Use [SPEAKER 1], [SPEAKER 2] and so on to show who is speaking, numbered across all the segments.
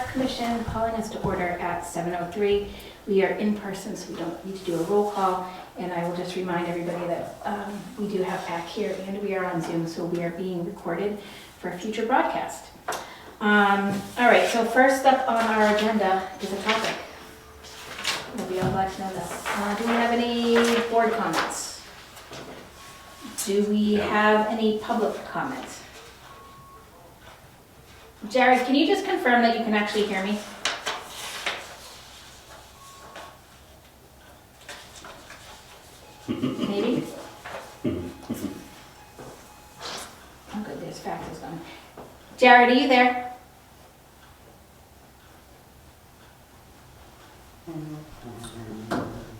[SPEAKER 1] Commission calling us to order at 7:03. We are in person, so we don't need to do a roll call. And I will just remind everybody that we do have PAC here and we are on Zoom, so we are being recorded for a future broadcast. All right, so first up on our agenda is a topic. We'll be all glad to know that. Do we have any board comments? Do we have any public comments? Jared, can you just confirm that you can actually hear me? Maybe? Oh good, there's faxes going. Jared, are you there?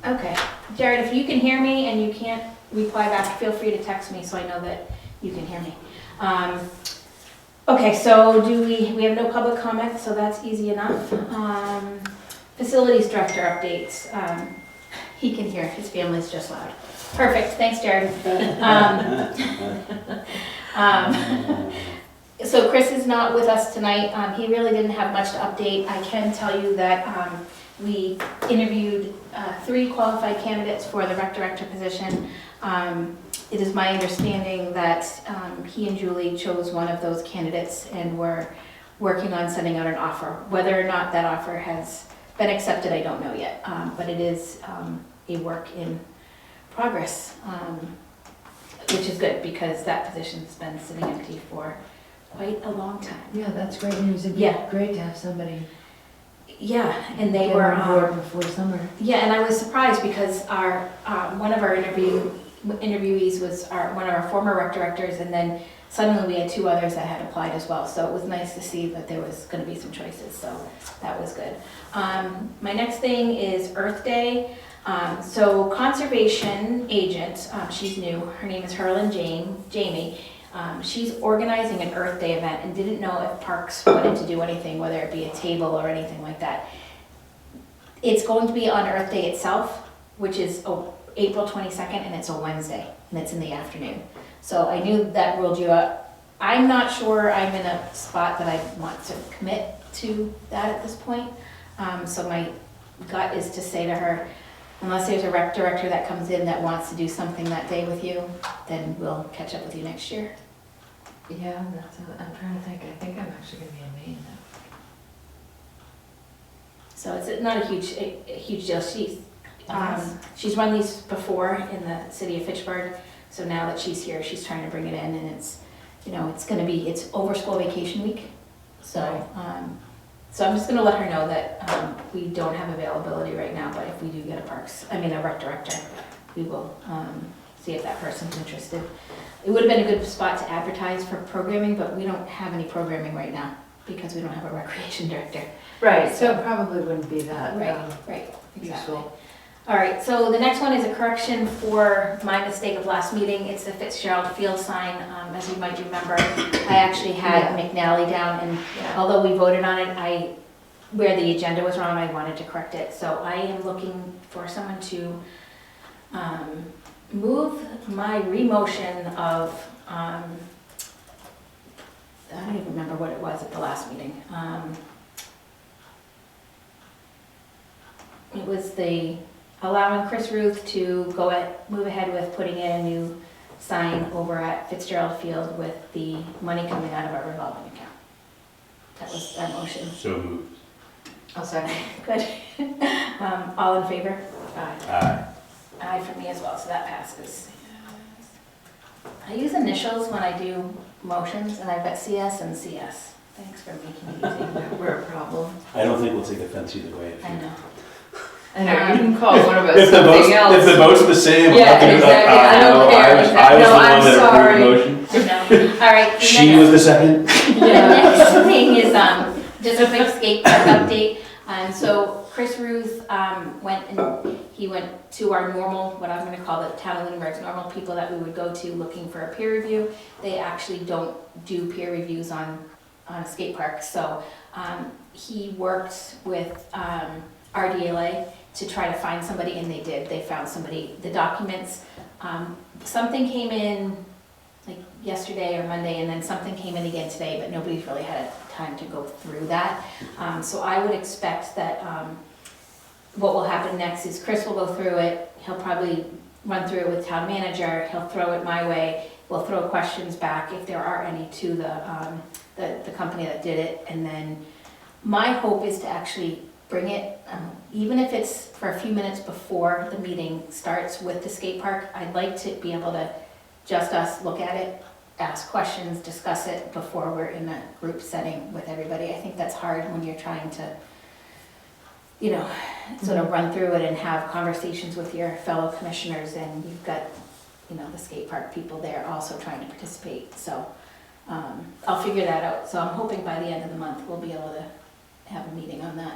[SPEAKER 1] Okay, Jared, if you can hear me and you can't reply back, feel free to text me so I know that you can hear me. Okay, so we have no public comment, so that's easy enough. Facilities director updates. He can hear, his family's just loud. Perfect, thanks Jared. So Chris is not with us tonight. He really didn't have much to update. I can tell you that we interviewed 3 qualified candidates for the rec director position. It is my understanding that he and Julie chose one of those candidates and we're working on sending out an offer. Whether or not that offer has been accepted, I don't know yet, but it is a work in progress, which is good because that position's been sitting empty for quite a long time.
[SPEAKER 2] Yeah, that's great news. It'd be great to have somebody
[SPEAKER 1] Yeah, and they
[SPEAKER 2] get
[SPEAKER 1] were
[SPEAKER 2] on board before summer.
[SPEAKER 1] Yeah, and I was surprised because our one of our interviewees was one of our former rec directors, and then suddenly we had 2 others that had applied as well. So it was nice to see that there was going to be some choices. So that was good. My next thing is Earth Day. So conservation agent, she's new. Her name is Herlin Jamie. She's organizing an Earth Day event and didn't know if parks wanted to do anything, whether it be a table or anything like that. It's going to be on Earth Day itself, which is April 22nd, and it's a Wednesday, and it's in the afternoon. So I knew that ruled you out. I'm not sure I'm in a spot that I want to commit to that at this point. So my gut is to say to her, unless there's a rec director that comes in that wants to do something that day with you, then we'll catch up with you next year.
[SPEAKER 2] Yeah, I'm trying to think. I think I'm actually going to be in Maine now.
[SPEAKER 1] So it's not a huge deal. She's run these before in the city of Fitchburg. So now that she's here, she's trying to bring it in, and it's it's over school vacation week. So so I'm just going to let her know that we don't have availability right now, but if we do get a rec director, we will see if that person's interested. It would have been a good spot to advertise for programming, but we don't have any programming right now because we don't have a recreation director.
[SPEAKER 2] Right, so it probably wouldn't be that
[SPEAKER 1] Right, exactly.
[SPEAKER 2] useful.
[SPEAKER 1] All right, so the next one is a correction for my mistake of last meeting. It's the Fitzgerald Field sign. As you might remember, I actually had McNally down, and although we voted on it, where the agenda was wrong, I wanted to correct it. So I am looking for someone to move my remotion of, I don't even remember what it was at the last meeting. It was allowing Chris Ruth to move ahead with putting in a new sign over at Fitzgerald Field with the money coming out of our revolving account. That was our motion.
[SPEAKER 3] So moved.
[SPEAKER 2] I'll second.
[SPEAKER 1] Good. All in favor?
[SPEAKER 3] Aye.
[SPEAKER 1] Aye for me as well, so that passes. I use initials when I do motions, and I've got CS and CS. Thanks for making it easy.
[SPEAKER 2] We're a problem.
[SPEAKER 3] I don't think we'll take offense either way.
[SPEAKER 1] I know.
[SPEAKER 2] I know, you can call one of us
[SPEAKER 3] If the
[SPEAKER 2] something else.
[SPEAKER 3] If the votes are the same,
[SPEAKER 2] Yeah,
[SPEAKER 3] I'm not
[SPEAKER 2] exactly. I don't care.
[SPEAKER 3] I was
[SPEAKER 2] No,
[SPEAKER 3] the
[SPEAKER 2] I'm
[SPEAKER 3] one that
[SPEAKER 2] sorry.
[SPEAKER 3] approved the motion.
[SPEAKER 1] No. All right.
[SPEAKER 3] She was the second.
[SPEAKER 1] The next thing is just a quick skate park update. So Chris Ruth went to our normal, what I'm going to call the town of Lunenburg's normal people that we would go to looking for a peer review. They actually don't do peer reviews on skate parks. So he worked with RDLA to try to find somebody, and they did. They found somebody. The documents, something came in like yesterday or Monday, and then something came in again today, but nobody's really had time to go through that. So I would expect that, what will happen next is Chris will go through it, he'll probably run through it with town manager, he'll throw it my way, we'll throw questions back if there are any to the company that did it, and then my hope is to actually bring it, even if it's for a few minutes before the meeting starts with the skate park, I'd like to be able to just us look at it, ask questions, discuss it before we're in a group setting with everybody. I think that's hard when you're trying to, you know, sort of run through it and have conversations with your fellow commissioners, and you've got, you know, the skate park people there also trying to participate. So I'll figure that out. So I'm hoping by the end of the month we'll be able to have a meeting on that.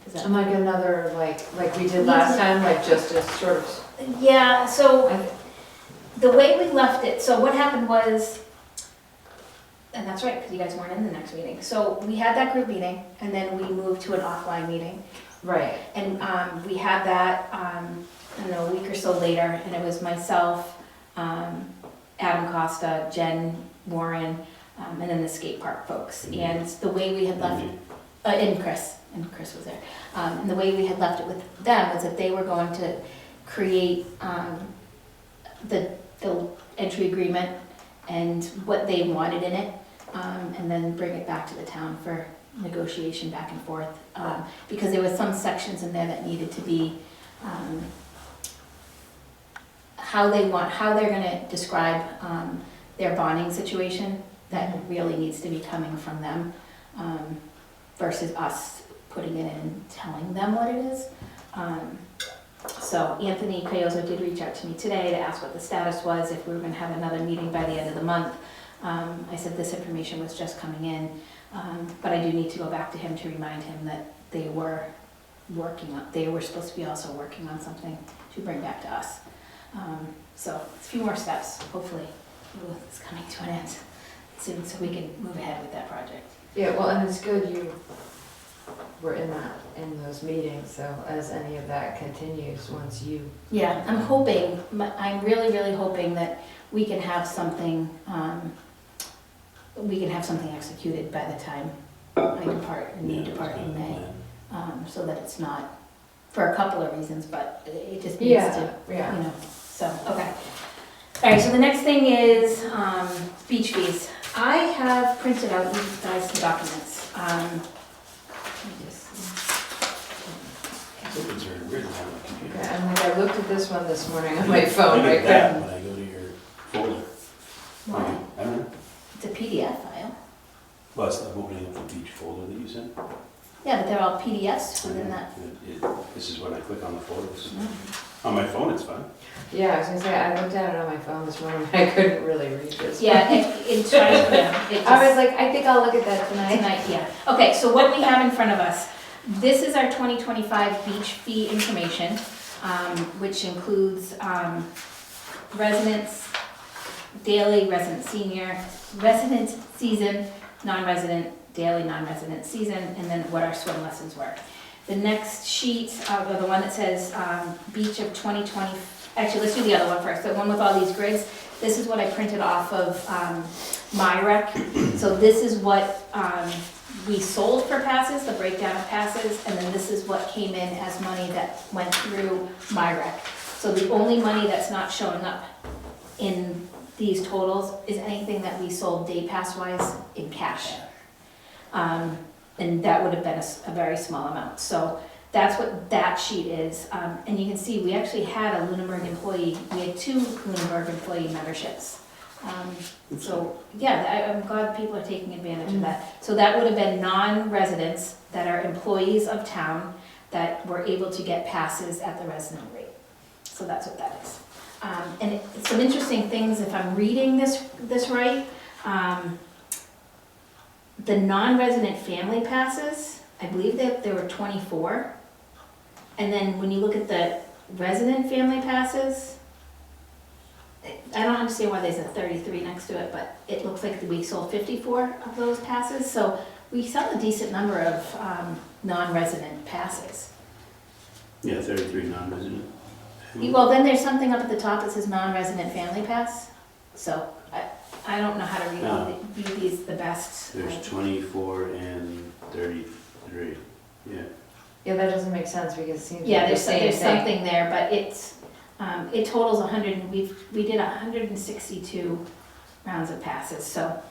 [SPEAKER 1] Does that-
[SPEAKER 2] And like another, like we did last time, like just a sort of,
[SPEAKER 1] Yeah, so
[SPEAKER 2] I-
[SPEAKER 1] the way we left it, so what happened was, and that's right, because you guys weren't in the next meeting. So we had that group meeting, and then we moved to an offline meeting.
[SPEAKER 2] right,
[SPEAKER 1] And we had that, I don't know, a week or so later, and it was myself, Adam Costa, Jen Warren, and then the skate park folks. And the way we had left, and Chris was there. And the way we had left it with them was that they were going to create the entry agreement and what they wanted in it, and then bring it back to the town for negotiation back and forth. Because there was some sections in there that needed to be, how they're gonna describe their bonding situation, that really needs to be coming from them, versus us putting it in and telling them what it is. So Anthony Cayozo did reach out to me today to ask what the status was, if we were gonna have another meeting by the end of the month. I said this information was just coming in, but I do need to go back to him to remind him that they were supposed to be also working on something to bring back to us. So a few more steps, hopefully it's coming to an end soon, so we can move ahead with that project.
[SPEAKER 2] yeah, well, and it's good you were in those meetings, so as any of that continues, once you.
[SPEAKER 1] Yeah, I'm really, really hoping that we can have something, executed by the time I depart, and you depart in May. So that it's not, for a couple of reasons, but it just needs to, you know, so, okay. All right, so the next thing is beach fees. I have printed out you guys some documents. Let me just
[SPEAKER 3] It's very weird to have a computer.
[SPEAKER 2] Okay, and like I looked at this one this morning on my phone,
[SPEAKER 3] Look
[SPEAKER 2] I
[SPEAKER 3] at that
[SPEAKER 2] couldn't.
[SPEAKER 3] when I go to your folder.
[SPEAKER 1] Why?
[SPEAKER 3] I don't know.
[SPEAKER 1] It's a PDF file.
[SPEAKER 3] Well, it's the opening of the beach folder that you sent.
[SPEAKER 1] Yeah, but they're all PDFs within that.
[SPEAKER 3] This is when I click on the folder. On my phone, it's fine.
[SPEAKER 2] Yeah, I was gonna say, I looked at it on my phone this morning, I couldn't really read this.
[SPEAKER 1] Yeah, it's trying, yeah, it
[SPEAKER 2] I was
[SPEAKER 1] just,
[SPEAKER 2] like, I think I'll look at that tonight.
[SPEAKER 1] tonight, yeah. Okay, so what we have in front of us, this is our 2025 beach fee information, which includes residents, daily, resident senior, resident season, non-resident, daily, non-resident season, and then what our swim lessons were. The next sheet, or the one that says beach of 2020, actually, let's do the other one first, the one with all these grids. This is what I printed off of MyRec. So this is what we sold for passes, the breakdown of passes, and then this is what came in as money that went through MyRec. So the only money that's not showing up in these totals is anything that we sold day pass wise in cash. And that would have been a very small amount. So that's what that sheet is. And you can see, we actually had a Lunenburg employee, we had 2 Lunenburg employee memberships. So, yeah, I'm glad people are taking advantage of that. So that would have been non-residents that are employees of town that were able to get passes at the resident rate. So that's what that is. And some interesting things, if I'm reading this right, the non-resident family passes, I believe that there were 24. And then when you look at the resident family passes, I don't understand why there's a 33 next to it, but it looks like we sold 54 of those passes. So we sold a decent number of non-resident passes.
[SPEAKER 3] Yeah, 33 non-resident.
[SPEAKER 1] Well, then there's something up at the top that says non-resident family pass. So I don't know how to
[SPEAKER 3] No.
[SPEAKER 1] read these the best.
[SPEAKER 3] There's 24 and 33, yeah.
[SPEAKER 2] Yeah, that doesn't make sense because it seems
[SPEAKER 1] Yeah,
[SPEAKER 2] like the
[SPEAKER 1] there's
[SPEAKER 2] same thing.
[SPEAKER 1] something there, but it totals 100, and we did 162 rounds of passes, so,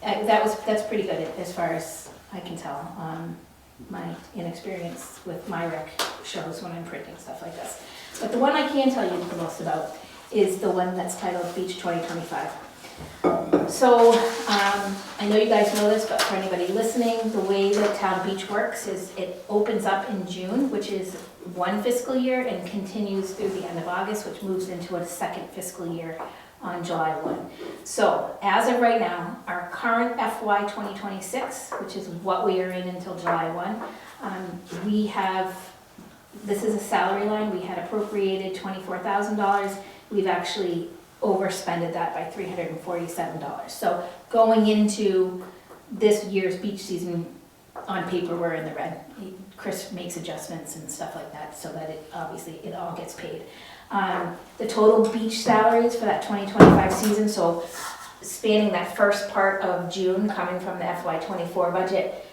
[SPEAKER 1] that's pretty good as far as I can tell. My inexperience with my rec shows when I'm printing stuff like this. But the one I can tell you the most about is the one that's titled Beach 2025. So, I know you guys know this, but for anybody listening, the way the town beach works is it opens up in June, which is one fiscal year, and continues through the end of August, which moves into a second fiscal year on July 1. So, as of right now, our current FY 2026, which is what we are in until July 1, we have, this is a salary line, we had appropriated $24,000. We've actually overspended that by $347. So going into this year's beach season, on paper, we're in the red. Chris makes adjustments and stuff like that so that it all gets paid. The total beach salaries for that 2025 season, so spanning that first part of June, coming from the FY24 budget,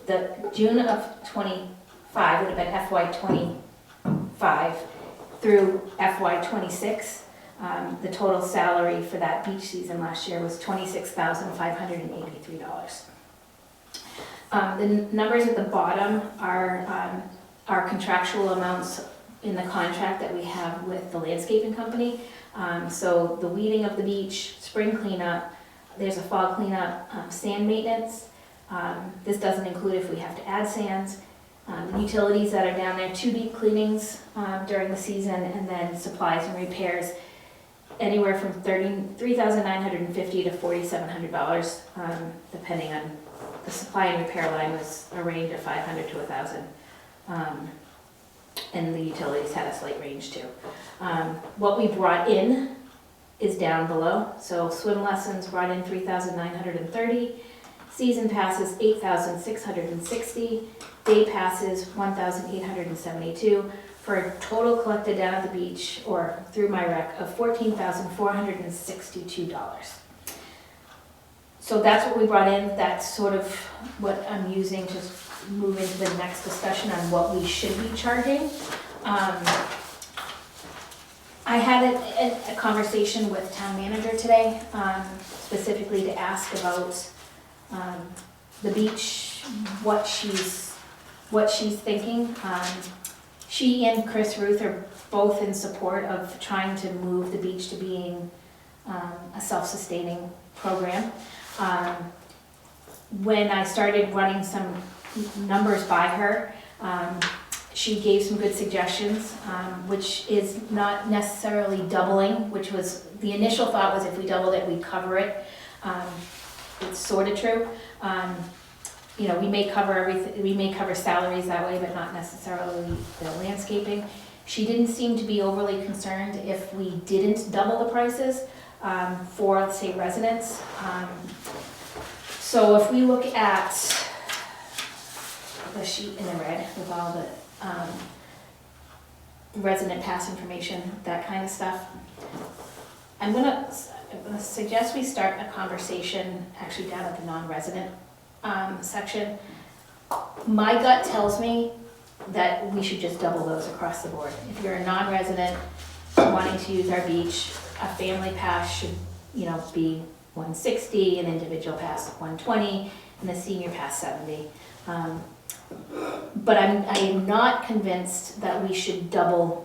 [SPEAKER 1] the June of 25 would have been FY25 through FY26. The total salary for that beach season last year was $26,583. The numbers at the bottom are our contractual amounts in the contract that we have with the landscaping company. So the weeding of the beach, spring cleanup, there's a fall cleanup, sand maintenance. This doesn't include if we have to add sands. The utilities that are down there, 2 deep cleanings during the season, and then supplies and repairs, anywhere from $3,950 to $4,700, depending on the supply and repair line was a range of $500 to $1,000, and the utilities had a slight range too. What we brought in is down below. So swim lessons brought in $3,930, season passes $8,660, day passes $1,872, for a total collected down at the beach or through my rec of $14,462. So that's what we brought in. That's sort of what I'm using to move into the next discussion on what we should be charging. I had a conversation with town manager today, specifically to ask about the beach, what she's thinking. She and Chris Ruth are both in support of trying to move the beach to being a self-sustaining program. When I started running some numbers by her, she gave some good suggestions, which is not necessarily doubling, which was, the initial thought was if we doubled it, we'd cover it. It's sort of true. You know, we may cover everything, we may cover salaries that way, but not necessarily the landscaping. She didn't seem to be overly concerned if we didn't double the prices for, say, residents. So if we look at the sheet in the red with all the resident pass information, that kind of stuff, I'm gonna suggest we start a conversation actually down at the non-resident section. My gut tells me that we should just double those across the board. If you're a non-resident wanting to use our beach, a family pass should, you know, be $160, an individual pass $120, and a senior pass $70. But I am not convinced that we should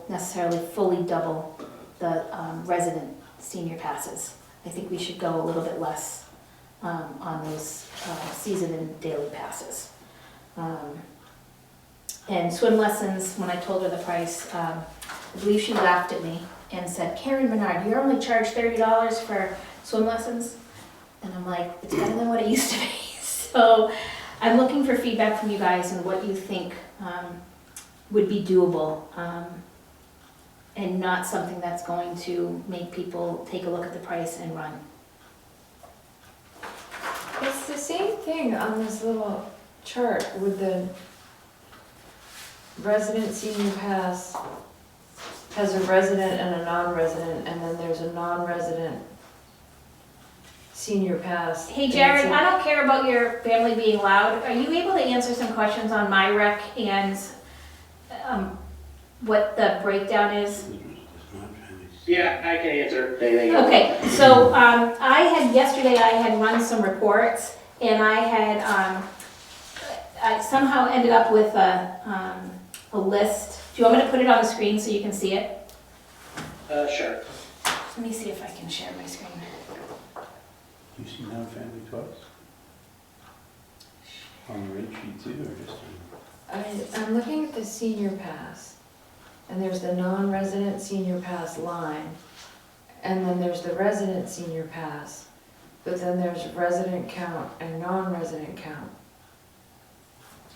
[SPEAKER 1] necessarily fully double the resident senior passes. I think we should go a little bit less on those season and daily passes. And swim lessons, when I told her the price, I believe she laughed at me and said, "Karen Bernard, you're only charged $30 for swim lessons?" And I'm like, it's better than what it used to be. So I'm looking for feedback from you guys and what you think would be doable, and not something that's going to make people take a look at the price and run.
[SPEAKER 2] It's the same thing on this little chart with the resident senior pass has a resident and a non-resident, and then there's a non-resident senior pass.
[SPEAKER 1] Hey
[SPEAKER 2] and
[SPEAKER 1] Jared,
[SPEAKER 2] it's a-
[SPEAKER 1] I don't care about your family being loud. Are you able to answer some questions on my rec and what the breakdown is?
[SPEAKER 4] Yeah, I can answer anything.
[SPEAKER 1] Okay, so yesterday I had run some reports and I had, I somehow ended up with a list. Do you want me to put it on the screen so you can see it?
[SPEAKER 4] Sure.
[SPEAKER 1] Let me see if I can share my screen.
[SPEAKER 3] You see non-family twice? On the rate sheet too, or just?
[SPEAKER 2] I'm looking at the senior pass, and there's the non-resident senior pass line, and then there's the resident senior pass, but then there's resident count and non-resident count.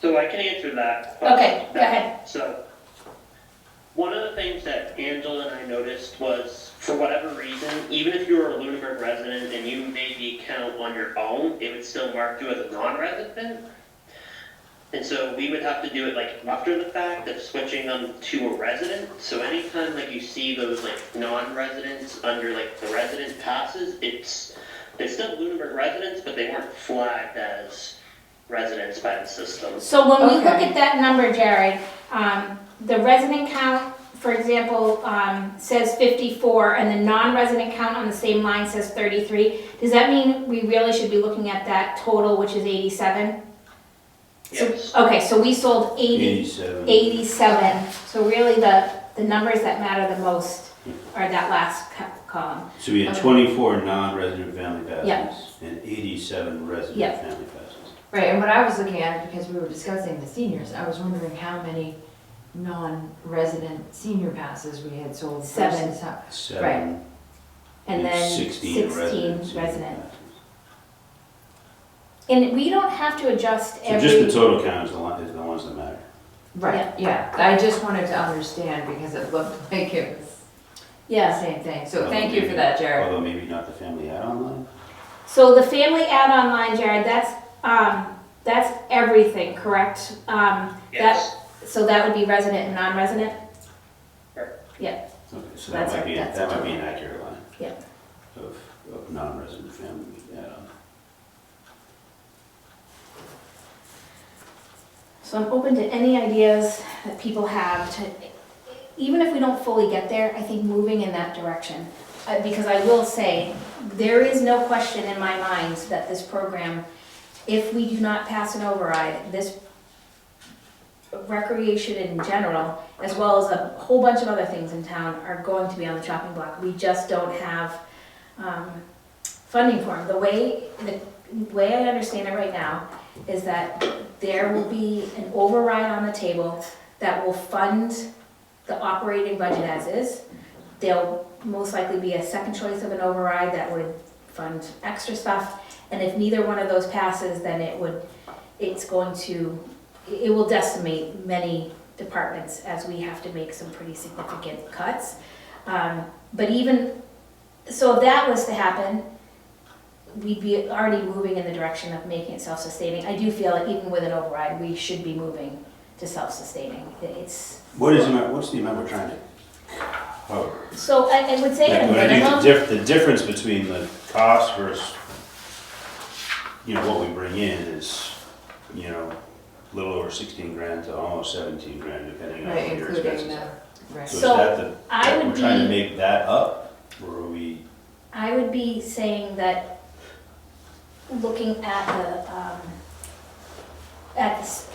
[SPEAKER 4] So I can answer that.
[SPEAKER 1] Okay, go ahead.
[SPEAKER 4] So, one of the things that Angela and I noticed was, for whatever reason, even if you were a Lunenburg resident and you made the account on your own, it would still mark you as a non-resident. And so we would have to do it like after the fact of switching them to a resident. So anytime like you see those like non-residents under like the resident passes, they're still Lunenburg residents, but they weren't flagged as residents by the system.
[SPEAKER 1] So when we look
[SPEAKER 2] Okay.
[SPEAKER 1] at that number, Jared, the resident count, for example, says 54 and the non-resident count on the same line says 33. Does that mean we really should be looking at that total, which is 87?
[SPEAKER 4] Yes.
[SPEAKER 1] Okay, so we sold
[SPEAKER 3] 87.
[SPEAKER 1] 87. So really the numbers that matter the most are that last column.
[SPEAKER 3] So we had
[SPEAKER 2] Okay.
[SPEAKER 3] 24 non-resident family passes.
[SPEAKER 1] Yeah.
[SPEAKER 3] And 87 resident
[SPEAKER 1] Yeah.
[SPEAKER 3] family passes.
[SPEAKER 2] Right, and what I was looking at, because we were discussing the seniors, I was wondering how many non-resident senior passes we had sold.
[SPEAKER 1] Seven.
[SPEAKER 2] versus how-
[SPEAKER 3] 7.
[SPEAKER 1] And then
[SPEAKER 3] 16
[SPEAKER 1] 16
[SPEAKER 3] senior
[SPEAKER 1] resident.
[SPEAKER 3] passes.
[SPEAKER 1] And we don't have to adjust
[SPEAKER 3] So
[SPEAKER 1] every.
[SPEAKER 3] just the total count is the ones that matter.
[SPEAKER 2] Right, yeah, I just wanted to understand because it looked like it was the
[SPEAKER 1] Yeah,
[SPEAKER 2] same thing, so thank you for that, Jared.
[SPEAKER 3] Although maybe not the family add-on line.
[SPEAKER 1] so the family add-on line, Jared, that's everything, correct?
[SPEAKER 4] Yes.
[SPEAKER 1] So that would be resident and non-resident?
[SPEAKER 3] Okay, so that
[SPEAKER 1] That's
[SPEAKER 3] might
[SPEAKER 1] our-
[SPEAKER 3] be,
[SPEAKER 1] that's
[SPEAKER 3] that
[SPEAKER 1] our
[SPEAKER 3] might be an
[SPEAKER 1] total.
[SPEAKER 3] accurate line.
[SPEAKER 1] Yeah.
[SPEAKER 3] Of non-resident family add-on.
[SPEAKER 1] So I'm open to any ideas that people have to, even if we don't fully get there, I think moving in that direction. Because I will say, there is no question in my mind that this program, if we do not pass an override, this recreation in general, as well as a whole bunch of other things in town, are going to be on the chopping block. We just don't have funding for them. The way I understand it right now is that there will be an override on the table that will fund the operating budget as is. There'll most likely be a second choice of an override that would fund extra stuff. And if neither one of those passes, then it will decimate many departments as we have to make some pretty significant cuts. But even, so if that was to happen, we'd be already moving in the direction of making it self-sustaining. I do feel like even with an override, we should be moving to self-sustaining.
[SPEAKER 3] What's the amount we're trying to cover?
[SPEAKER 1] So I would say at a
[SPEAKER 3] Like, I
[SPEAKER 1] minimum,
[SPEAKER 3] think the difference between the cost versus, what we bring in is, a little over 16 grand to almost 17 grand, depending on
[SPEAKER 2] Right,
[SPEAKER 3] what your
[SPEAKER 2] including
[SPEAKER 3] expenses
[SPEAKER 2] the,
[SPEAKER 3] are.
[SPEAKER 2] right.
[SPEAKER 3] So is
[SPEAKER 1] So,
[SPEAKER 3] that
[SPEAKER 1] I would
[SPEAKER 3] we're trying to
[SPEAKER 1] be-
[SPEAKER 3] make that up, or are we?
[SPEAKER 1] I would be saying that looking at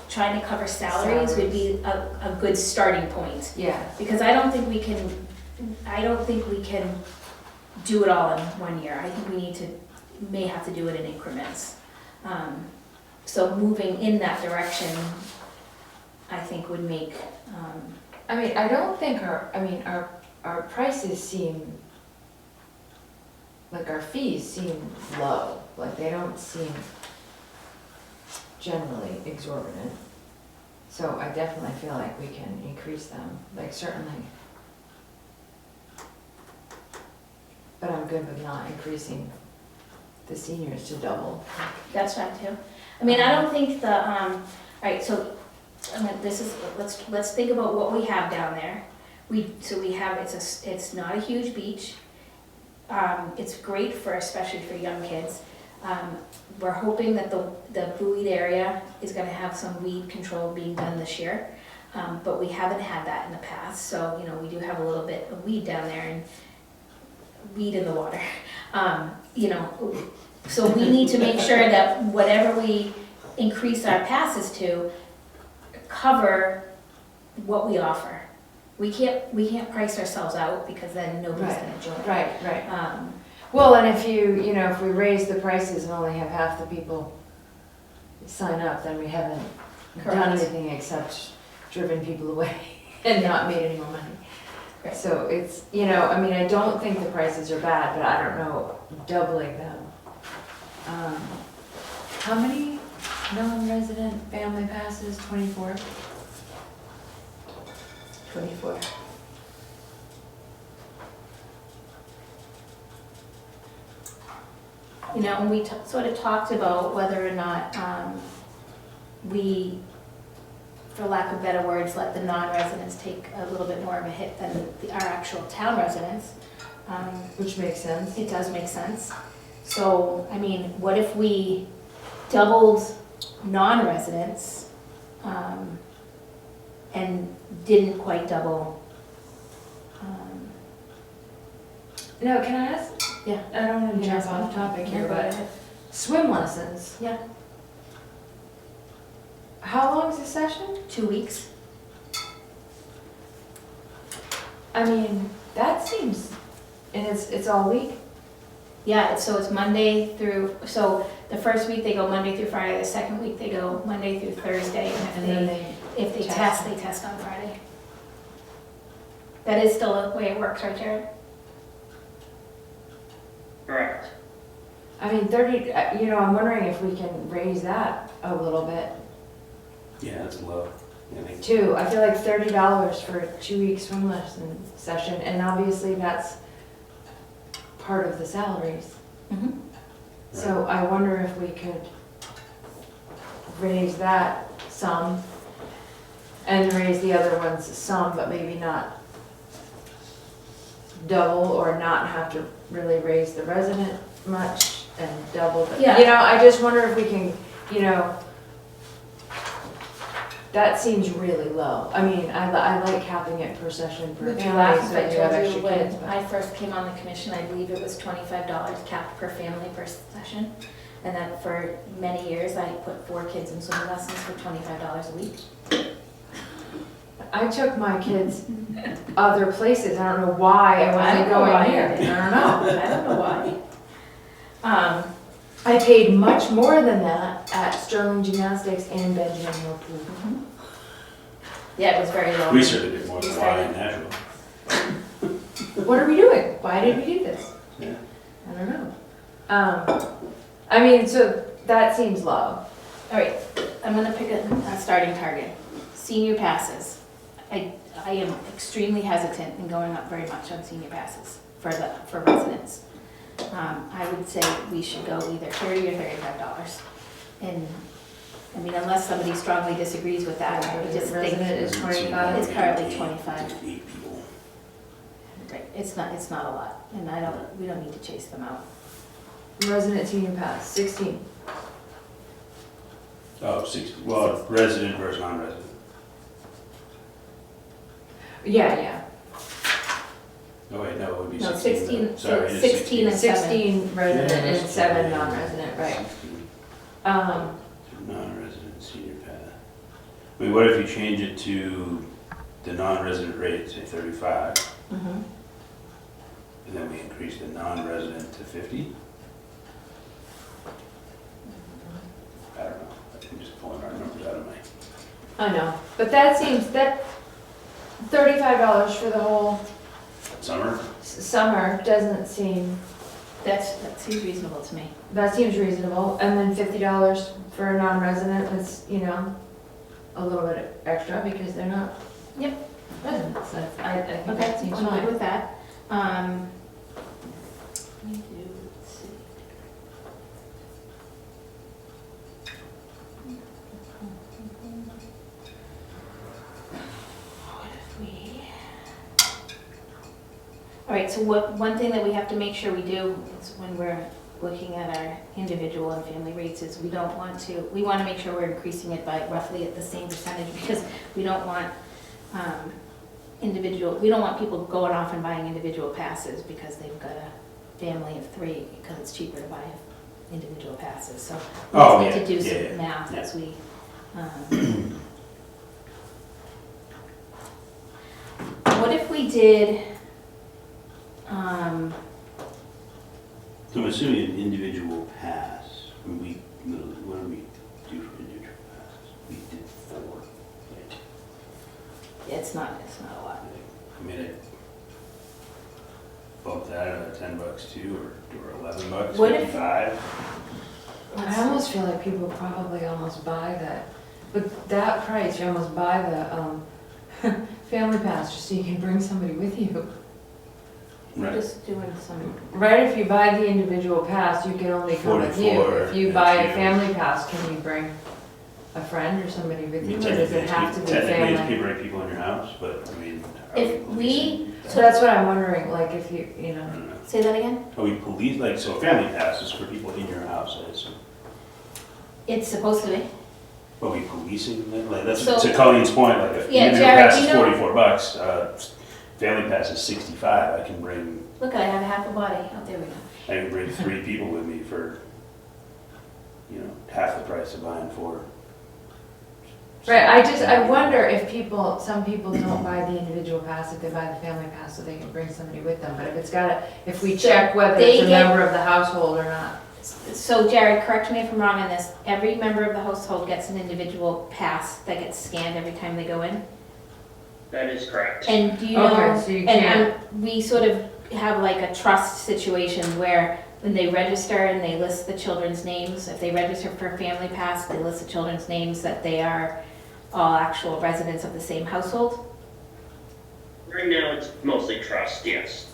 [SPEAKER 1] trying to cover salaries would be a good starting point.
[SPEAKER 2] Yeah,
[SPEAKER 1] Because I don't think we can do it all in 1 year. I think may have to do it in increments. So moving in that direction, I think would make,
[SPEAKER 2] I mean, I don't think our prices seem, like our fees seem low, like they don't seem generally exorbitant. So I definitely feel like we can increase them, like certainly. But I'm good with not increasing the seniors to double.
[SPEAKER 1] that's fine too. I mean, I don't think alright, so, let's think about what we have down there. so we have, it's not a huge beach. It's great for, especially for young kids. We're hoping that the buoyed area is gonna have some weed control being done this year. But we haven't had that in the past, so, you know, we do have a little bit of weed down there and weed in the water. You know, so we need to make sure that whatever we increase our passes to cover what we offer. We can't price ourselves out because then nobody's
[SPEAKER 2] Right.
[SPEAKER 1] gonna join.
[SPEAKER 2] Right. Well, and if if we raise the prices and only have half the people sign up, then we haven't done
[SPEAKER 1] Correct.
[SPEAKER 2] anything except driven people away and not made any more money.
[SPEAKER 1] Right.
[SPEAKER 2] So it's, I mean, I don't think the prices are bad, but I don't know, doubling them. How many non-resident family passes? 24?
[SPEAKER 1] 24. You know, and we sort of talked about whether or not we, for lack of better words, let the non-residents take a little bit more of a hit than our actual town residents.
[SPEAKER 2] Which makes sense.
[SPEAKER 1] It does make sense. So, I mean, what if we doubled non-residents and didn't quite double?
[SPEAKER 2] No, can I ask?
[SPEAKER 1] Yeah.
[SPEAKER 2] I don't want to
[SPEAKER 1] Yeah,
[SPEAKER 2] jump off topic here,
[SPEAKER 1] go
[SPEAKER 2] but
[SPEAKER 1] ahead.
[SPEAKER 2] swim lessons.
[SPEAKER 1] Yeah.
[SPEAKER 2] How long is the session?
[SPEAKER 1] 2 weeks.
[SPEAKER 2] I mean, that seems, and it's all week?
[SPEAKER 1] Yeah, so it's Monday through, so the first week they go Monday through Friday, the second week they go Monday through Thursday,
[SPEAKER 2] And
[SPEAKER 1] and
[SPEAKER 2] then
[SPEAKER 1] if they
[SPEAKER 2] test.
[SPEAKER 1] test, they test on Friday. That is still the way it works, right, Jared?
[SPEAKER 4] Correct.
[SPEAKER 2] I mean, 30, I'm wondering if we can raise that a little bit
[SPEAKER 3] Yeah, that's low. I think
[SPEAKER 2] too. I feel like $30 for a 2-week swim lesson session, and obviously that's part of the salaries.
[SPEAKER 1] Mm-hmm.
[SPEAKER 2] So I wonder if we could raise that some and raise the other ones some, but maybe not double, or not have to really raise the resident much and double the,
[SPEAKER 1] Yeah.
[SPEAKER 2] I just wonder if we can, that seems really low. I mean, I like capping it per session per
[SPEAKER 1] Would you
[SPEAKER 2] family,
[SPEAKER 1] laugh if
[SPEAKER 2] so
[SPEAKER 1] I
[SPEAKER 2] you have
[SPEAKER 1] told you
[SPEAKER 2] extra
[SPEAKER 1] when
[SPEAKER 2] kids. but-
[SPEAKER 1] I first came on the commission, I believe it was $25 capped per family per session? And then for many years, I put 4 kids in swimming lessons for $25 a week.
[SPEAKER 2] I took my kids other places. I don't know why I
[SPEAKER 1] I
[SPEAKER 2] wasn't
[SPEAKER 1] don't know why
[SPEAKER 2] going
[SPEAKER 1] you
[SPEAKER 2] here.
[SPEAKER 1] did.
[SPEAKER 2] I don't know.
[SPEAKER 1] I don't know why.
[SPEAKER 2] I paid much more than that at Sterling Gymnastics and Benjamin Hill Pool.
[SPEAKER 1] Yeah, it was very low.
[SPEAKER 3] we certainly did more than Y in Nashville.
[SPEAKER 2] What are we doing? Why did we do this?
[SPEAKER 3] Yeah.
[SPEAKER 2] I don't know. I mean, so that seems low.
[SPEAKER 1] All right, I'm gonna pick a starting target. Senior passes. I am extremely hesitant in going up very much on senior passes for residents. I would say we should go either $30 or $35. And, I mean, unless somebody strongly disagrees with that, I would just think
[SPEAKER 2] Resident is 25.
[SPEAKER 1] It's currently 25.
[SPEAKER 3] 8 people.
[SPEAKER 1] Right, it's not a lot, and we don't need to chase them out.
[SPEAKER 2] Resident senior pass, 16.
[SPEAKER 3] Oh, 60, well, resident versus non-resident.
[SPEAKER 2] Yeah.
[SPEAKER 3] Oh, wait, no, it would be
[SPEAKER 1] No,
[SPEAKER 3] 16.
[SPEAKER 1] 16,
[SPEAKER 3] Sorry, it is
[SPEAKER 1] 16 and 7.
[SPEAKER 2] 16 resident
[SPEAKER 3] Yeah,
[SPEAKER 2] and
[SPEAKER 3] that's
[SPEAKER 2] 7
[SPEAKER 3] true.
[SPEAKER 2] non-resident, right.
[SPEAKER 3] 16.
[SPEAKER 2] Um,
[SPEAKER 3] Non-resident senior path. I mean, what if you change it to the non-resident rate, say 35,
[SPEAKER 1] Mhm.
[SPEAKER 3] and then we increase the non-resident to 50? I don't know, I'm just pulling our numbers out of my,
[SPEAKER 2] I know, but that $35 for the whole
[SPEAKER 3] summer?
[SPEAKER 2] summer doesn't seem,
[SPEAKER 1] That seems reasonable to me.
[SPEAKER 2] that seems reasonable. And then $50 for a non-resident is, a little bit extra because they're not.
[SPEAKER 1] Yep.
[SPEAKER 2] Residents. I think
[SPEAKER 1] Okay,
[SPEAKER 2] that seems
[SPEAKER 1] I'm good
[SPEAKER 2] fine.
[SPEAKER 1] with that. Let me do, let's see. What if we All right, so one thing that we have to make sure we do is when we're looking at our individual and family rates is we want to make sure we're increasing it by roughly at the same percentage, because we don't want we don't want people going off and buying individual passes because they've got a family of 3, because it's cheaper to buy individual passes, so we
[SPEAKER 3] Oh,
[SPEAKER 1] just need to do
[SPEAKER 3] yeah,
[SPEAKER 1] some
[SPEAKER 3] yeah,
[SPEAKER 1] math
[SPEAKER 3] yeah.
[SPEAKER 1] as we. What if we did,
[SPEAKER 3] So I'm assuming an individual pass, what do we do for individual passes? We did 4, right?
[SPEAKER 1] it's not a lot.
[SPEAKER 3] I mean, I bump that another $10 too, or $11,
[SPEAKER 1] What if-
[SPEAKER 3] 55.
[SPEAKER 2] I almost feel like people probably almost buy that, but that price, you almost buy the, family pass just so you can bring somebody with you.
[SPEAKER 3] Right.
[SPEAKER 1] Just doing some,
[SPEAKER 2] Right, if you buy the individual pass, you can only come with you.
[SPEAKER 3] 44,
[SPEAKER 2] If you
[SPEAKER 3] yeah,
[SPEAKER 2] buy a
[SPEAKER 3] two.
[SPEAKER 2] family pass, can you bring a friend or somebody
[SPEAKER 3] I
[SPEAKER 2] with
[SPEAKER 3] mean,
[SPEAKER 2] you, or does it have to be
[SPEAKER 3] technically it's
[SPEAKER 2] family?
[SPEAKER 3] people in your house, but I mean. are
[SPEAKER 1] If we-
[SPEAKER 3] policing that?
[SPEAKER 2] So that's what I'm wondering, like if you
[SPEAKER 3] I
[SPEAKER 2] know,
[SPEAKER 3] don't know.
[SPEAKER 1] say that again?
[SPEAKER 3] Are we police, like, so a family pass is for people in your house, I assume?
[SPEAKER 1] It's supposed to be.
[SPEAKER 3] Are we policing it? Like, that's,
[SPEAKER 1] So-
[SPEAKER 3] to Colleen's point, like, if
[SPEAKER 1] Yeah,
[SPEAKER 3] individual
[SPEAKER 1] Jared,
[SPEAKER 3] pass is
[SPEAKER 1] you know-
[SPEAKER 3] $44, family pass is 65, I can bring,
[SPEAKER 1] Look, I have a half a body. Oh, there we go.
[SPEAKER 3] I can bring 3 people with me for, half the price of buying 4.
[SPEAKER 2] right, I wonder if some people don't buy the individual pass if they buy the family pass so they can bring somebody with them, but if we
[SPEAKER 1] So
[SPEAKER 2] check whether
[SPEAKER 1] they
[SPEAKER 2] it's a
[SPEAKER 1] get-
[SPEAKER 2] member of the household or not.
[SPEAKER 1] So Jared, correct me if I'm wrong on this. Every member of the household gets an individual pass that gets scanned every time they go in?
[SPEAKER 4] That is correct.
[SPEAKER 1] And do you
[SPEAKER 2] Okay,
[SPEAKER 1] know,
[SPEAKER 2] so you
[SPEAKER 1] and
[SPEAKER 2] can't,
[SPEAKER 1] we sort of have like a trust situation where when they register and they list the children's names, if they register for a family pass, they list the children's names that they are all actual residents of the same household?
[SPEAKER 4] Right now, it's mostly trust, yes.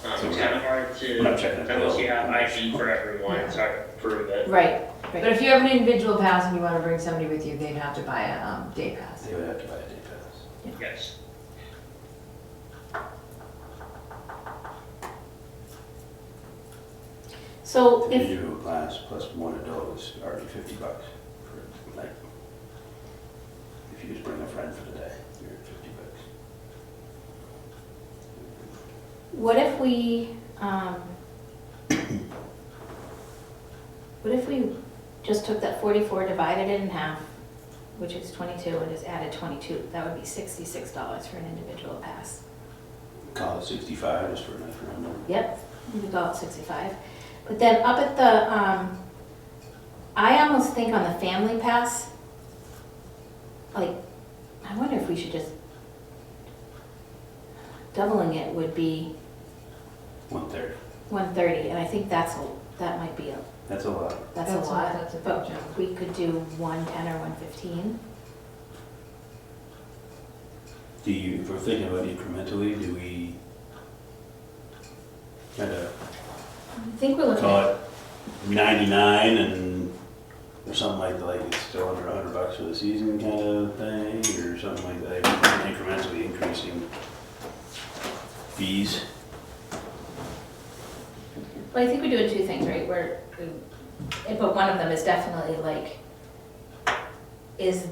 [SPEAKER 3] So
[SPEAKER 4] It's kind of hard
[SPEAKER 3] We're not
[SPEAKER 4] to,
[SPEAKER 3] checking it.
[SPEAKER 4] unless you have ID for everyone, it's hard to prove it.
[SPEAKER 1] Right,
[SPEAKER 2] but if you have an individual pass and you wanna bring somebody with you, they'd have to buy a, day pass.
[SPEAKER 3] They would have to buy a day pass.
[SPEAKER 4] Yes.
[SPEAKER 1] So
[SPEAKER 3] The
[SPEAKER 1] if,
[SPEAKER 3] individual class plus 1 adult is already $50 for, like, if you just bring a friend for the day, you're at $50.
[SPEAKER 1] what if we, what if we just took that 44, divided it in half, which is 22, and just added 22? That would be $66 for an individual pass.
[SPEAKER 3] Call it 65 just for a referendum.
[SPEAKER 1] Yep, we could call it 65. But then up at the, I almost think on the family pass, like, I wonder if we should just, doubling it would be
[SPEAKER 3] 1/3.
[SPEAKER 1] 130, and I think that might be
[SPEAKER 3] That's a lot.
[SPEAKER 1] that's a lot.
[SPEAKER 2] That's a big
[SPEAKER 1] But
[SPEAKER 2] jump.
[SPEAKER 1] we could do 110 or 115.
[SPEAKER 3] If we're thinking about incrementally, do we kind of
[SPEAKER 1] I think we're looking
[SPEAKER 3] call
[SPEAKER 1] at,
[SPEAKER 3] it 99 and, or something like it's still under $100 for the season kind of thing, or something like that, incrementally increasing fees?
[SPEAKER 1] well, I think we're doing 2 things, right? But one of them is definitely like, is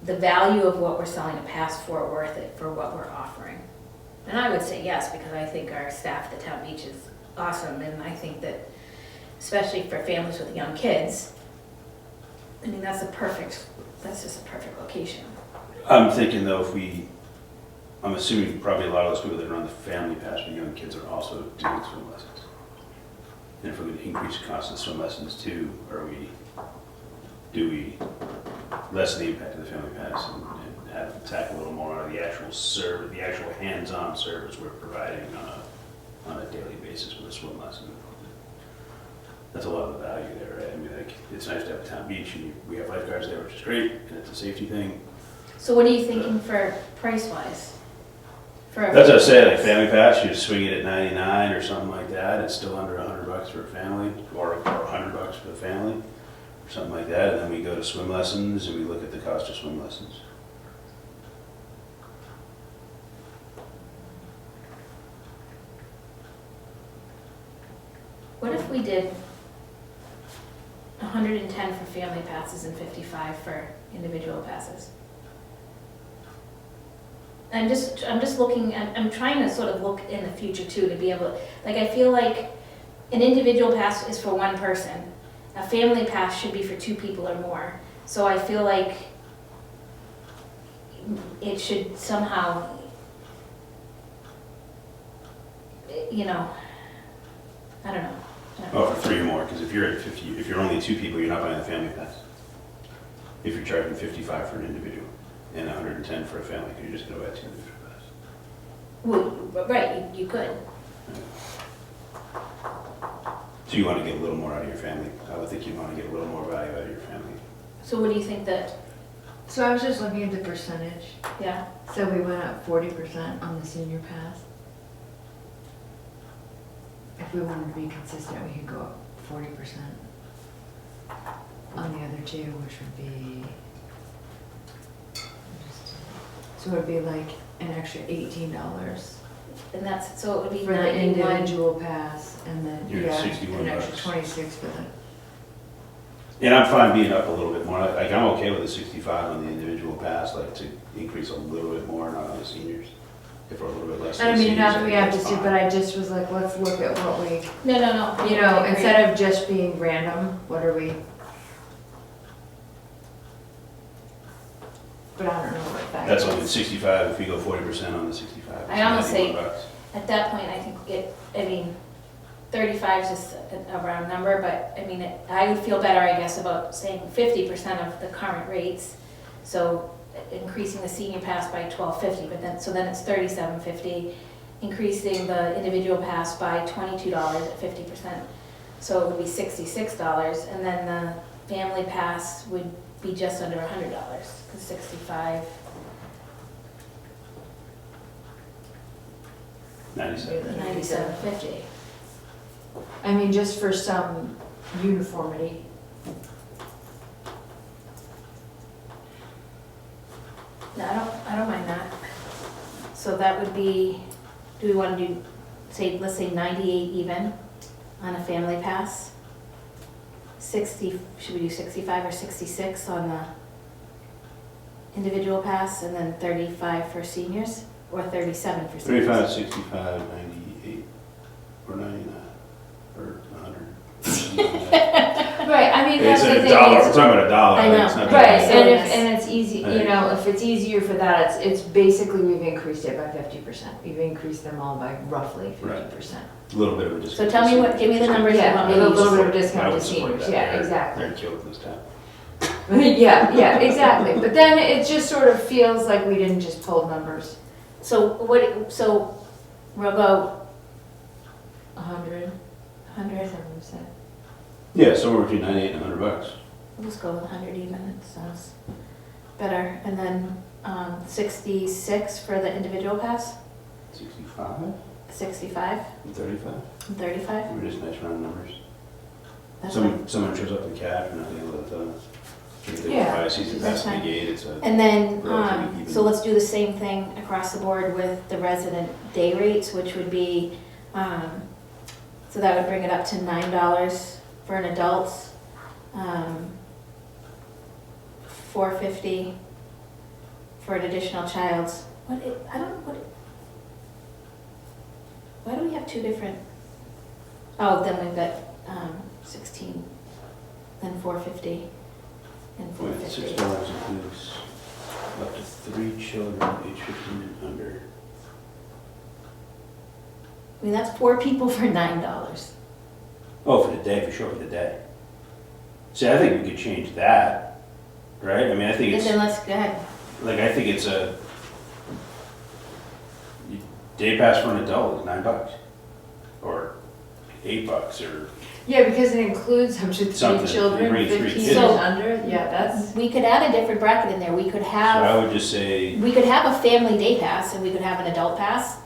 [SPEAKER 1] the value of what we're selling a pass for worth it for what we're offering? And I would say yes, because I think our staff at the town beach is awesome, and I think that, especially for families with young kids, I mean, that's just a perfect location.
[SPEAKER 3] I'm thinking though, I'm assuming probably a lot of those people that run the family pass with young kids are also doing swim lessons. And if we're going to increase the cost of swim lessons too, do we lessen the impact of the family pass and have them tack a little more on the actual service, the actual hands-on service we're providing on a daily basis with a swim lesson? That's a lot of the value there, right? I mean, like, it's nice to have a town beach and we have lifeguards there, which is great, and it's a safety thing.
[SPEAKER 1] So what are you thinking for price-wise?
[SPEAKER 3] That's what I say, like family pass, you just swing it at 99 or something like that, it's still under $100 for a family, or $100 for the family, or something like that, and then we go to swim lessons and we look at the cost of swim lessons.
[SPEAKER 1] What if we did 110 for family passes and 55 for individual passes? I'm just looking, I'm trying to sort of look in the future too, to be able, like, I feel like an individual pass is for one person. A family pass should be for 2 people or more. So I feel like it should somehow, you know, I don't know.
[SPEAKER 3] Oh, for 3 or more, because if you're at 50, if you're only 2 people, you're not buying the family pass. If you're charging 55 for an individual and 110 for a family, because you're just gonna buy 2 individual passes.
[SPEAKER 1] Well, right, you could.
[SPEAKER 3] So you want to get a little more out of your family. I would think you want to get a little more value out of your family.
[SPEAKER 1] So what do you think that,
[SPEAKER 2] So I was just looking at the percentage.
[SPEAKER 1] yeah?
[SPEAKER 2] So we went up 40% on the senior pass. If we wanted to be consistent, we could go up 40% on the other 2, which would be, so it would be like an extra $18
[SPEAKER 1] And that's, so it would be
[SPEAKER 2] for the
[SPEAKER 1] 91.
[SPEAKER 2] individual pass, and then,
[SPEAKER 3] You're at
[SPEAKER 2] yeah,
[SPEAKER 3] 61
[SPEAKER 2] an extra
[SPEAKER 3] bucks.
[SPEAKER 2] 26 for the,
[SPEAKER 3] And I'm fine being up a little bit more. Like, I'm okay with the 65 on the individual pass, like to increase a little bit more, not on the seniors. If we're a little bit less
[SPEAKER 2] I
[SPEAKER 3] than
[SPEAKER 2] mean,
[SPEAKER 3] seniors,
[SPEAKER 2] not that we have to
[SPEAKER 3] that's
[SPEAKER 2] see,
[SPEAKER 3] fine.
[SPEAKER 2] but I just was like, let's look at what we,
[SPEAKER 1] No,
[SPEAKER 2] you know,
[SPEAKER 1] I agree.
[SPEAKER 2] instead of just being random, what are we? But I don't know what that
[SPEAKER 3] That's
[SPEAKER 2] is.
[SPEAKER 3] only 65, if we go 40% on the 65. it's
[SPEAKER 1] I almost say-
[SPEAKER 3] 91 bucks.
[SPEAKER 1] At that point, I think I mean, 35 is just a round number, but I mean, I would feel better, I guess, about saying 50% of the current rates. So increasing the senior pass by $12.50, but then, so then it's $37.50. Increasing the individual pass by $22 at 50%. So it would be $66, and then the family pass would be just under $100, because 65.
[SPEAKER 3] 97.
[SPEAKER 1] $97.50.
[SPEAKER 2] I mean, just for some uniformity.
[SPEAKER 1] No, I don't mind that. So that would be, do we want to do, say, let's say 98 even on a family pass? 60, should we do 65 or 66 on the individual pass, and then 35 for seniors, or 37 for seniors?
[SPEAKER 3] 35, 65, 98, or 99, or 100.
[SPEAKER 2] Right, I mean, that's
[SPEAKER 3] It's
[SPEAKER 2] the
[SPEAKER 3] a
[SPEAKER 2] thing.
[SPEAKER 3] dollar,
[SPEAKER 2] is-
[SPEAKER 3] we're talking about a dollar.
[SPEAKER 1] I know.
[SPEAKER 3] It's not
[SPEAKER 2] Right,
[SPEAKER 3] that
[SPEAKER 2] and
[SPEAKER 3] big.
[SPEAKER 2] and it's easy, you know, if it's easier for that, it's basically, we've increased it by 50%. We've increased them all by roughly 50%.
[SPEAKER 3] A little bit of a discount.
[SPEAKER 1] So tell me what, give me the numbers you
[SPEAKER 2] Yeah,
[SPEAKER 1] want me
[SPEAKER 2] with
[SPEAKER 1] to
[SPEAKER 2] a
[SPEAKER 1] use.
[SPEAKER 2] little bit of
[SPEAKER 3] I
[SPEAKER 2] discount
[SPEAKER 3] would
[SPEAKER 2] to
[SPEAKER 3] support
[SPEAKER 2] seniors,
[SPEAKER 3] that.
[SPEAKER 2] yeah,
[SPEAKER 3] They're-
[SPEAKER 2] exactly.
[SPEAKER 3] They're killing this town.
[SPEAKER 2] Yeah, exactly, but then it just sort of feels like we didn't just pull numbers.
[SPEAKER 1] So we'll go
[SPEAKER 2] 100,
[SPEAKER 1] 100,
[SPEAKER 2] 7%.
[SPEAKER 3] Yeah, somewhere between 98 and 100 bucks.
[SPEAKER 1] we'll just go with 100 even, it sounds better. And then 66 for the individual pass,
[SPEAKER 3] 65
[SPEAKER 1] 65
[SPEAKER 3] and 35.
[SPEAKER 1] and 35.
[SPEAKER 3] We're just nice round numbers.
[SPEAKER 1] That's fine.
[SPEAKER 3] Someone shows up in cab and not dealing with
[SPEAKER 2] Yeah,
[SPEAKER 3] buy a season
[SPEAKER 1] that's
[SPEAKER 3] pass at
[SPEAKER 1] fine.
[SPEAKER 3] the gate, it's a,
[SPEAKER 1] And then,
[SPEAKER 3] Relatively even.
[SPEAKER 1] so let's do the same thing across the board with the resident day rates, which would be, so that would bring it up to $9 for an adult, $4.50 for an additional child's. Why do we have 2 different? Oh, then we've got 16, then $4.50 and
[SPEAKER 3] wait,
[SPEAKER 1] $4.50.
[SPEAKER 3] $6 includes up to 3 children, age 15 and under.
[SPEAKER 1] I mean, that's 4 people for $9.
[SPEAKER 3] Oh, for the day, for sure, for the day. See, I think we could change that, right? I mean, I think
[SPEAKER 1] And
[SPEAKER 3] it's,
[SPEAKER 1] then let's go ahead.
[SPEAKER 3] like, I think it's a day pass for an adult is $9. Or $8, or,
[SPEAKER 2] Yeah, because it includes up to 3
[SPEAKER 3] Something. You
[SPEAKER 2] children,
[SPEAKER 3] bring 3
[SPEAKER 2] 15
[SPEAKER 3] kids.
[SPEAKER 2] and under, yeah, that's,
[SPEAKER 1] We could add a different bracket in there. We could
[SPEAKER 3] so
[SPEAKER 1] have,
[SPEAKER 3] I would just say,
[SPEAKER 1] a family day pass and we could have an adult pass.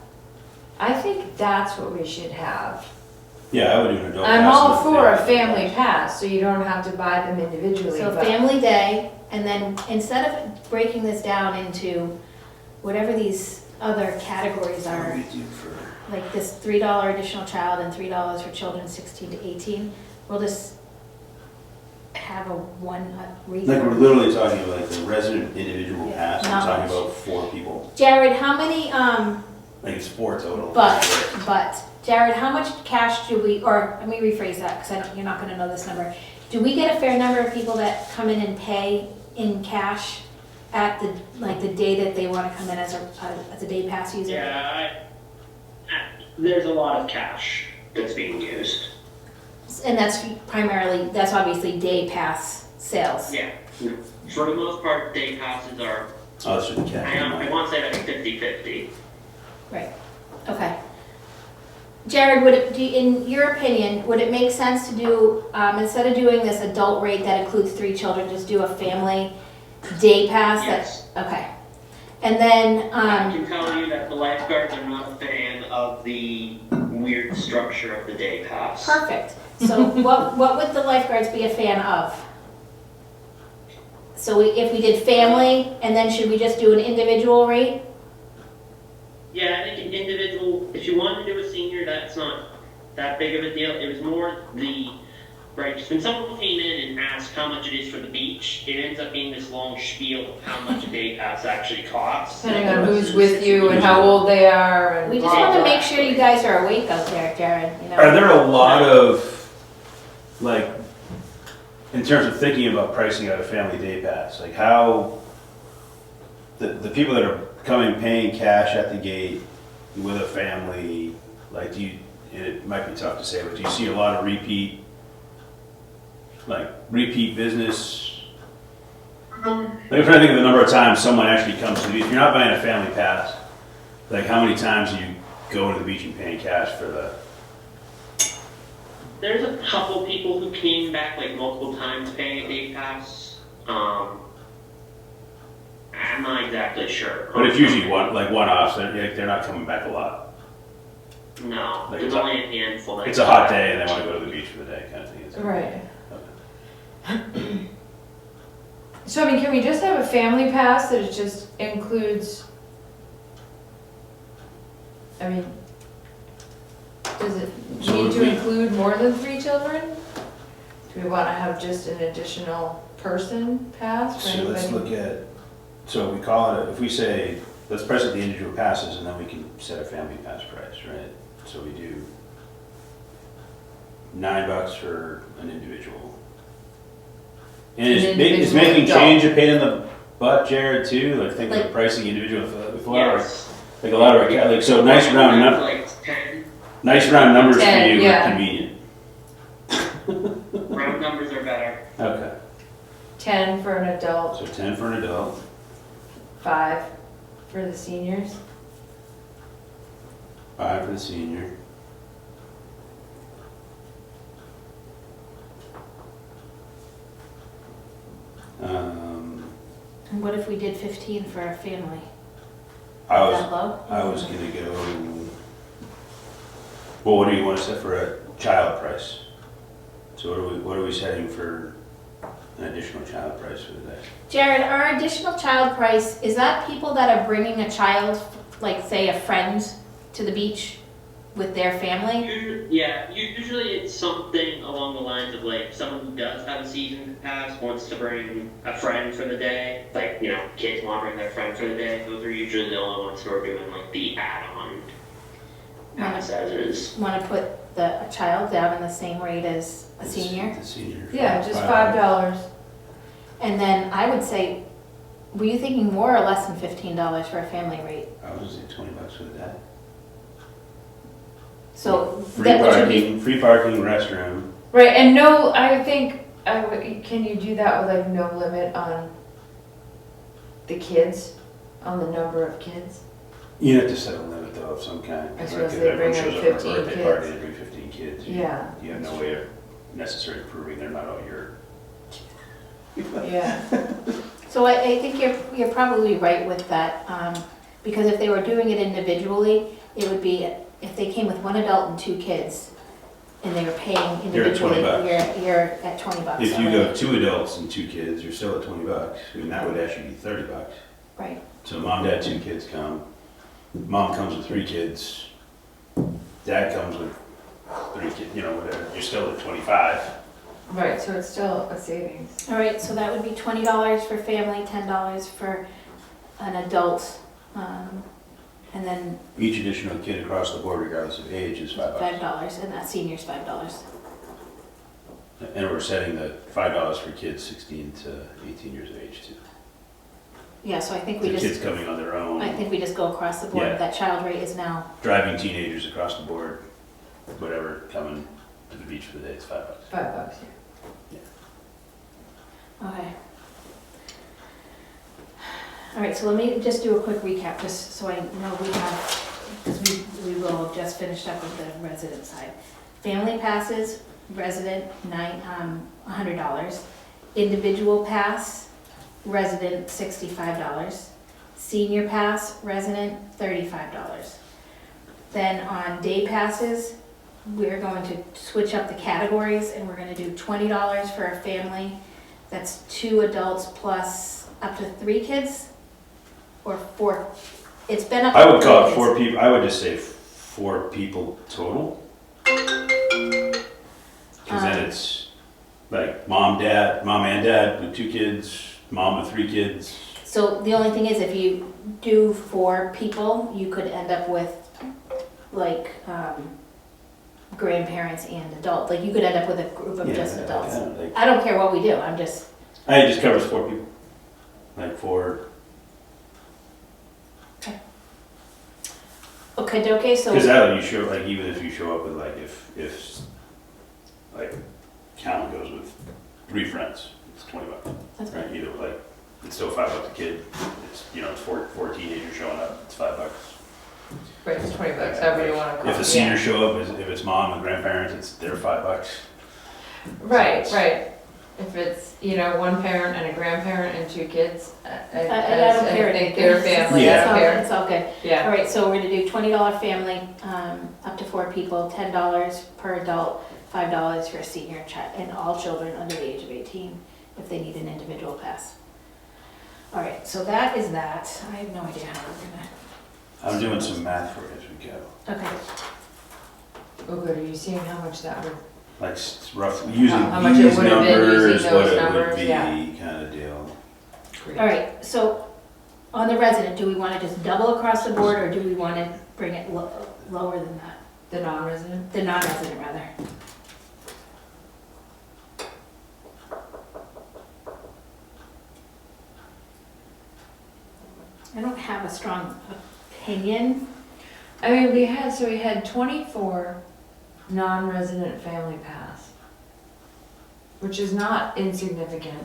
[SPEAKER 2] I think that's what we should have.
[SPEAKER 3] yeah, I would do an adult pass.
[SPEAKER 2] I'm all
[SPEAKER 3] and
[SPEAKER 2] for a
[SPEAKER 3] family
[SPEAKER 2] family pass, so you don't have to buy them individually,
[SPEAKER 1] So
[SPEAKER 2] but,
[SPEAKER 1] family day, and then instead of breaking this down into whatever these other categories
[SPEAKER 3] What do
[SPEAKER 1] are,
[SPEAKER 3] we do for?
[SPEAKER 1] like this $3 additional child and $3 for children 16 to 18, we'll just have a reason.
[SPEAKER 3] Like, we're literally talking about like the resident individual pass, we're
[SPEAKER 1] Not
[SPEAKER 3] talking
[SPEAKER 1] much.
[SPEAKER 3] about 4 people.
[SPEAKER 1] Jared, how many,
[SPEAKER 3] Like, it's 4 total.
[SPEAKER 1] but, Jared, how much cash do we, or let me rephrase that, because you're not gonna know this number. Do we get a fair number of people that come in and pay in cash at the, like, the day that they wanna come in as a day pass user?
[SPEAKER 4] Yeah, there's a lot of cash that's being used.
[SPEAKER 1] And that's primarily, that's obviously day pass sales.
[SPEAKER 4] Yeah, for the most part, day passes are,
[SPEAKER 3] Oh, that's for the cat.
[SPEAKER 4] I want to say like 50-50.
[SPEAKER 1] Right, okay. Jared, in your opinion, would it make sense to do, instead of doing this adult rate that includes 3 children, just do a family day pass?
[SPEAKER 4] Yes.
[SPEAKER 1] Okay. And then,
[SPEAKER 4] I can tell you that the lifeguards are not a fan of the weird structure of the day pass.
[SPEAKER 1] perfect. So what would the lifeguards be a fan of? So if we did family, and then should we just do an individual rate?
[SPEAKER 4] Yeah, I think an individual, if you wanted to do a senior, that's not that big of a deal. It was more right, when someone came in and asked how much it is for the beach, it ends up being this long spiel of how much a day pass actually costs.
[SPEAKER 2] Depending on who's with you and how old they are and
[SPEAKER 1] We just
[SPEAKER 2] blah,
[SPEAKER 1] want to
[SPEAKER 2] blah.
[SPEAKER 1] make sure you guys are awake out there, Jared, you know?
[SPEAKER 3] Are there a lot of, like, in terms of thinking about pricing out a family day pass, like how, the people that are coming paying cash at the gate with a family, like it might be tough to say, but do you see a lot of repeat business? Like, I'm trying to think of the number of times someone actually comes to the beach. If you're not buying a family pass, like how many times do you go to the beach and paying cash for the?
[SPEAKER 4] There's a couple people who came back like multiple times paying a day pass. I'm not exactly sure.
[SPEAKER 3] But it's usually one-offs. They're not coming back a lot.
[SPEAKER 4] No,
[SPEAKER 3] Like
[SPEAKER 4] there's
[SPEAKER 3] it's a-
[SPEAKER 4] only a handful. that
[SPEAKER 3] It's a
[SPEAKER 4] come
[SPEAKER 3] hot
[SPEAKER 4] back.
[SPEAKER 3] day and they want to go to the beach for the day, kind of thing. It's-
[SPEAKER 2] Right.
[SPEAKER 3] Okay.
[SPEAKER 2] So, I mean, can we just have a family pass that it just includes, I mean, does it
[SPEAKER 3] So
[SPEAKER 2] need
[SPEAKER 3] if
[SPEAKER 2] to
[SPEAKER 3] we-
[SPEAKER 2] include more than 3 children? Do we want to have just an additional person pass for
[SPEAKER 3] So let's
[SPEAKER 2] anybody?
[SPEAKER 3] look at, so we call it, if we say, let's price it the individual passes and then we can set a family pass price, right? So we do $9 for an individual. And
[SPEAKER 2] An
[SPEAKER 3] is
[SPEAKER 2] individual
[SPEAKER 3] making
[SPEAKER 2] adult.
[SPEAKER 3] change a pain in the butt, Jared, too? Like think
[SPEAKER 1] Like-
[SPEAKER 3] of pricing individual with a lot of,
[SPEAKER 4] Yes.
[SPEAKER 3] like a lot of, like, so nice round,
[SPEAKER 4] Like 10
[SPEAKER 3] nice round numbers for
[SPEAKER 2] 10,
[SPEAKER 3] you
[SPEAKER 2] yeah.
[SPEAKER 3] are convenient.
[SPEAKER 4] round numbers are better.
[SPEAKER 3] Okay,
[SPEAKER 2] 10 for an adult,
[SPEAKER 3] so 10 for an adult,
[SPEAKER 2] 5 for the seniors.
[SPEAKER 3] 5 for the senior.
[SPEAKER 1] And what if we did 15 for a family?
[SPEAKER 3] I
[SPEAKER 1] Is
[SPEAKER 3] was
[SPEAKER 1] that low?
[SPEAKER 3] I was gonna go, well, what do you want to set for a child price? So what are we setting for an additional child price for the day?
[SPEAKER 1] Jared, our additional child price, is that people that are bringing a child, like say a friend, to the beach with their family?
[SPEAKER 4] Usually it's something along the lines of like someone who does have a season pass wants to bring a friend for the day. Like, kids want to bring their friend for the day. Those are usually the only ones who are doing like the add-on pass as is.
[SPEAKER 1] Want to put a child down in the same rate as a senior?
[SPEAKER 3] The senior.
[SPEAKER 2] Yeah, just $5.
[SPEAKER 1] And then I would say, were you thinking more or less than $15 for a family rate?
[SPEAKER 3] I was gonna say $20 for the day.
[SPEAKER 1] So
[SPEAKER 3] Free
[SPEAKER 1] that would be,
[SPEAKER 3] parking, restroom.
[SPEAKER 2] Right, and no, I think, can you do that with like no limit on the kids, on the number of kids?
[SPEAKER 3] You have to set a limit though of some kind.
[SPEAKER 2] I
[SPEAKER 3] Right,
[SPEAKER 2] suppose
[SPEAKER 3] 'cause
[SPEAKER 2] they
[SPEAKER 3] everyone
[SPEAKER 2] bring in
[SPEAKER 3] shows up for a
[SPEAKER 2] 15
[SPEAKER 3] birthday party,
[SPEAKER 2] kids.
[SPEAKER 3] they bring 15 kids.
[SPEAKER 2] Yeah.
[SPEAKER 3] You have no way of necessarily proving they're not all your.
[SPEAKER 2] Yeah.
[SPEAKER 1] so I think you're probably right with that, because if they were doing it individually, it would be, if they came with one adult and 2 kids, and they were paying
[SPEAKER 3] You're at
[SPEAKER 1] individually,
[SPEAKER 3] $20.
[SPEAKER 1] you're at $20.
[SPEAKER 3] If you
[SPEAKER 1] already.
[SPEAKER 3] go 2 adults and 2 kids, you're still at $20. I mean, that would actually be $30.
[SPEAKER 1] Right,
[SPEAKER 3] So mom, dad, 2 kids come. mom comes with 3 kids, dad comes with 3 kids, you know, whatever, you're still at 25.
[SPEAKER 2] Right, so it's still a savings.
[SPEAKER 1] All right, so that would be $20 for family, $10 for an adult, and then
[SPEAKER 3] Each additional kid across the board, regardless of age, is $5.
[SPEAKER 1] $5, and that senior's $5.
[SPEAKER 3] And we're setting the $5 for kids 16 to 18 years of age too.
[SPEAKER 1] Yeah, so I think we
[SPEAKER 3] The kids
[SPEAKER 1] just,
[SPEAKER 3] coming on their own,
[SPEAKER 1] I think we just go across the board.
[SPEAKER 3] Yeah.
[SPEAKER 1] That child rate is now,
[SPEAKER 3] driving teenagers across the board, whatever, coming to the beach for the day, it's $5.
[SPEAKER 2] $5, yeah.
[SPEAKER 1] okay. All right, so let me just do a quick recap, just so I know we have, because we will have just finished up with the resident side. Family passes, resident, $100. Individual pass, resident, $65. Senior pass, resident, $35. Then on day passes, we're going to switch up the categories and we're gonna do $20 for a family. That's 2 adults plus up to 3 kids? Or 4? It's been up to 3
[SPEAKER 3] I would call it
[SPEAKER 1] kids.
[SPEAKER 3] 4 people, I would just say 4 people total. Cause then it's like mom and dad with 2 kids, mom with 3 kids.
[SPEAKER 1] So the only thing is, if you do 4 people, you could end up with like grandparents and adult. Like you could end up with a group of
[SPEAKER 3] Yeah,
[SPEAKER 1] just adults.
[SPEAKER 3] like-
[SPEAKER 1] I don't care what we do. I'm just,
[SPEAKER 3] it just covers 4 people. Like 4,
[SPEAKER 1] okay, so
[SPEAKER 3] cause that way you show, like even if you show up with like, if like Callan goes with 3 friends, it's $20.
[SPEAKER 1] that's
[SPEAKER 3] Right,
[SPEAKER 1] fine.
[SPEAKER 3] either like, it's still $5 a kid, it's, you know, it's 4 teenagers showing up, it's $5.
[SPEAKER 2] Right, it's $20, however you wanna call it.
[SPEAKER 3] If the seniors show up, if it's mom and grandparents, it's their $5.
[SPEAKER 2] Right, right. If it's, you know, 1 parent and a grandparent and 2 kids, I
[SPEAKER 1] don't care.
[SPEAKER 2] think they're family, I
[SPEAKER 3] Yeah.
[SPEAKER 2] don't care.
[SPEAKER 1] It's all good. All
[SPEAKER 2] Yeah,
[SPEAKER 1] right, so we're gonna do $20 family, up to 4 people, $10 per adult, $5 for a senior child, and all children under the age of 18 if they need an individual pass. All right, so that is that. I have no idea how we're
[SPEAKER 3] I'm doing some math for you as we go.
[SPEAKER 1] gonna, okay.
[SPEAKER 2] oh good, are you seeing how much that would,
[SPEAKER 3] Like roughly, using
[SPEAKER 2] How much it
[SPEAKER 3] these
[SPEAKER 2] would have been using
[SPEAKER 3] numbers, what
[SPEAKER 2] those
[SPEAKER 3] it would
[SPEAKER 2] numbers,
[SPEAKER 3] be,
[SPEAKER 2] yeah.
[SPEAKER 3] kind of deal.
[SPEAKER 1] All right, so on the resident, do we wanna just double across the board, or do we wanna bring it lower than that?
[SPEAKER 2] the non-resident?
[SPEAKER 1] The non-resident, rather. I don't have a strong opinion.
[SPEAKER 2] I mean, we had 24 non-resident family pass, which is not insignificant.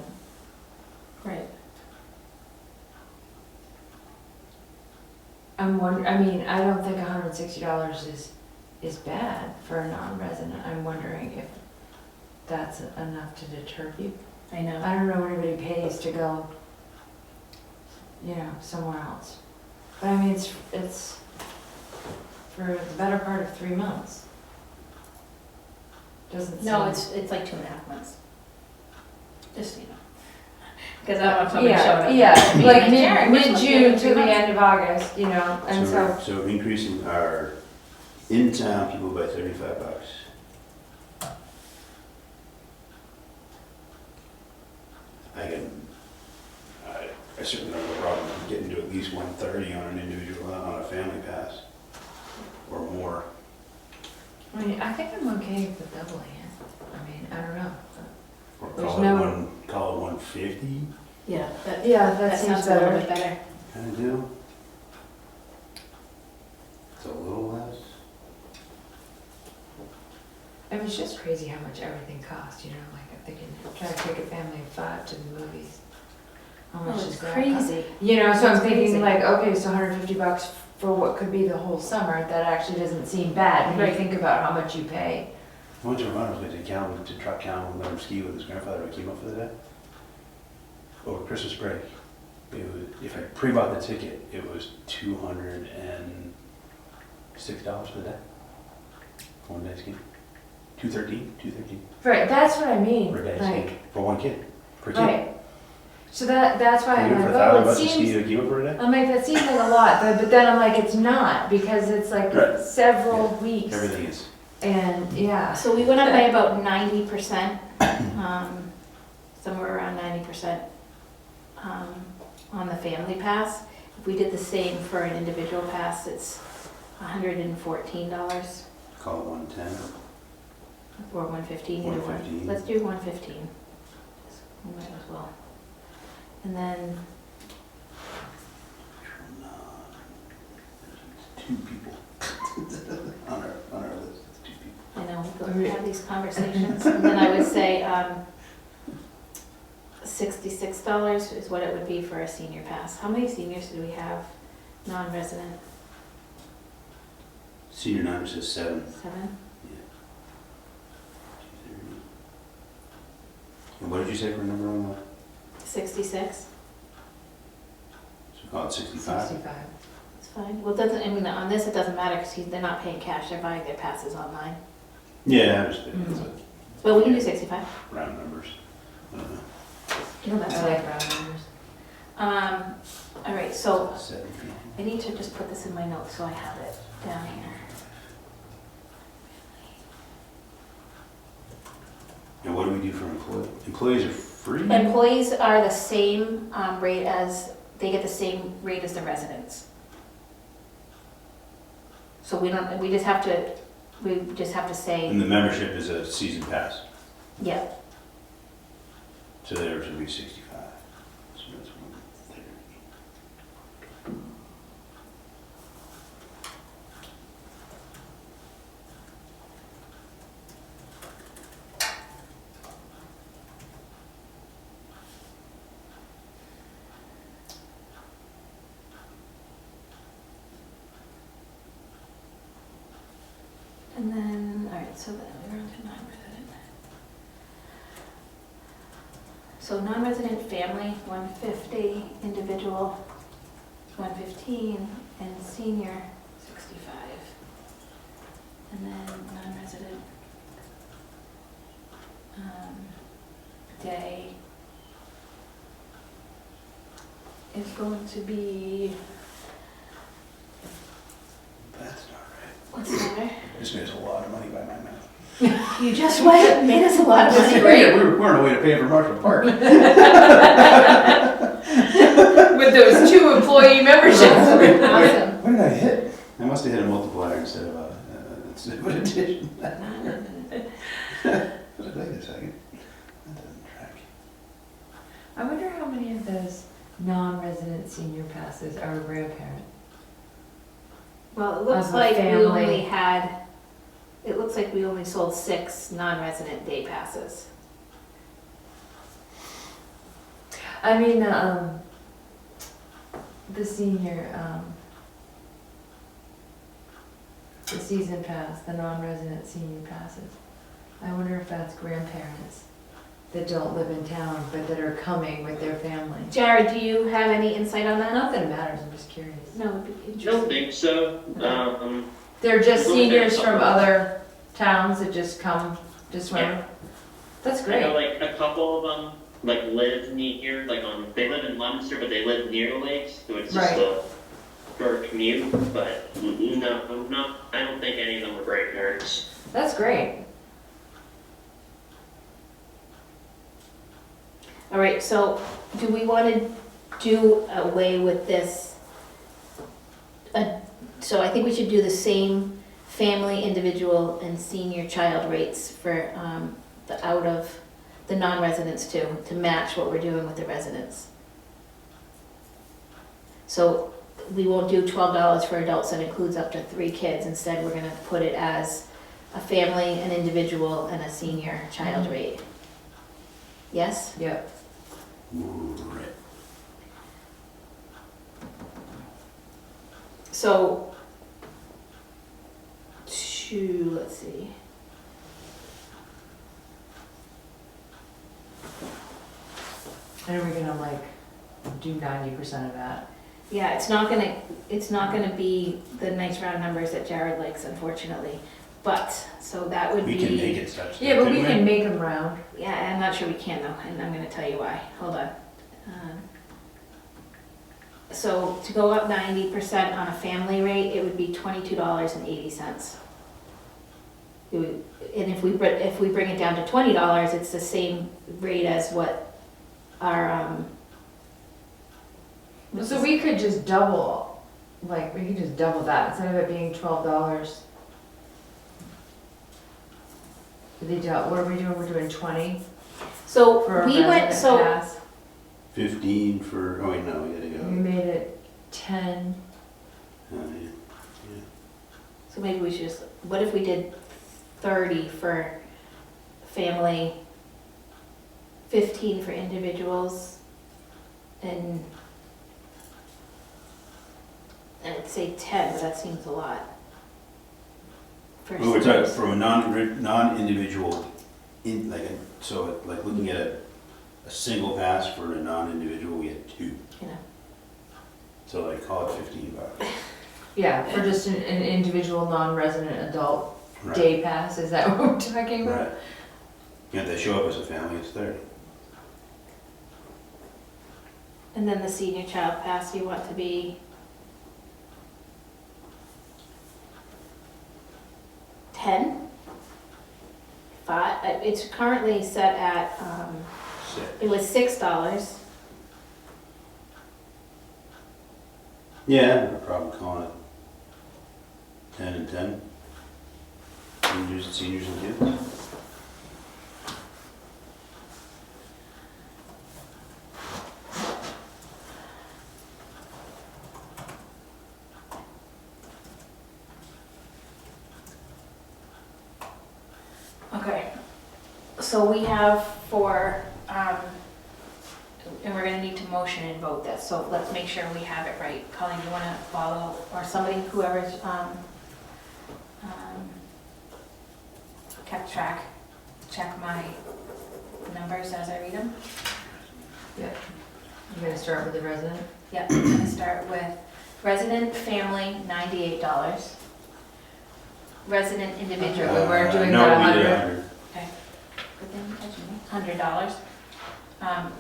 [SPEAKER 1] Right.
[SPEAKER 2] I mean, I don't think $160 is bad for a non-resident. I'm wondering if that's enough to deter people.
[SPEAKER 1] I know.
[SPEAKER 2] I don't know anybody pays to go, you know, somewhere else. But I mean, it's for the better part of 3 months. Doesn't seem.
[SPEAKER 1] No, it's like 2.5 months. Just, you know. Because I don't know if somebody showed up.
[SPEAKER 2] Yeah,
[SPEAKER 1] Being
[SPEAKER 2] like
[SPEAKER 1] "Jared, we're supposed to be
[SPEAKER 2] mid-June
[SPEAKER 1] in
[SPEAKER 2] to
[SPEAKER 1] 3
[SPEAKER 2] the
[SPEAKER 1] months."
[SPEAKER 2] end of August, you know, and so.
[SPEAKER 3] So increasing our in-town people by $35. I certainly don't have a problem with getting to at least 130 on an individual, on a family pass, or more.
[SPEAKER 2] I mean, I think I'm okay with doubling it. I mean, I don't know.
[SPEAKER 3] Or
[SPEAKER 2] There's
[SPEAKER 3] call it
[SPEAKER 2] no-
[SPEAKER 3] call it 150
[SPEAKER 1] Yeah, that,
[SPEAKER 2] Yeah,
[SPEAKER 1] that sounds a little bit better.
[SPEAKER 3] kind of deal. It's a little less.
[SPEAKER 2] It was just crazy how much everything cost, you know, like I'm thinking, trying to take a family of 5 to the movies. How much
[SPEAKER 1] Oh,
[SPEAKER 2] is
[SPEAKER 1] it's
[SPEAKER 2] that?
[SPEAKER 1] crazy.
[SPEAKER 2] You know, so I'm
[SPEAKER 1] It's crazy.
[SPEAKER 2] thinking like, okay, so $150 for what could be the whole summer, that actually doesn't seem bad when you
[SPEAKER 1] Right.
[SPEAKER 2] think about how much you pay.
[SPEAKER 3] I went to Vermont, I was going to truck Calvin and let him ski with his grandfather when he came up for the day. Over Christmas break. It was, if I pre-bought the ticket, it was $206 for the day. One day skiing. $213.
[SPEAKER 2] Right, that's what I mean.
[SPEAKER 3] Per day
[SPEAKER 2] Like,
[SPEAKER 3] skiing. For one kid. Per kid.
[SPEAKER 2] right. So that's why I'm
[SPEAKER 3] Can we
[SPEAKER 2] like,
[SPEAKER 3] go for $1,000
[SPEAKER 2] oh, it
[SPEAKER 3] bucks to ski
[SPEAKER 2] seems,
[SPEAKER 3] a Kiva for a day?
[SPEAKER 2] I'm like, that seems like a lot, but then I'm like, it's not, because it's like
[SPEAKER 3] Right.
[SPEAKER 2] several weeks.
[SPEAKER 3] Everything is.
[SPEAKER 2] And, yeah,
[SPEAKER 1] So we went up by about 90%, somewhere around 90%, on the family pass. If we did the same for an individual pass, it's $114
[SPEAKER 3] Call it 110.
[SPEAKER 1] or 115. either one.
[SPEAKER 3] 115.
[SPEAKER 1] Let's do 115. We might as well. And then,
[SPEAKER 3] Two people on our list. It's two people.
[SPEAKER 1] I know, we have these conversations, and then I would say, $66 is what it would be for a senior pass. How many seniors do we have, non-resident?
[SPEAKER 3] Senior number says 7.
[SPEAKER 1] 7?
[SPEAKER 3] And what did you say for a number on that?
[SPEAKER 1] 66?
[SPEAKER 3] So call it 65?
[SPEAKER 2] 65.
[SPEAKER 1] It's fine. Well, it doesn't, I mean, on this, it doesn't matter, because they're not paying cash, they're buying their passes online.
[SPEAKER 3] Yeah, I just
[SPEAKER 2] Mm.
[SPEAKER 3] it's
[SPEAKER 1] But we can do 65.
[SPEAKER 3] round numbers. I don't know.
[SPEAKER 1] No, that's
[SPEAKER 2] I
[SPEAKER 1] fine.
[SPEAKER 2] like round numbers.
[SPEAKER 1] All right, so
[SPEAKER 3] 7 people.
[SPEAKER 1] I need to just put this in my notes so I have it down here.
[SPEAKER 3] And what do we do for employees? Employees are free?
[SPEAKER 1] Employees are the same rate as, they get the same rate as the residents. So we don't, we just have to say,
[SPEAKER 3] And the membership is a season pass,
[SPEAKER 1] yeah,
[SPEAKER 3] so theirs would be 65. So that's 130.
[SPEAKER 1] and then, all right, so then we're on to non-resident. So non-resident family, 150, individual, 115, and senior, 65. And then non-resident, day is going to be,
[SPEAKER 3] That's not right.
[SPEAKER 1] what's the matter?
[SPEAKER 3] This makes a lot of money by my math.
[SPEAKER 1] You just made us a lot of money.
[SPEAKER 3] Yeah, we're on our way to pay for Marshall Park.
[SPEAKER 2] With those 2 employee memberships.
[SPEAKER 1] Awesome.
[SPEAKER 3] What did I hit? I must have hit a multiplier instead of an addition. Wait a second. That doesn't track.
[SPEAKER 2] I wonder how many of those non-resident senior passes are a grandparent.
[SPEAKER 1] Well, it looks
[SPEAKER 2] Of a
[SPEAKER 1] like we
[SPEAKER 2] family.
[SPEAKER 1] only had, it looks like we only sold 6 non-resident day passes.
[SPEAKER 2] I mean, the senior, the season pass, the non-resident senior passes. I wonder if that's grandparents that don't live in town, but that are coming with their family.
[SPEAKER 1] Jared, do you have any insight on that?
[SPEAKER 2] Not that it matters, I'm just curious.
[SPEAKER 1] No, it'd be
[SPEAKER 4] I don't
[SPEAKER 1] interesting.
[SPEAKER 4] think so.
[SPEAKER 2] They're just
[SPEAKER 4] Look at
[SPEAKER 2] seniors from
[SPEAKER 4] something.
[SPEAKER 2] other towns that just come to swim?
[SPEAKER 4] Yeah.
[SPEAKER 2] That's
[SPEAKER 4] I know
[SPEAKER 2] great.
[SPEAKER 4] like a couple of them like live near, like they live in Leominster, but they live near the lakes, so it's just
[SPEAKER 2] Right.
[SPEAKER 4] a short commute. But no, I don't think any of them were grandparents.
[SPEAKER 2] That's great.
[SPEAKER 1] All right, so do we want to do away with this? So I think we should do the same family, individual, and senior child rates for the non-residents too, to match what we're doing with the residents. So we won't do $12 for adults that includes up to 3 kids. Instead, we're gonna put it as a family, an individual, and a senior child
[SPEAKER 2] Mhm.
[SPEAKER 1] rate. Yes?
[SPEAKER 2] Yep.
[SPEAKER 3] Ooh, right.
[SPEAKER 1] So, let's see.
[SPEAKER 2] And are we gonna like do 90% of that?
[SPEAKER 1] Yeah, it's not gonna be the nice round numbers that Jared likes, unfortunately. But, so that would be.
[SPEAKER 3] We can make it such.
[SPEAKER 2] Yeah, but we
[SPEAKER 3] couldn't
[SPEAKER 2] can make them round.
[SPEAKER 1] Yeah, I'm not sure we can though, and I'm gonna tell you why. Hold on. So to go up 90% on a family rate, it would be $22.80. And if we bring it down to $20, it's the same rate as what our,
[SPEAKER 2] So we could just double, like, we could just double that, instead of it being $12. What are we doing, we're doing 20
[SPEAKER 1] So
[SPEAKER 2] for a
[SPEAKER 1] we went,
[SPEAKER 2] resident
[SPEAKER 1] so,
[SPEAKER 2] pass?
[SPEAKER 3] 15 for, oh wait, no, we gotta
[SPEAKER 2] We
[SPEAKER 3] go.
[SPEAKER 2] made it 10,
[SPEAKER 3] Yeah.
[SPEAKER 1] so maybe we should just, what if we did 30 for family, 15 for individuals, and I'd say 10, but that seems a lot. For
[SPEAKER 3] Well, we're talking
[SPEAKER 1] seniors.
[SPEAKER 3] from a non-individual, so like looking at a single pass for a non-individual, we had 2.
[SPEAKER 1] You know.
[SPEAKER 3] So like call it $15.
[SPEAKER 2] yeah, for just an individual non-resident adult
[SPEAKER 3] Right.
[SPEAKER 2] day pass, is that what we're talking about?
[SPEAKER 3] Right. Yeah, if they show up as a family, it's 30.
[SPEAKER 1] And then the senior child pass, you want to be 10? It's currently set at,
[SPEAKER 3] 6.
[SPEAKER 1] it was $6.
[SPEAKER 3] Yeah, I have no problem calling it 10 and 10. Seniors and kids.
[SPEAKER 1] Okay, so we have for, and we're gonna need to motion and vote this, so let's make sure we have it right. Colleen, you wanna follow, or somebody, whoever's, kept track, check my numbers as I read them?
[SPEAKER 2] You're gonna start with the resident?
[SPEAKER 1] Yep, I'm gonna start with resident family, $98. Resident individual,
[SPEAKER 2] we weren't doing
[SPEAKER 3] No,
[SPEAKER 2] that
[SPEAKER 3] we did
[SPEAKER 2] 100.
[SPEAKER 3] 100.
[SPEAKER 1] good thing you touched me, $100.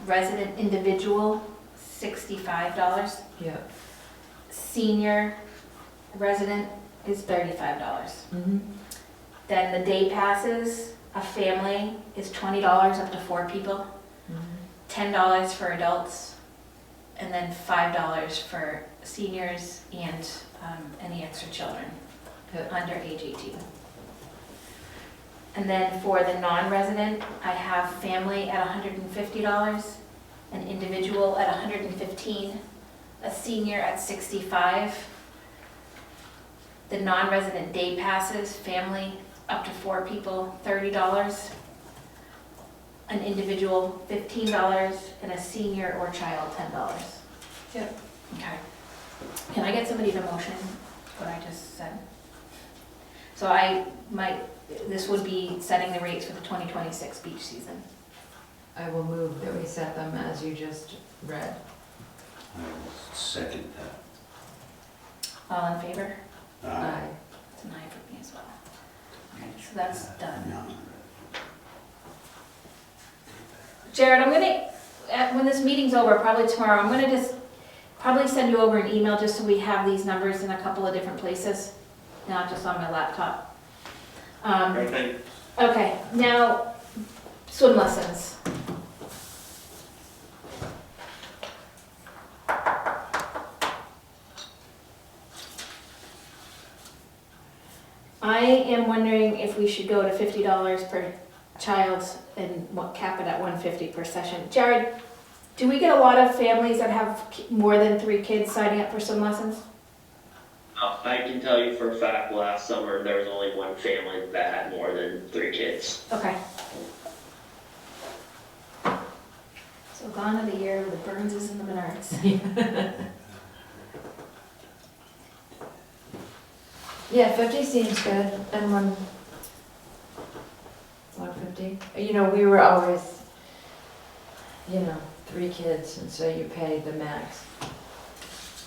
[SPEAKER 1] Resident individual, $65.
[SPEAKER 2] Yeah.
[SPEAKER 1] Senior resident is $35.
[SPEAKER 2] Mm-hmm.
[SPEAKER 1] Then the day passes, a family is $20 up to 4 people, $10 for adults, and then $5 for seniors and any extra children
[SPEAKER 2] Yep.
[SPEAKER 1] under age 18. And then for the non-resident, I have family at $150, an individual at $115, a senior at $65. The non-resident day passes, family up to 4 people, $30, an individual $15, and a senior or child $10.
[SPEAKER 2] Yep.
[SPEAKER 1] Okay. Can I get somebody to motion what I just said? So this would be setting the rates for the 2026 beach season.
[SPEAKER 2] I will move that we set them as you just read.
[SPEAKER 3] I will second that.
[SPEAKER 1] All in favor?
[SPEAKER 2] Aye.
[SPEAKER 1] It's an aye for me as well. Okay, so that's done. Jared, I'm gonna, when this meeting's over, probably tomorrow, I'm gonna just probably send you over an email just so we have these numbers in a couple of different places, not just on my laptop.
[SPEAKER 4] Okay.
[SPEAKER 1] Okay, now, swim lessons. I am wondering if we should go to $50 per child and cap it at $150 per session. Jared, do we get a lot of families that have more than 3 kids signing up for swim lessons?
[SPEAKER 4] I can tell you for a fact, last summer, there was only one family that had more than 3 kids.
[SPEAKER 1] Okay. So gone are the year with the Burnses and the Menards.
[SPEAKER 2] Yeah, 50 seems good, and 150. You know, we were always, 3 kids, and so you pay the max.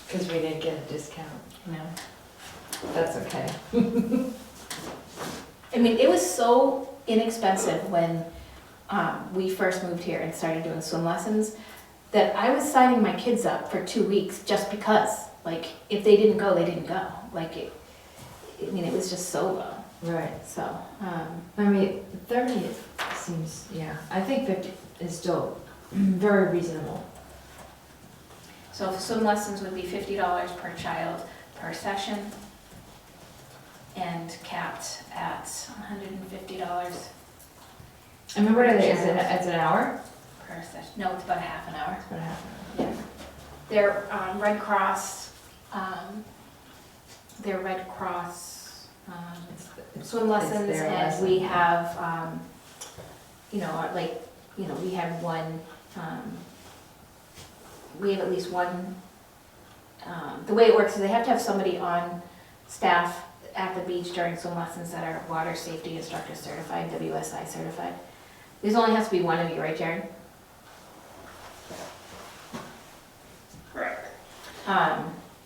[SPEAKER 2] Because we didn't get a discount.
[SPEAKER 1] No.
[SPEAKER 2] That's okay.
[SPEAKER 1] I mean, it was so inexpensive when we first moved here and started doing swim lessons. that I was signing my kids up for 2 weeks just because, like, if they didn't go, they didn't go. Like, I mean, it was just so low,
[SPEAKER 2] Right.
[SPEAKER 1] so,
[SPEAKER 2] I mean, 30 seems, yeah, I think 50 is still very reasonable.
[SPEAKER 1] so swim lessons would be $50 per child per session and capped at $150
[SPEAKER 2] I mean, what are they, is it, it's an hour?
[SPEAKER 1] per session. No, it's about a half an hour.
[SPEAKER 2] It's about half an hour.
[SPEAKER 1] Yeah. They're Red Cross, swim lessons,
[SPEAKER 2] their
[SPEAKER 1] and
[SPEAKER 2] lesson.
[SPEAKER 1] we have, we have one, we have at least one, the way it works is they have to have somebody on staff at the beach during swim lessons that are water safety instructor certified, WSI certified. There's only has to be one of you, right, Jared?
[SPEAKER 4] Correct.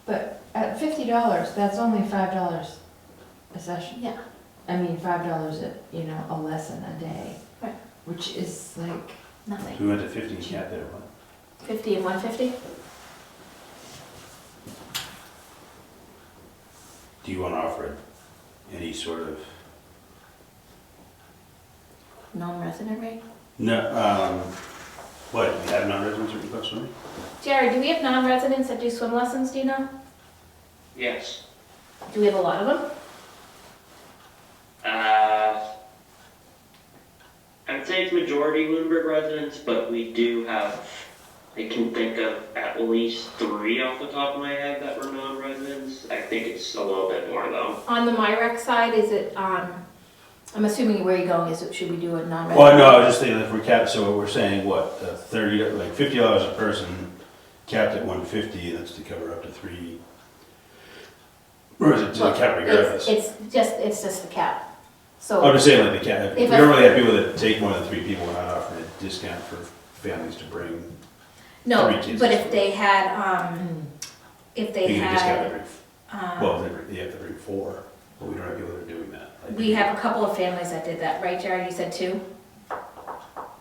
[SPEAKER 2] But at $50, that's only $5 a session.
[SPEAKER 1] Yeah.
[SPEAKER 2] I mean, $5 a lesson a day.
[SPEAKER 1] Right.
[SPEAKER 2] Which is like,
[SPEAKER 1] Nothing.
[SPEAKER 3] We went to 50 and capped it at what?
[SPEAKER 1] 50 and 150?
[SPEAKER 3] Do you want to offer any sort of,
[SPEAKER 1] Non-resident rate?
[SPEAKER 3] no, what, do you have non-residents or requests for me?
[SPEAKER 1] Jared, do we have non-residents that do swim lessons, do you know?
[SPEAKER 4] Yes.
[SPEAKER 1] Do we have a lot of them?
[SPEAKER 4] I'd say it's majority Lunenburg residents, but we do have, I can think of at least 3 off the top of my head that were non-residents. I think it's a little bit more though.
[SPEAKER 1] On the MyRec side, is it, I'm assuming where you're going is, should we do a non-resident?
[SPEAKER 3] Well, no, I was just thinking if we're capped, so we're saying what, 30, like $50 a person, capped at 150, that's to cover up to 3, or is it to the cap regardless?
[SPEAKER 1] It's just the cap. So.
[SPEAKER 3] I'm just saying like the cap, we
[SPEAKER 1] If
[SPEAKER 3] don't
[SPEAKER 1] I-
[SPEAKER 3] really have people that take more than 3 people, we're not offering a discount for families to bring.
[SPEAKER 1] No,
[SPEAKER 3] 3 kids
[SPEAKER 1] but
[SPEAKER 3] to
[SPEAKER 1] if
[SPEAKER 3] school.
[SPEAKER 1] they had, if they
[SPEAKER 3] You can discount
[SPEAKER 1] had,
[SPEAKER 3] every, well, they have to bring 4, but we don't have people that are doing that. Like,
[SPEAKER 1] we have a couple of families that did that, right, Jared? You said 2?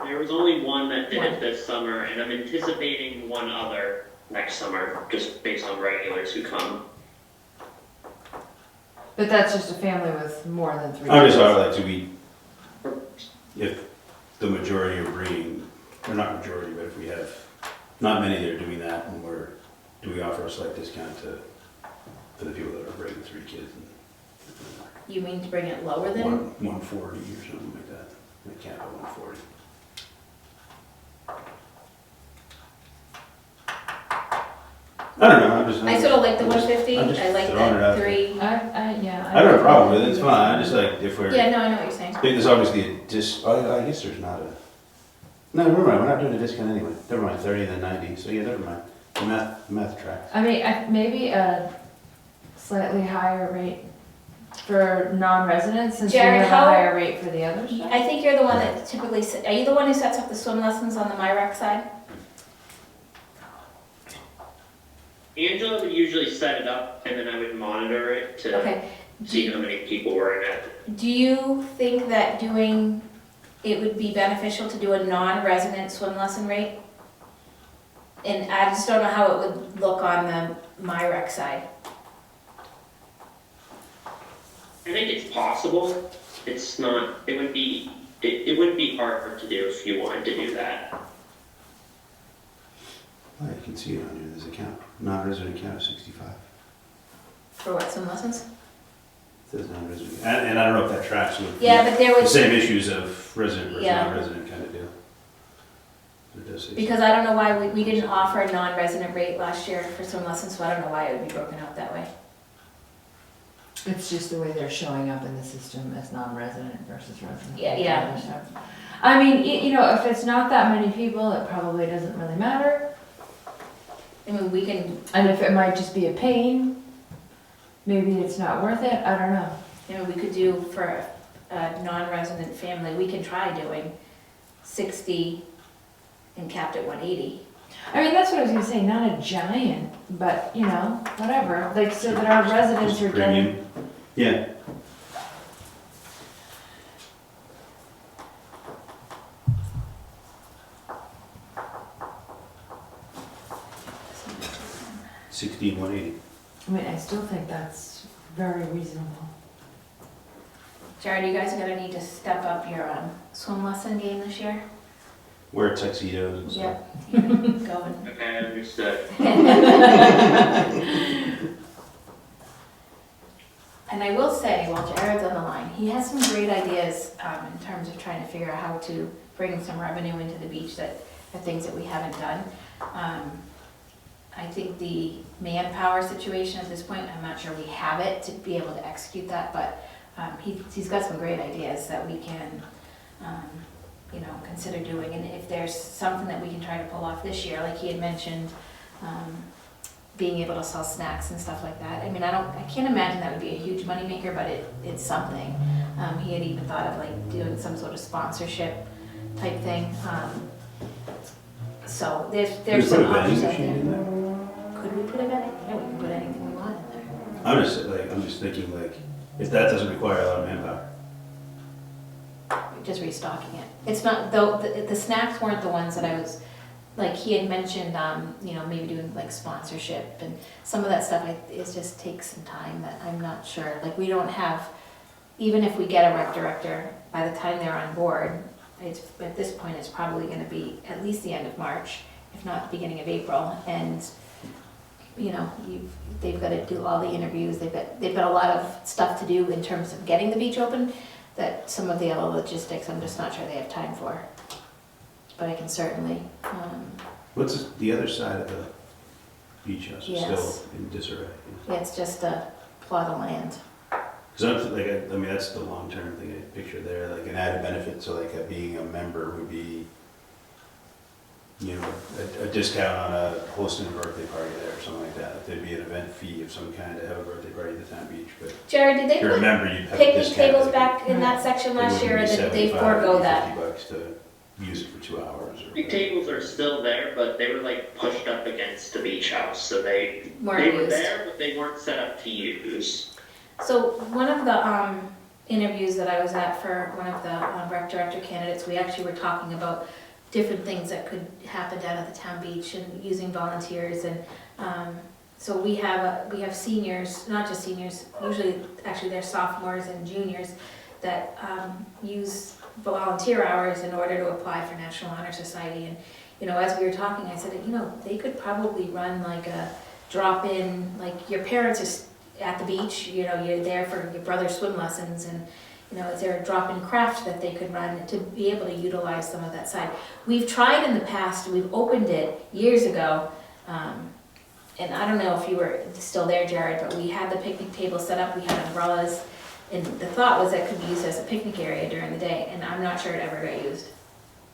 [SPEAKER 4] There was only one that did
[SPEAKER 1] One.
[SPEAKER 4] it this summer, and I'm anticipating one other next summer, just based on regulars who come.
[SPEAKER 2] but that's just a family with more than 3
[SPEAKER 3] I'm
[SPEAKER 2] kids.
[SPEAKER 3] just, like, do we, if the majority are bringing, or not majority, but if we have not many that are doing that, and do we offer a slight discount for the people that are bringing 3 kids?
[SPEAKER 1] You mean to bring it lower than?
[SPEAKER 3] 140 or something like that, like cap at 140. I don't know, I'm just.
[SPEAKER 1] I sort of like the 150,
[SPEAKER 3] I'm just
[SPEAKER 1] I like
[SPEAKER 3] throwing it out
[SPEAKER 1] that
[SPEAKER 3] there.
[SPEAKER 1] 3.
[SPEAKER 2] Yeah.
[SPEAKER 3] I don't have a problem with it, it's fine, I just like, if we're,
[SPEAKER 1] Yeah, no, I know what you're saying.
[SPEAKER 3] there's obviously I guess there's not a, no, never mind, we're not doing a discount anyway, never mind, 30 and then 90, so yeah, never mind, the math tracks.
[SPEAKER 2] I mean, maybe a slightly higher rate for non-residents since we
[SPEAKER 1] Jared,
[SPEAKER 2] have a
[SPEAKER 1] how-
[SPEAKER 2] higher rate for the others.
[SPEAKER 1] I think you're the one that typically, are you the one who sets up the swim lessons on the MyRec side?
[SPEAKER 4] Angela would usually set it up, and then I would monitor it to
[SPEAKER 1] Okay.
[SPEAKER 4] see how many people were in it.
[SPEAKER 1] Do you think that it would be beneficial to do a non-resident swim lesson rate? And I just don't know how it would look on the MyRec side.
[SPEAKER 4] I think it's possible. It's not, it would be hard to do if you wanted to do that.
[SPEAKER 3] Oh, you can see it on here, there's a count, non-resident count of 65.
[SPEAKER 1] For what, swim lessons?
[SPEAKER 3] It says non-resident, and I don't know if that tracks with
[SPEAKER 1] Yeah, but there
[SPEAKER 3] the
[SPEAKER 1] was,
[SPEAKER 3] same issues of resident versus
[SPEAKER 1] Yeah.
[SPEAKER 3] non-resident kind of deal. It does say
[SPEAKER 1] because I don't know why we didn't offer a non-resident rate last year for swim lessons, so I don't know why it would be broken out that way.
[SPEAKER 2] It's just the way they're showing up in the system as non-resident versus resident.
[SPEAKER 1] Yeah.
[SPEAKER 2] I mean, if it's not that many people, it probably doesn't really matter.
[SPEAKER 1] I mean, we can,
[SPEAKER 2] And if it might just be a pain, maybe it's not worth it, I don't know.
[SPEAKER 1] we could do for a non-resident family, we can try doing 60 and capped at 180.
[SPEAKER 2] I mean, that's what I was gonna say, not a giant, but, whatever, like, so that our residents are getting.
[SPEAKER 3] premium. Yeah. 16,180.
[SPEAKER 2] I mean, I still think that's very reasonable.
[SPEAKER 1] Jared, you guys are gonna need to step up your swim lesson game this year.
[SPEAKER 3] Wear tuxedos and stuff.
[SPEAKER 1] Yep. You're going.
[SPEAKER 4] Okay, understood.
[SPEAKER 1] And I will say, while Jared's on the line, he has some great ideas in terms of trying to figure out how to bring some revenue into the beach that are things that we haven't done. I think the manpower situation at this point, I'm not sure we have it to be able to execute that, but he's got some great ideas that we can, consider doing. And if there's something that we can try to pull off this year, like he had mentioned, being able to sell snacks and stuff like that. I mean, I can't imagine that would be a huge moneymaker, but it's something. He had even thought of like doing some sort of sponsorship type thing. So there's some options out
[SPEAKER 3] Machine in
[SPEAKER 1] there.
[SPEAKER 3] there?
[SPEAKER 1] Could we put a vending? Yeah, we can put anything we want in there.
[SPEAKER 3] I'm just thinking like, if that doesn't require a lot of manpower.
[SPEAKER 1] Just restocking it. It's not, though, the snacks weren't the ones that I was, like, he had mentioned, maybe doing like sponsorship and some of that stuff, it just takes some time that I'm not sure. Like, we don't have, even if we get a rec director, by the time they're on board, at this point, it's probably gonna be at least the end of March, if not the beginning of April. And, they've gotta do all the interviews, they've got a lot of stuff to do in terms of getting the beach open, that some of the other logistics, I'm just not sure they have time for. But I can certainly,
[SPEAKER 3] What's the other side of the beach house? It's
[SPEAKER 1] Yes.
[SPEAKER 3] still in disarray.
[SPEAKER 1] yeah, it's just a plot of land.
[SPEAKER 3] Because that's the long-term thing I picture there, like an added benefit to like being a member would be, a discount on hosting a birthday party there or something like that. If there'd be an event fee of some kind to have a birthday party at the town beach, but
[SPEAKER 1] Jared, did they
[SPEAKER 3] if you're a
[SPEAKER 1] put
[SPEAKER 3] member, you'd have a
[SPEAKER 1] picnic
[SPEAKER 3] discount.
[SPEAKER 1] tables
[SPEAKER 3] like,
[SPEAKER 1] back in that section
[SPEAKER 3] it
[SPEAKER 1] last year, or
[SPEAKER 3] wouldn't be
[SPEAKER 1] did they
[SPEAKER 3] 75,
[SPEAKER 1] forego
[SPEAKER 3] it'd be
[SPEAKER 1] that?
[SPEAKER 3] $50 to use it for 2 hours or
[SPEAKER 4] The
[SPEAKER 3] whatever.
[SPEAKER 4] tables are still there, but they were like pushed up against the beach house, so they
[SPEAKER 1] Weren't
[SPEAKER 4] were
[SPEAKER 1] used.
[SPEAKER 4] there, but they weren't set up to use.
[SPEAKER 1] So one of the interviews that I was at for one of the rec director candidates, we actually were talking about different things that could happen down at the town beach and using volunteers. And so we have seniors, not just seniors, usually actually they're sophomores and juniors that use volunteer hours in order to apply for National Honor Society. And as we were talking, I said, they could probably run like a drop-in, like your parents are at the beach, you're there for your brother's swim lessons, and is there a drop-in craft that they could run to be able to utilize some of that side? We've tried in the past, we've opened it years ago, and I don't know if you were still there, Jared, but we had the picnic table set up, we had umbrellas, and the thought was that could be used as a picnic area during the day, and I'm not sure it ever got used,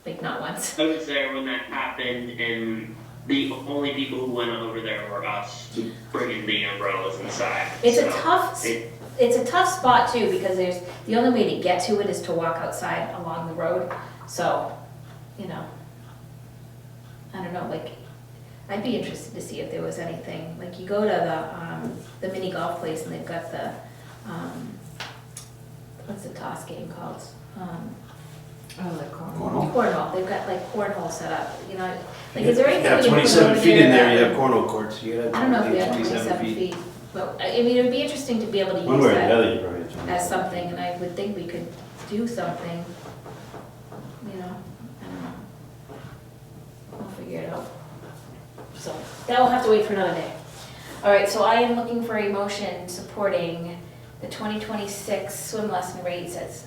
[SPEAKER 1] like not once.
[SPEAKER 4] I was there when that happened, and the only people who went over there were us, bringing the umbrellas inside.
[SPEAKER 1] It's
[SPEAKER 4] So
[SPEAKER 1] a tough,
[SPEAKER 4] it-
[SPEAKER 1] it's a tough spot too, because the only way to get to it is to walk outside along the road, so, I don't know, like, I'd be interested to see if there was anything, like, you go to the mini golf place and they've got the, what's the toss game called?
[SPEAKER 2] Oh, like
[SPEAKER 3] Cornhole?
[SPEAKER 1] Cornhole, they've got like cornhole set up, like, is there anything
[SPEAKER 3] You
[SPEAKER 1] we
[SPEAKER 3] have
[SPEAKER 1] can put
[SPEAKER 3] 27
[SPEAKER 1] over
[SPEAKER 3] feet in there, you
[SPEAKER 1] that-
[SPEAKER 3] have cornhole courts, you gotta
[SPEAKER 1] I don't know if we have
[SPEAKER 3] 27
[SPEAKER 1] 27 feet, but, I mean, it would be interesting to be able to
[SPEAKER 3] One
[SPEAKER 1] use
[SPEAKER 3] way or the
[SPEAKER 1] that
[SPEAKER 3] other, you probably have 27.
[SPEAKER 1] as something, and I would think we could do something, I don't know. We'll figure it out. So, that will have to wait for another day. All right, so I am looking for a motion supporting the 2026 swim lesson rates as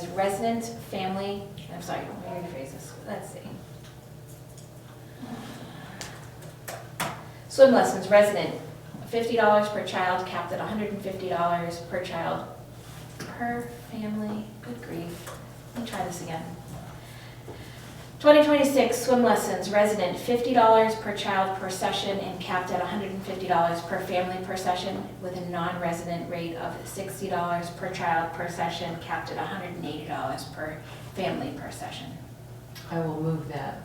[SPEAKER 1] resident, family, I'm sorry, let me rephrase this, let's see. Swim lessons, resident, $50 per child, capped at $150 per child per family. Good grief. Let me try this again. 2026 swim lessons, resident, $50 per child per session and capped at $150 per family per session, with a non-resident rate of $60 per child per session, capped at $180 per family per session.
[SPEAKER 2] I will move that.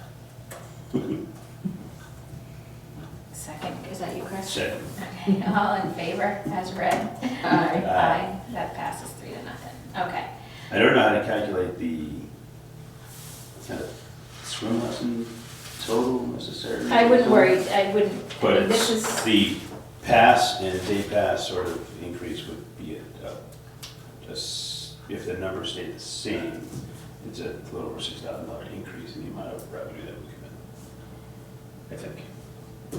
[SPEAKER 1] Second, is that you, Chris?
[SPEAKER 3] Second.
[SPEAKER 1] Okay, all in favor, as read?
[SPEAKER 2] Aye.
[SPEAKER 1] Aye, that passes 3-0. Okay.
[SPEAKER 3] I don't know how to calculate the swim lesson total necessarily.
[SPEAKER 1] I wouldn't worry, I wouldn't, I
[SPEAKER 3] But
[SPEAKER 1] mean, this
[SPEAKER 3] it's
[SPEAKER 1] is,
[SPEAKER 3] the pass and day pass sort of increase would be just, if the number stayed the same, it's a little over $6,000 increase in the amount of revenue that would come in. I think. I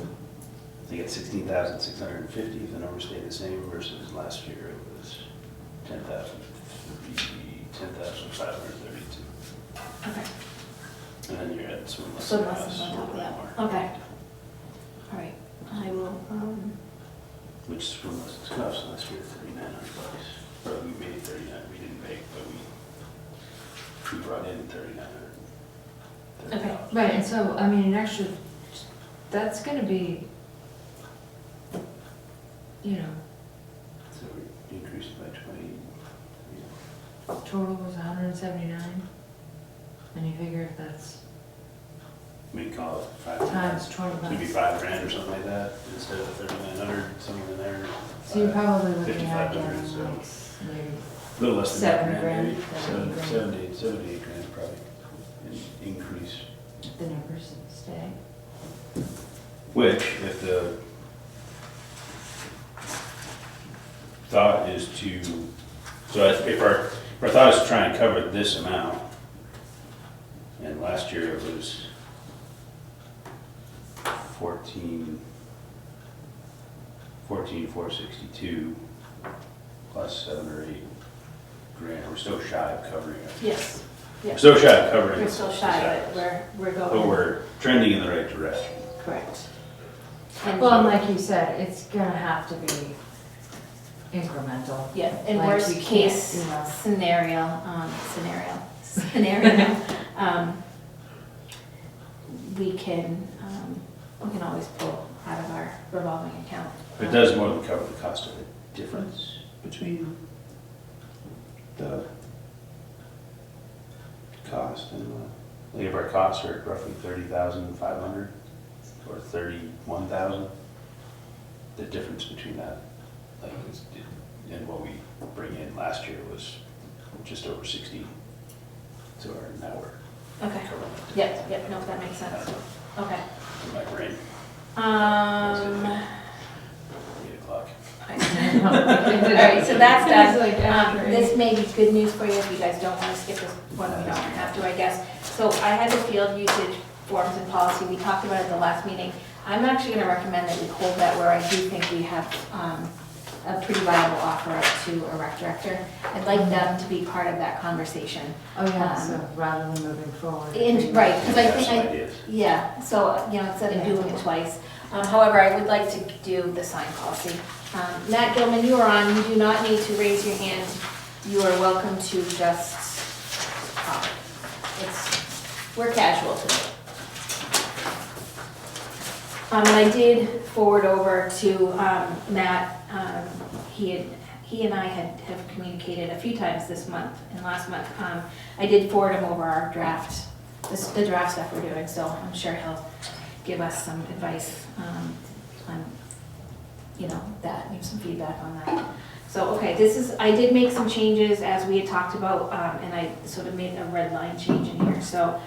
[SPEAKER 3] think it's 16,650 if the number stayed the same versus last year it was 10,532.
[SPEAKER 1] Okay.
[SPEAKER 3] And then you're at swim
[SPEAKER 1] So
[SPEAKER 3] lessons.
[SPEAKER 1] lessons on top of that. Okay. All right, I will,
[SPEAKER 3] Which swim lessons cost last year, $3,900. Or we made 39, we didn't make, but we brought in 3,900.
[SPEAKER 1] Okay.
[SPEAKER 2] Right, and so, I mean, an extra, that's gonna be, you know,
[SPEAKER 3] So we increased by 20,
[SPEAKER 2] total was 179. And you figure if that's
[SPEAKER 3] we call it
[SPEAKER 2] times
[SPEAKER 3] 5.
[SPEAKER 2] 20
[SPEAKER 3] Maybe
[SPEAKER 2] bucks.
[SPEAKER 3] $5,000 or something like that, instead of 3,900, somewhere in there.
[SPEAKER 2] So you're probably looking at
[SPEAKER 3] 5,500, so
[SPEAKER 2] like maybe,
[SPEAKER 3] a little less than
[SPEAKER 2] 7
[SPEAKER 3] that
[SPEAKER 2] grand,
[SPEAKER 3] maybe.
[SPEAKER 2] 7 grand.
[SPEAKER 3] 7 to 8 grand probably, an increase.
[SPEAKER 2] if the numbers stay.
[SPEAKER 3] Which, if the thought is to, so if our thought is to try and cover this amount, and last year it was 14,462 plus 7 or 8 grand, we're still shy of covering it.
[SPEAKER 1] yes,
[SPEAKER 3] We're
[SPEAKER 1] yes.
[SPEAKER 3] still shy of covering.
[SPEAKER 1] We're still shy,
[SPEAKER 3] the
[SPEAKER 1] but we're
[SPEAKER 3] But
[SPEAKER 1] going,
[SPEAKER 3] we're trending in the right direction.
[SPEAKER 1] correct.
[SPEAKER 2] Well, and like you said, it's gonna have to be incremental.
[SPEAKER 1] Yeah, in
[SPEAKER 2] Like,
[SPEAKER 1] worst
[SPEAKER 2] you can't,
[SPEAKER 1] case
[SPEAKER 2] you know.
[SPEAKER 1] scenario, we can always pull out of our revolving account.
[SPEAKER 3] It does more than cover the cost of the difference between the cost and like if our costs are roughly 30,500 or 31,000, the difference between that, like, and what we bring in last year was just over 60. So now we're
[SPEAKER 1] Okay,
[SPEAKER 3] covering it.
[SPEAKER 1] yep, no, that makes sense. Okay.
[SPEAKER 3] In my brain, 8
[SPEAKER 1] All
[SPEAKER 3] o'clock.
[SPEAKER 1] right, so that's
[SPEAKER 2] It's
[SPEAKER 1] done.
[SPEAKER 2] like after
[SPEAKER 1] This may be good news for you if you guys don't want to skip this one, we don't have to, I guess. So I had the field usage forms and policy, we talked about it at the last meeting. I'm actually gonna recommend that we hold that where I do think we have a pretty viable offer to a rec director. I'd like them to be part of that conversation.
[SPEAKER 2] Oh, yeah, so rather than moving forward.
[SPEAKER 1] Right, because I
[SPEAKER 3] Have
[SPEAKER 1] think,
[SPEAKER 3] some ideas.
[SPEAKER 1] yeah, so, instead of
[SPEAKER 2] Yeah.
[SPEAKER 1] doing it twice. However, I would like to do the sign policy. Matt Gilman, you are on, you do not need to raise your hand. You are welcome to just talk. We're casual today. And I did forward over to Matt, he and I have communicated a few times this month and last month. I did forward him over our draft, the draft stuff we're doing, so I'm sure he'll give us some advice on, that, give some feedback on that. So, okay, I did make some changes as we had talked about, and I sort of made a red line change in here. So,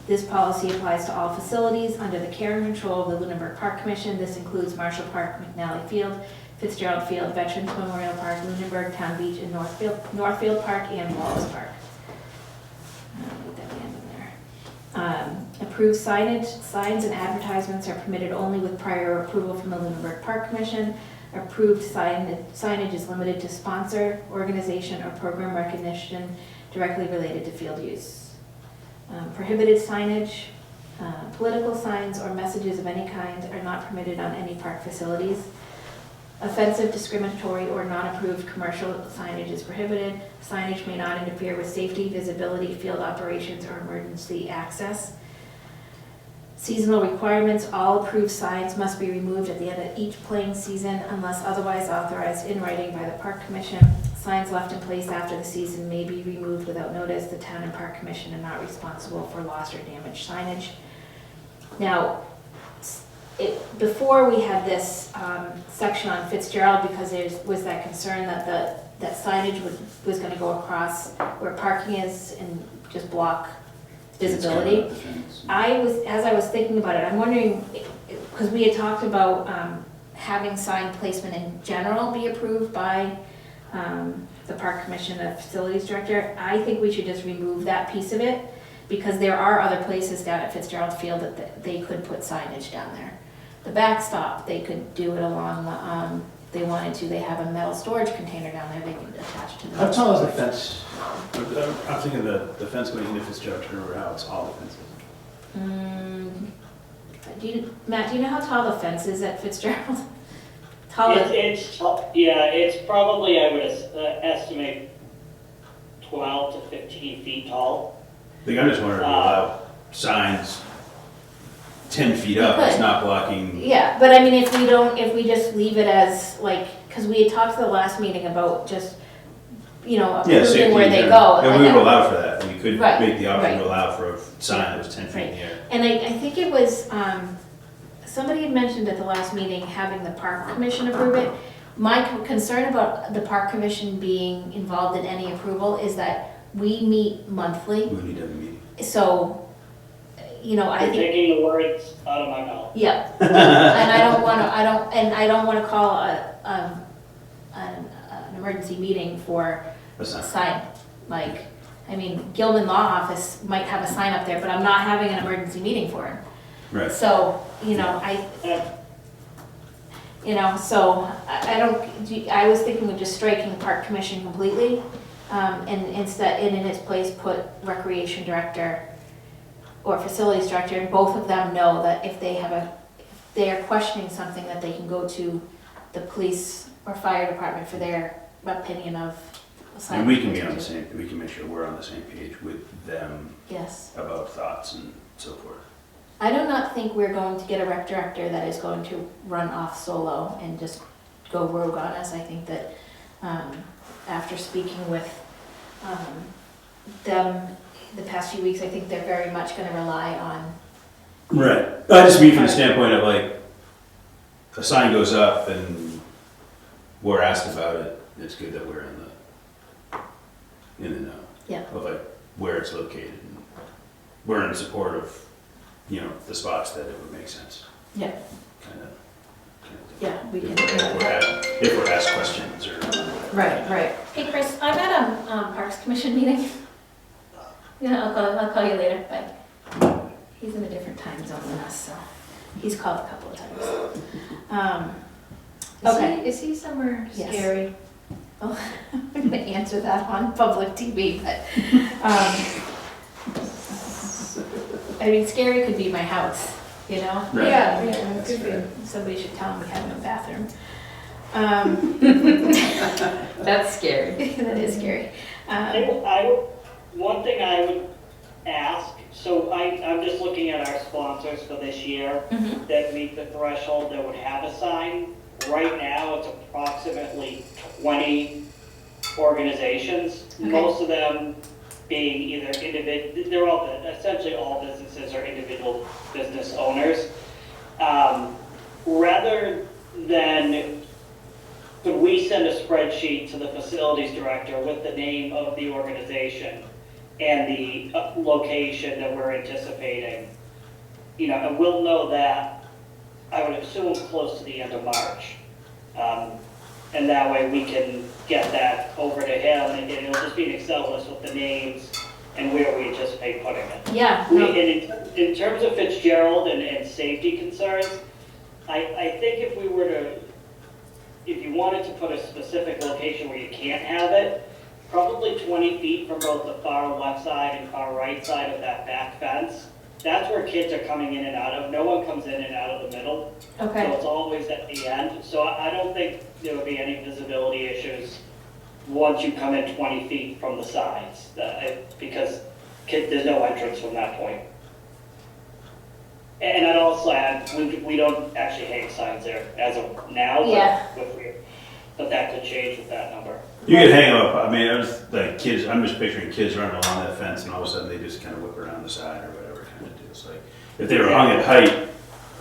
[SPEAKER 1] this policy applies to all facilities under the care and control of the Lunenburg Park Commission. This includes Marshall Park, McNally Field, Fitzgerald Field, Veterans Memorial Park, Lunenburg, Town Beach, and Northfield Park, and Wallace Park. Put that in there. Approved signs and advertisements are permitted only with prior approval from the Lunenburg Park Commission. Approved signage is limited to sponsor, organization, or program recognition directly related to field use. Prohibited signage, political signs, or messages of any kind are not permitted on any park facilities. Offensive, discriminatory, or non-approved commercial signage is prohibited. Signage may not interfere with safety, visibility, field operations, or emergency access. Seasonal requirements, all approved signs must be removed at the end of each playing season unless otherwise authorized in writing by the Park Commission. Signs left in place after the season may be removed without notice. The Town and Park Commission are not responsible for lost or damaged signage. Now, before we had this section on Fitzgerald, because there was that concern that that signage was going to go across where parking is and just block visibility.
[SPEAKER 3] It's
[SPEAKER 1] As I was thinking about it, I'm wondering, because we had talked about having sign placement in general be approved by the park commission and facilities director. I think we should just remove that piece of it, because there are other places down at Fitzgerald Field that they could put signage down there. The backstop, they could do it along the, they wanted to, they have a metal storage container down there they can attach to the.
[SPEAKER 3] How tall is the fence? I'm thinking the fence going into Fitzgerald River, how tall the fence is.
[SPEAKER 1] Matt, do you know how tall the fence is at Fitzgerald? Taller?
[SPEAKER 5] It's probably, I would estimate 12 to 15 feet tall.
[SPEAKER 3] I think I'm just wondering about signs 10 feet up,
[SPEAKER 1] We
[SPEAKER 3] it's
[SPEAKER 1] could.
[SPEAKER 3] not blocking.
[SPEAKER 1] Yeah, but I mean, if we just leave it as like, because we had talked to the last meeting about just,
[SPEAKER 3] Yeah,
[SPEAKER 1] approving
[SPEAKER 3] safety
[SPEAKER 1] where
[SPEAKER 3] in
[SPEAKER 1] they
[SPEAKER 3] general.
[SPEAKER 1] go.
[SPEAKER 3] And we would allow for that, we could
[SPEAKER 1] Right,
[SPEAKER 3] make the option
[SPEAKER 1] right.
[SPEAKER 3] to allow for a sign that was 10 feet in the air.
[SPEAKER 1] And I think it was, somebody had mentioned at the last meeting having the park commission approve it. My concern about the park commission being involved in any approval is that we meet monthly,
[SPEAKER 3] We would need to have a meeting.
[SPEAKER 1] so, I
[SPEAKER 5] You're
[SPEAKER 1] think,
[SPEAKER 5] taking the words out of my mouth.
[SPEAKER 1] yeah. And I don't wanna call an emergency meeting for
[SPEAKER 3] That's
[SPEAKER 1] a
[SPEAKER 3] not,
[SPEAKER 1] sign. Like, I mean, Gilman Law Office might have a sign up there, but I'm not having an emergency meeting for him.
[SPEAKER 3] right.
[SPEAKER 1] So,
[SPEAKER 5] Uh,
[SPEAKER 1] so I don't, I was thinking of just striking park commission completely, and instead, and in its place, put recreation director or facilities director, and both of them know that if they are questioning something, that they can go to the police or fire department for their opinion of.
[SPEAKER 3] And we can be on the same, we can make sure we're on the same page with them
[SPEAKER 1] Yes.
[SPEAKER 3] about thoughts and so forth.
[SPEAKER 1] I do not think we're going to get a rec director that is going to run off solo and just go rogue on us. I think that after speaking with them the past few weeks, I think they're very much going to rely on.
[SPEAKER 3] Right. I just mean from the standpoint of like, a sign goes up and we're asked about it, it's good that we're in the know.
[SPEAKER 1] Yeah.
[SPEAKER 3] Of like where it's located. And we're in support of, the spots that it would make sense.
[SPEAKER 1] Yeah.
[SPEAKER 3] Kind of.
[SPEAKER 1] Yeah, we can.
[SPEAKER 3] If we're asked questions or.
[SPEAKER 1] Right. Hey, Chris, I'm at a Parks Commission meeting. I'll call you later. Bye. He's in a different time zone than us, so he's called a couple of times. Okay.
[SPEAKER 2] Is he somewhere
[SPEAKER 1] Yes.
[SPEAKER 2] scary?
[SPEAKER 1] I'm gonna answer that on public TV, but, I mean, scary could be my house,
[SPEAKER 3] Right.
[SPEAKER 2] Yeah,
[SPEAKER 1] That's
[SPEAKER 2] could be.
[SPEAKER 1] fair. Somebody should tell me we have no bathroom.
[SPEAKER 2] That's scary.
[SPEAKER 1] That is scary.
[SPEAKER 5] One thing I would ask, so I'm just looking at our sponsors for this year
[SPEAKER 1] Mhm.
[SPEAKER 5] that meet the threshold that would have a sign. Right now, it's approximately 20 organizations,
[SPEAKER 1] Okay.
[SPEAKER 5] most of them being either they're all, essentially all businesses are individual business owners. Rather than, could we send a spreadsheet to the facilities director with the name of the organization and the location that we're anticipating? And we'll know that, I would assume, close to the end of March. And that way we can get that over to him, and it'll just be an Excel list with the names and where we anticipate putting it.
[SPEAKER 1] Yeah,
[SPEAKER 5] And
[SPEAKER 1] no,
[SPEAKER 5] in terms of Fitzgerald and safety concerns, I think if you wanted to put a specific location where you can't have it, probably 20 feet from both the far left side and far right side of that back fence. That's where kids are coming in and out of. No one comes in and out of the middle. So
[SPEAKER 1] okay,
[SPEAKER 5] it's always at the end. So I don't think there would be any visibility issues once you come in 20 feet from the sides, because there's no entrance from that point. And I'd also add, we don't actually hang signs there as of now,
[SPEAKER 1] Yeah.
[SPEAKER 5] but that could change with that number.
[SPEAKER 3] You could hang them up, I mean, I'm just picturing kids running along that fence and all of a sudden they just kind of whip around the side or whatever kind of deal. It's like, if they were hung at height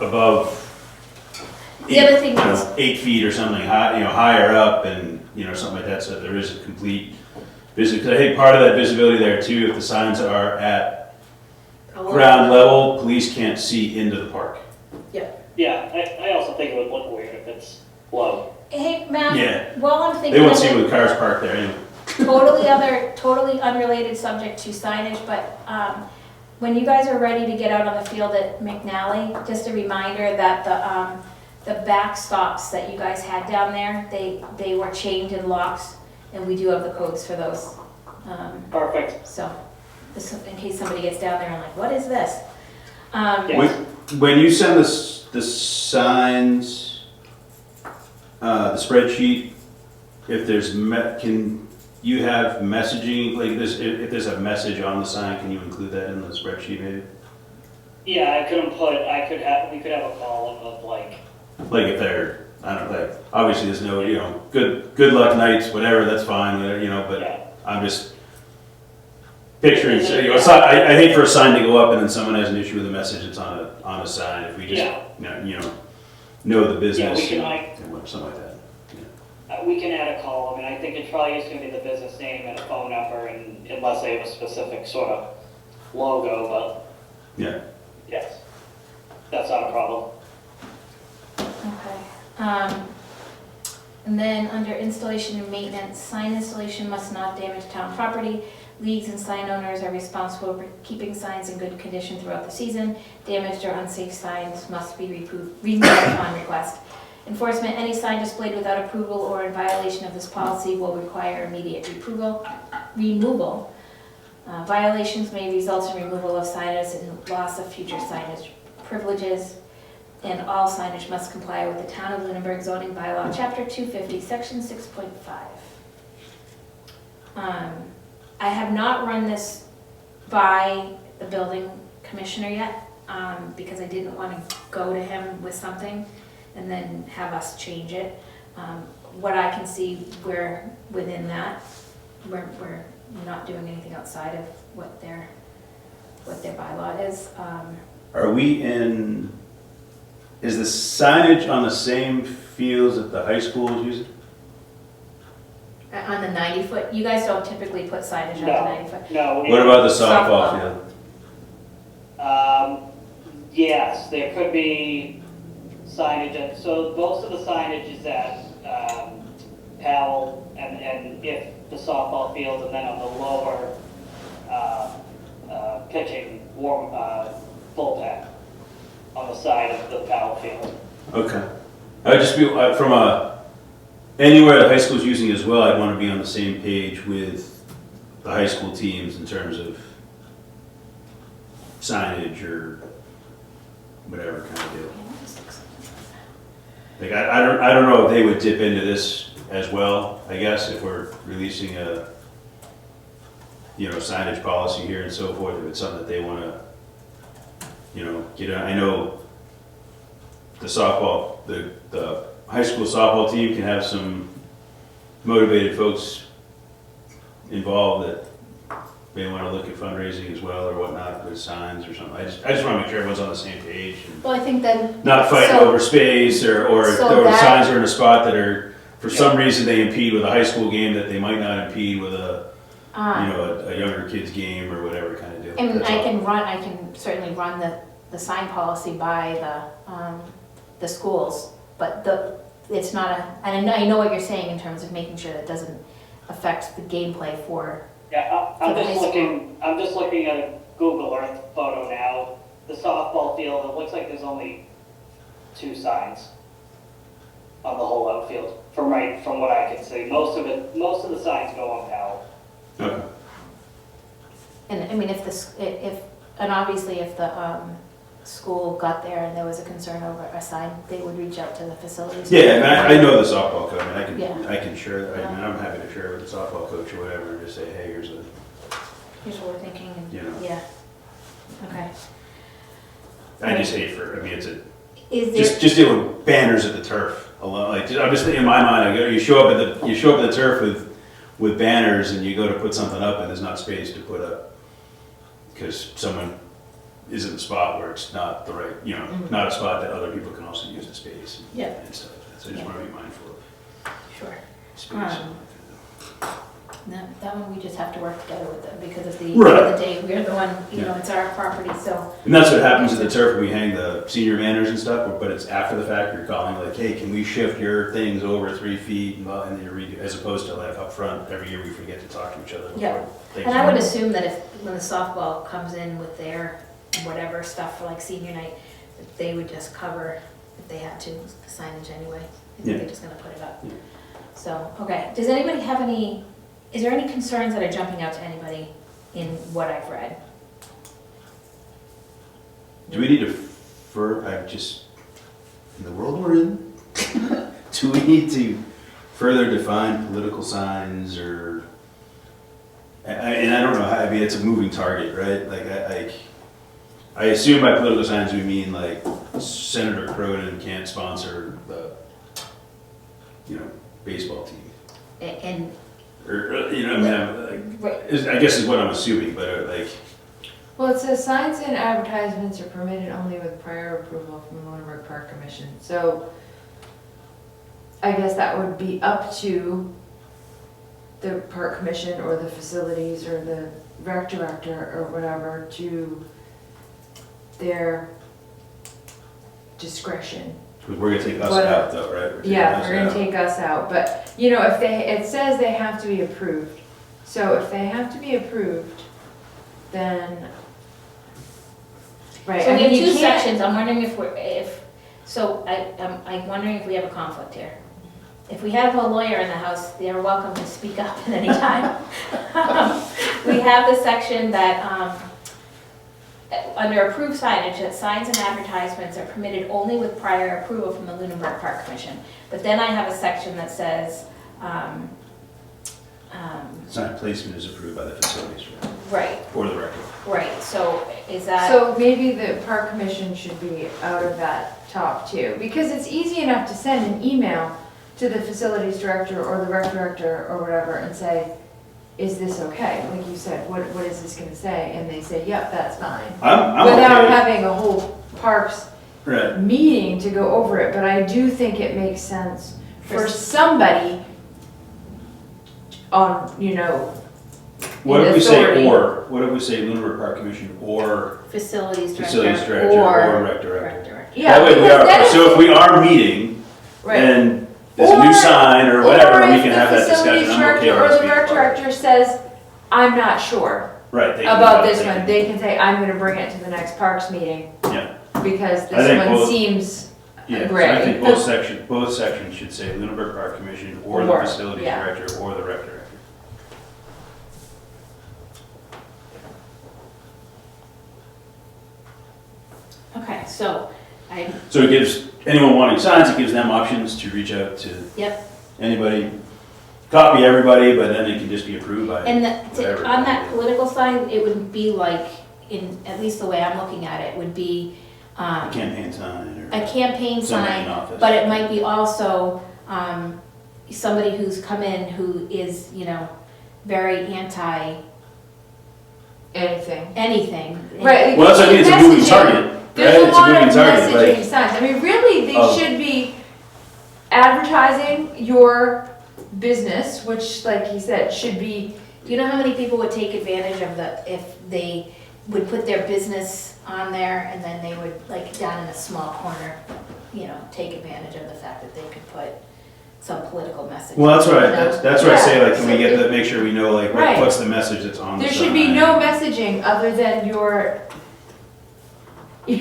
[SPEAKER 3] above
[SPEAKER 1] The other thing is-
[SPEAKER 3] 8 feet or something, higher up and, something like that, so there is a complete visibility. I think part of that visibility there too, if the signs are at ground level, police can't see into the park.
[SPEAKER 5] Yeah, I also think it would look weird if if it's low.
[SPEAKER 1] Hey, Matt,
[SPEAKER 3] Yeah.
[SPEAKER 1] while I'm thinking
[SPEAKER 3] They won't
[SPEAKER 1] of
[SPEAKER 3] see
[SPEAKER 1] it,
[SPEAKER 3] with cars parked there anyway.
[SPEAKER 1] totally unrelated subject to signage, but, when you guys are ready to get out on the field at McNally, just a reminder that the backstops that you guys had down there, they were chained and locks, and we do have the codes for those.
[SPEAKER 5] Perfect.
[SPEAKER 1] So, this, in case somebody gets down there and like, what is this?
[SPEAKER 5] Yes.
[SPEAKER 3] When you send the signs, the spreadsheet, if there's, can you have messaging, like this, if there's a message on the sign, can you include that in the spreadsheet maybe?
[SPEAKER 5] Yeah, we could have a column of like,
[SPEAKER 3] Like if they're, I don't know, like, obviously there's no, you know, good luck nights, whatever, that's fine, whatever, you know, but
[SPEAKER 5] yeah,
[SPEAKER 3] I'm just picturing, so, you know, I hate for a sign to go up and then someone has an issue with a message that's on a sign, if we just,
[SPEAKER 5] Yeah.
[SPEAKER 3] know the business
[SPEAKER 5] we can,
[SPEAKER 3] and something like that.
[SPEAKER 5] we can add a column, and I think it's probably just gonna be the business name and a phone number, and unless they have a specific sort of logo, but
[SPEAKER 3] Yeah,
[SPEAKER 5] yes, that's not a problem.
[SPEAKER 1] Okay. And then under installation and maintenance, sign installation must not damage town property. Leagues and sign owners are responsible for keeping signs in good condition throughout the season. Damaged or unsafe signs must be removed upon request. Enforcement, any sign displayed without approval or in violation of this policy will require immediate removal. Violations may result in removal of signage and loss of future signage privileges. And all signage must comply with the Town of Lunenburg zoning bylaw, chapter 250, section 6.5. I have not run this by the building commissioner yet, because I didn't want to go to him with something and then have us change it. What I can see, we're within that. We're not doing anything outside of what their bylaw is.
[SPEAKER 3] are we in, is the signage on the same fields that the high school is using?
[SPEAKER 1] On the 90-foot, you guys don't typically put signage on the
[SPEAKER 5] No.
[SPEAKER 1] 90-foot.
[SPEAKER 5] No.
[SPEAKER 3] What about the softball
[SPEAKER 1] Softball.
[SPEAKER 3] field?
[SPEAKER 5] Yes, there could be signage, so most of the signage is at, Powell, and if the softball field, and then on the lower, pitching bullpen on the side of the Powell field.
[SPEAKER 3] Okay. I would just be, from anywhere the high school's using as well, I'd want to be on the same page with the high school teams in terms of signage or whatever kind of deal. Like, I don't know if they would dip into this as well, I guess, if we're releasing a, signage policy here and so forth, if it's something that they want to, get on. I know the softball, the high school softball team can have some motivated folks involved that may want to look at fundraising as well or whatnot with signs or something. I just want to make sure everyone's on the same page and
[SPEAKER 1] Well, I think then,
[SPEAKER 3] not fighting
[SPEAKER 1] So-
[SPEAKER 3] over space or
[SPEAKER 1] So that-
[SPEAKER 3] signs are in a spot that are, for some reason, they impede with a high school game that they might not impede with a younger kid's game or whatever kind of deal.
[SPEAKER 1] and
[SPEAKER 3] That's all.
[SPEAKER 1] I can certainly run the sign policy by the schools, but it's not and I know what you're saying in terms of making sure that doesn't affect the gameplay for,
[SPEAKER 5] Yeah,
[SPEAKER 1] For
[SPEAKER 5] I'm
[SPEAKER 1] the
[SPEAKER 5] just
[SPEAKER 1] high
[SPEAKER 5] looking at a Google Earth photo now. The softball field, it looks like there's only 2 signs on the whole outfield, from what I can see. Most of the signs go on Powell.
[SPEAKER 3] Okay.
[SPEAKER 1] and I mean, obviously if the school got there and there was a concern over a sign, they would reach out to the facilities.
[SPEAKER 3] Yeah, and I know the softball coach, and
[SPEAKER 1] Yeah.
[SPEAKER 3] I can share, I'm happy to share with the softball coach or whatever, and just say, hey, here's
[SPEAKER 1] Here's what we're thinking, and,
[SPEAKER 3] You know.
[SPEAKER 1] yeah. Okay.
[SPEAKER 3] I just hate it's
[SPEAKER 1] Is there,
[SPEAKER 3] just dealing with banners at the turf alone, like, I'm just, in my mind, you show up at the turf with banners and you go to put something up and there's not space to put up, because someone is in a spot where it's not the right, not a spot that other people can also use the space
[SPEAKER 1] Yeah.
[SPEAKER 3] and stuff. So I just want to be mindful of
[SPEAKER 1] sure.
[SPEAKER 3] space.
[SPEAKER 1] That one, we just have to work together with them because of the,
[SPEAKER 3] Right.
[SPEAKER 1] the day, we're the one, you know, it's our property, so.
[SPEAKER 3] And that's what happens at the turf, we hang the senior banners and stuff, but it's after the fact, you're calling like, hey, can we shift your things over 3 feet, and then you redo, as opposed to like up front, every year we forget to talk to each other.
[SPEAKER 1] Yeah.
[SPEAKER 3] before things
[SPEAKER 1] And I would
[SPEAKER 3] happen.
[SPEAKER 1] assume that if, when the softball comes in with their whatever stuff for like senior night, that they would just cover, if they had to, the signage anyway. I think
[SPEAKER 3] Yeah.
[SPEAKER 1] they're just gonna put it up.
[SPEAKER 3] Yeah.
[SPEAKER 1] So, okay, does anybody have any, is there any concerns that are jumping out to anybody in what I've read?
[SPEAKER 3] Do we need to, in the world we're in, do we need to further define political signs or, and I don't know, I mean, it's a moving target, right? Like, I assume by political signs we mean like Senator Cronin can't sponsor the, baseball team.
[SPEAKER 1] And,
[SPEAKER 3] Or, you know, I mean,
[SPEAKER 1] right,
[SPEAKER 3] I guess is what I'm assuming, but like,
[SPEAKER 2] Well, it says signs and advertisements are permitted only with prior approval from the Lunenburg Park Commission. So I guess that would be up to the park commission or the facilities or the rec director or whatever to their discretion.
[SPEAKER 3] because we're gonna take us
[SPEAKER 2] But,
[SPEAKER 3] out though, right? Taking
[SPEAKER 2] Yeah,
[SPEAKER 3] us
[SPEAKER 2] we're gonna
[SPEAKER 3] out.
[SPEAKER 2] take us out, but, you know, it says they have to be approved. So if they have to be approved, then, right,
[SPEAKER 1] so
[SPEAKER 2] I
[SPEAKER 1] we have
[SPEAKER 2] mean, you
[SPEAKER 1] two
[SPEAKER 2] can't.
[SPEAKER 1] sections, I'm wondering I'm wondering if we have a conflict here. If we have a lawyer in the house, they are welcome to speak up at any time. We have the section that, under approved signage, that signs and advertisements are permitted only with prior approval from the Lunenburg Park Commission. But then I have a section that says,
[SPEAKER 3] Sign placement is approved by the facilities director
[SPEAKER 1] right,
[SPEAKER 3] or the rector.
[SPEAKER 1] right, so is that?
[SPEAKER 2] So maybe the park commission should be out of that top too, because it's easy enough to send an email to the facilities director or the rec director or whatever and say, is this okay? Like you said, what is this gonna say? And they say, yep, that's fine.
[SPEAKER 3] I'm
[SPEAKER 2] Without
[SPEAKER 3] okay.
[SPEAKER 2] having a whole parks
[SPEAKER 3] Right.
[SPEAKER 2] meeting to go over it, but I do think it makes sense for somebody on, you know,
[SPEAKER 3] What
[SPEAKER 2] in
[SPEAKER 3] if we say
[SPEAKER 2] authority.
[SPEAKER 3] or? What if we say Lunenburg Park Commission or
[SPEAKER 1] Facilities
[SPEAKER 3] facilities
[SPEAKER 1] director
[SPEAKER 3] director
[SPEAKER 1] or
[SPEAKER 3] or rec director?
[SPEAKER 1] rec director.
[SPEAKER 2] yeah.
[SPEAKER 3] That way we
[SPEAKER 2] because then
[SPEAKER 3] are,
[SPEAKER 2] if
[SPEAKER 3] so if
[SPEAKER 2] it-
[SPEAKER 3] we are meeting
[SPEAKER 2] Right.
[SPEAKER 3] and there's a new
[SPEAKER 2] Or-
[SPEAKER 3] sign or whatever,
[SPEAKER 2] Or
[SPEAKER 3] we
[SPEAKER 2] if
[SPEAKER 3] can
[SPEAKER 2] the
[SPEAKER 3] have that discussion.
[SPEAKER 2] facilities
[SPEAKER 3] I'm okay
[SPEAKER 2] director
[SPEAKER 3] with
[SPEAKER 2] or
[SPEAKER 3] us
[SPEAKER 2] the
[SPEAKER 3] being
[SPEAKER 2] rec
[SPEAKER 3] part of it.
[SPEAKER 2] director says, I'm not sure
[SPEAKER 3] Right. they can do
[SPEAKER 2] about
[SPEAKER 3] that.
[SPEAKER 2] this one, they can say, I'm gonna bring it to the next parks meeting.
[SPEAKER 3] Yeah.
[SPEAKER 2] Because
[SPEAKER 3] I
[SPEAKER 2] this
[SPEAKER 3] think
[SPEAKER 2] one
[SPEAKER 3] both-
[SPEAKER 2] seems
[SPEAKER 3] Yeah, so
[SPEAKER 2] gray.
[SPEAKER 3] I think both sections should say Lunenburg Park Commission or the
[SPEAKER 2] Or,
[SPEAKER 3] facilities
[SPEAKER 2] yeah.
[SPEAKER 3] director or the rec director.
[SPEAKER 1] Okay, so I,
[SPEAKER 3] So it gives anyone wanting signs, it gives them options to reach out to
[SPEAKER 1] yep,
[SPEAKER 3] anybody, copy everybody, but then it can just be approved by.
[SPEAKER 1] and
[SPEAKER 3] whatever.
[SPEAKER 1] on that political sign, it would be like, in, at least the way I'm looking at it, would be,
[SPEAKER 3] Campaign sign or.
[SPEAKER 1] a campaign
[SPEAKER 3] somebody in
[SPEAKER 1] sign,
[SPEAKER 3] office.
[SPEAKER 1] but it might be also, somebody who's come in who is, you know, very anti
[SPEAKER 2] anything.
[SPEAKER 1] anything.
[SPEAKER 2] Right.
[SPEAKER 3] Well, that's what I mean, it's a moving
[SPEAKER 2] Messaging.
[SPEAKER 3] target, right?
[SPEAKER 2] There's a
[SPEAKER 3] It's
[SPEAKER 2] lot of
[SPEAKER 3] moving target,
[SPEAKER 2] messaging
[SPEAKER 3] like,
[SPEAKER 2] signs. I mean, really, they
[SPEAKER 3] Oh.
[SPEAKER 2] should be advertising your business, which, like he said, should be,
[SPEAKER 1] Do you know how many people would take advantage of if they would put their business on there and then they would, like, down in a small corner, you know, take advantage of the fact that they could put some political message.
[SPEAKER 3] well, that's what I,
[SPEAKER 1] you know?
[SPEAKER 3] that's what I say, like, can we
[SPEAKER 2] Yeah,
[SPEAKER 3] get
[SPEAKER 2] so
[SPEAKER 3] the, make sure we know, like,
[SPEAKER 2] Right.
[SPEAKER 3] what's the message that's on the
[SPEAKER 2] there
[SPEAKER 3] sign?
[SPEAKER 2] should be no messaging other than your
[SPEAKER 3] Well,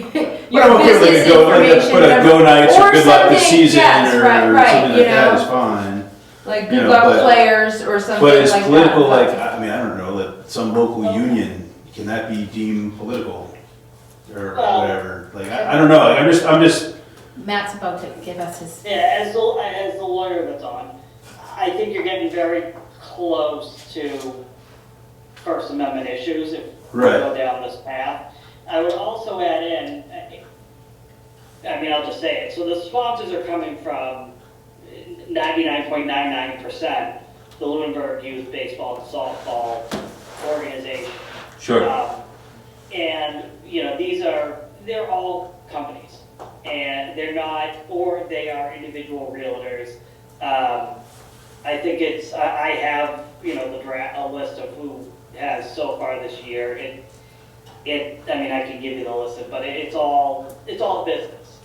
[SPEAKER 2] your
[SPEAKER 3] I'm okay with, like,
[SPEAKER 2] business
[SPEAKER 3] a go, like,
[SPEAKER 2] information.
[SPEAKER 3] put a
[SPEAKER 2] whatever.
[SPEAKER 3] go nights or
[SPEAKER 2] Or
[SPEAKER 3] good luck this
[SPEAKER 2] something,
[SPEAKER 3] season
[SPEAKER 2] yes,
[SPEAKER 3] or
[SPEAKER 2] right, right,
[SPEAKER 3] something
[SPEAKER 2] you
[SPEAKER 3] like that
[SPEAKER 2] know.
[SPEAKER 3] is fine.
[SPEAKER 2] Like
[SPEAKER 3] You
[SPEAKER 2] good
[SPEAKER 3] know,
[SPEAKER 2] luck
[SPEAKER 3] but-
[SPEAKER 2] players or something
[SPEAKER 3] But is
[SPEAKER 2] like
[SPEAKER 3] political,
[SPEAKER 2] that.
[SPEAKER 3] like, I mean, I don't know, that some local union, can that be deemed political? Or
[SPEAKER 5] Well-
[SPEAKER 3] whatever, like, I don't know, like, I'm just,
[SPEAKER 1] Matt's about to give us his,
[SPEAKER 5] Yeah, as the lawyer that's on, I think you're getting very close to First Amendment issues if we
[SPEAKER 3] Right.
[SPEAKER 5] go down this path. I would also add in, I mean, I'll just say it, so the sponsors are coming from 99.99% the Lunenburg Youth Baseball and Softball Organization.
[SPEAKER 3] sure,
[SPEAKER 5] And, you know, they're all companies, and they're not, or they are individual realtors. I think I have the draft, a list of who has so far this year. I mean, I can give you the list, but it's all business.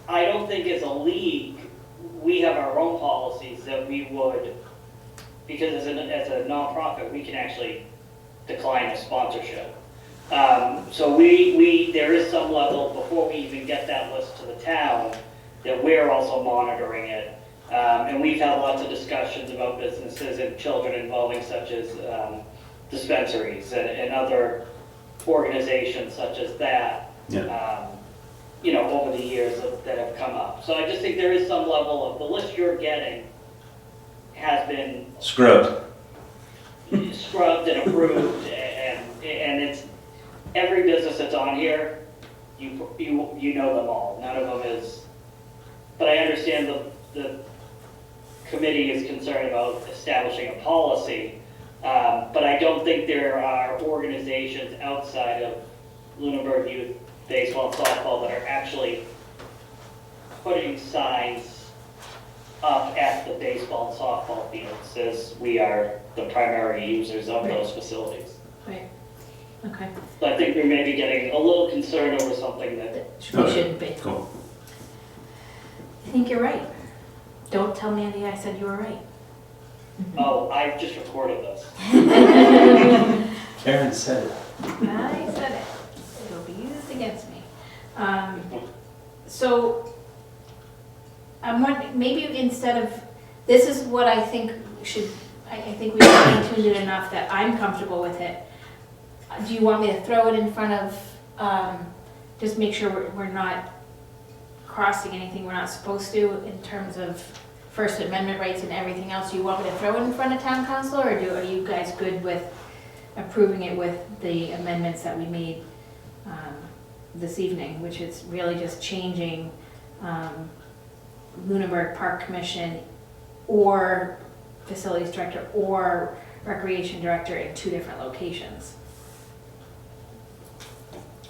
[SPEAKER 5] I don't think as a league, we have our own policies that we would, because as a nonprofit, we can actually decline a sponsorship. So there is some level, before we even get that list to the town, that we're also monitoring it. And we've had lots of discussions about businesses and children involving, such as dispensaries and other organizations such as that.
[SPEAKER 3] Yeah.
[SPEAKER 5] Over the years that have come up. So I just think there is some level of, the list you're getting has been
[SPEAKER 3] Scrubbed.
[SPEAKER 5] scrubbed and approved, and it's, every business that's on here, you know them all. None of them is, but I understand the committee is concerned about establishing a policy, but I don't think there are organizations outside of Lunenburg Youth Baseball and Softball that are actually putting signs up at the baseball and softball fields, as we are the primary users of those facilities.
[SPEAKER 1] Right, okay.
[SPEAKER 5] So I think we may be getting a little concerned over something that,
[SPEAKER 1] We shouldn't be.
[SPEAKER 3] Cool.
[SPEAKER 1] I think you're right. Don't tell Mandy I said you were right.
[SPEAKER 5] oh, I've just recorded this.
[SPEAKER 3] Karen said it.
[SPEAKER 1] I said it. It'll be used against me. So, I'm wondering, maybe instead of, this is what I think should, I think we've fine-tuned it enough that I'm comfortable with it. Do you want me to throw it in front of, just make sure we're not crossing anything we're not supposed to in terms of First Amendment rights and everything else? Do you want me to throw it in front of town council, or are you guys good with approving it with the amendments that we made this evening, which is really just changing Lunenburg Park Commission or Facilities Director or Recreation Director in 2 different locations?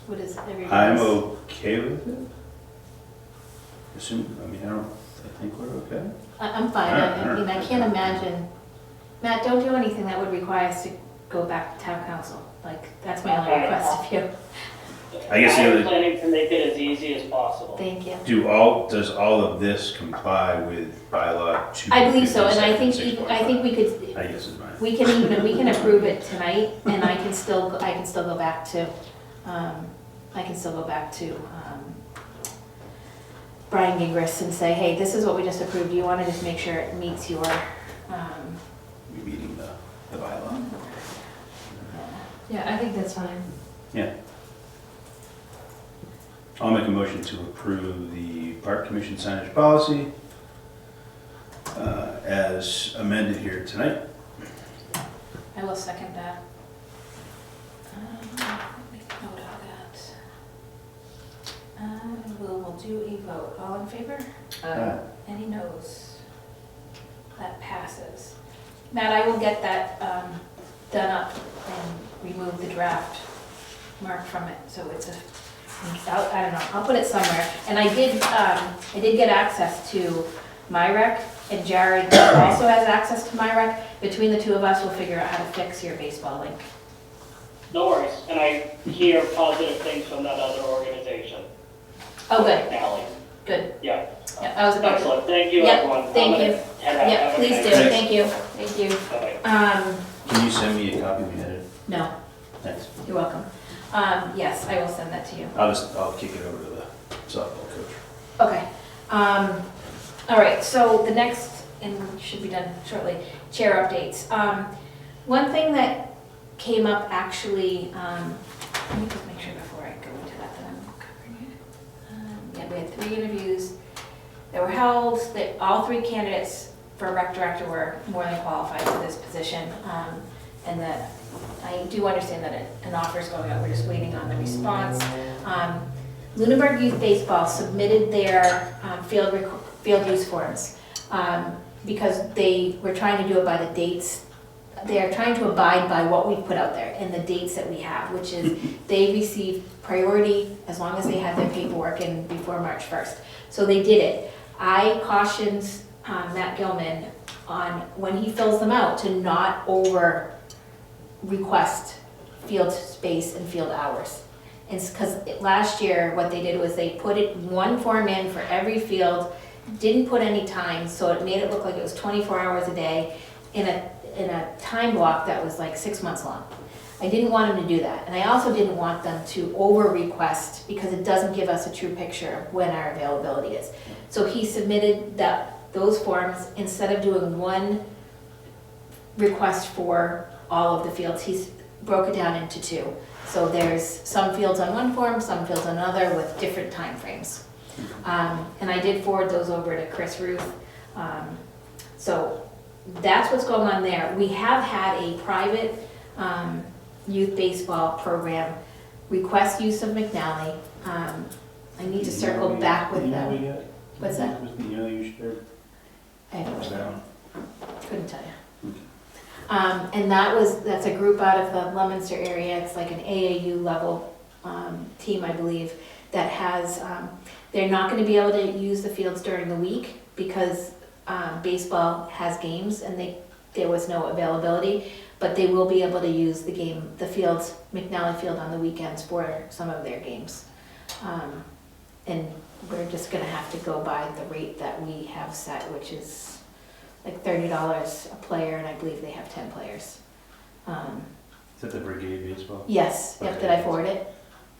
[SPEAKER 1] What is everybody's?
[SPEAKER 3] I'm okay with it. I think we're okay.
[SPEAKER 1] I'm fine. I mean, I can't imagine, Matt, don't do anything that would require us to go back to town council. Like, that's my only request of you.
[SPEAKER 3] I guess the
[SPEAKER 5] I'm
[SPEAKER 3] other-
[SPEAKER 5] planning to make it as easy as possible.
[SPEAKER 1] Thank you.
[SPEAKER 3] Does all of this comply with bylaw 257?
[SPEAKER 1] I believe so, and I think we could,
[SPEAKER 3] I guess it's mine.
[SPEAKER 1] we can approve it tonight, and I can still go back to, Brian Gingras and say, hey, this is what we just approved. Do you want to just make sure it meets your,
[SPEAKER 3] We meeting the bylaw.
[SPEAKER 2] Yeah, I think that's fine.
[SPEAKER 3] Yeah. I'll make a motion to approve the Park Commission signage policy as amended here tonight.
[SPEAKER 1] I will second that. Let me make note of that. We'll do a vote. All in favor? Any noes? That passes. Matt, I will get that done up and remove the draft mark from it, so it's I don't know, I'll put it somewhere. And I did get access to MyRec, and Jared also has access to MyRec. Between the 2 of us, we'll figure out how to fix your baseball link.
[SPEAKER 5] No worries, and I hear positive things from that other organization.
[SPEAKER 1] Oh, good,
[SPEAKER 5] Nally.
[SPEAKER 1] good.
[SPEAKER 5] Yeah,
[SPEAKER 1] Yeah, I was about to.
[SPEAKER 5] excellent, thank you,
[SPEAKER 1] Yep,
[SPEAKER 5] everyone.
[SPEAKER 1] thank
[SPEAKER 5] I'm gonna
[SPEAKER 1] you.
[SPEAKER 5] head out.
[SPEAKER 1] Yeah,
[SPEAKER 5] Have a
[SPEAKER 1] please
[SPEAKER 5] nice
[SPEAKER 1] do,
[SPEAKER 5] day.
[SPEAKER 1] thank you, thank you.
[SPEAKER 5] Bye-bye.
[SPEAKER 3] Can you send me a copy when you edit?
[SPEAKER 1] No,
[SPEAKER 3] Thanks.
[SPEAKER 1] you're welcome. Yes, I will send that to you.
[SPEAKER 3] I'll kick it over to the softball coach.
[SPEAKER 1] Okay. All right, so the next, and should be done shortly, chair updates. One thing that came up actually, let me just make sure before I go into that I'm covering it. Yeah, we had 3 interviews that were held, that all 3 candidates for rec director were more than qualified for this position. And that I do understand that an offer is going out, we're just waiting on the response. Lunenburg Youth Baseball submitted their field use forms because they were trying to do it by the dates. They are trying to abide by what we put out there and the dates that we have, which is they receive priority as long as they have their paperwork in before March 1st. So they did it. I cautioned Matt Gilman on when he fills them out to not over request field space and field hours. It's because last year, what they did was they put it one form in for every field, didn't put any time, so it made it look like it was 24 hours a day in a time block that was like 6 months long. I didn't want them to do that, and I also didn't want them to over request because it doesn't give us a true picture of when our availability is. So he submitted those forms, instead of doing one request for all of the fields, he's broke it down into two. So there's some fields on one form, some fields on another with different timeframes. And I did forward those over to Chris Ruth. So that's what's going on there. We have had a private youth baseball program request use of McNally. I need to circle back with them. What's that?
[SPEAKER 3] Was the email you shared?
[SPEAKER 1] I have no
[SPEAKER 3] Was
[SPEAKER 1] idea.
[SPEAKER 3] that one?
[SPEAKER 1] Couldn't tell you. And that's a group out of the Leominster area. It's like an AAU level team, I believe, that has, they're not gonna be able to use the fields during the week because baseball has games and there was no availability, but they will be able to use the fields, McNally Field on the weekends for some of their games. And we're just gonna have to go by the rate that we have set, which is like $30 a player, and I believe they have 10 players.
[SPEAKER 3] Is that the Brigade Baseball?
[SPEAKER 1] Yes, yep, did I forward it?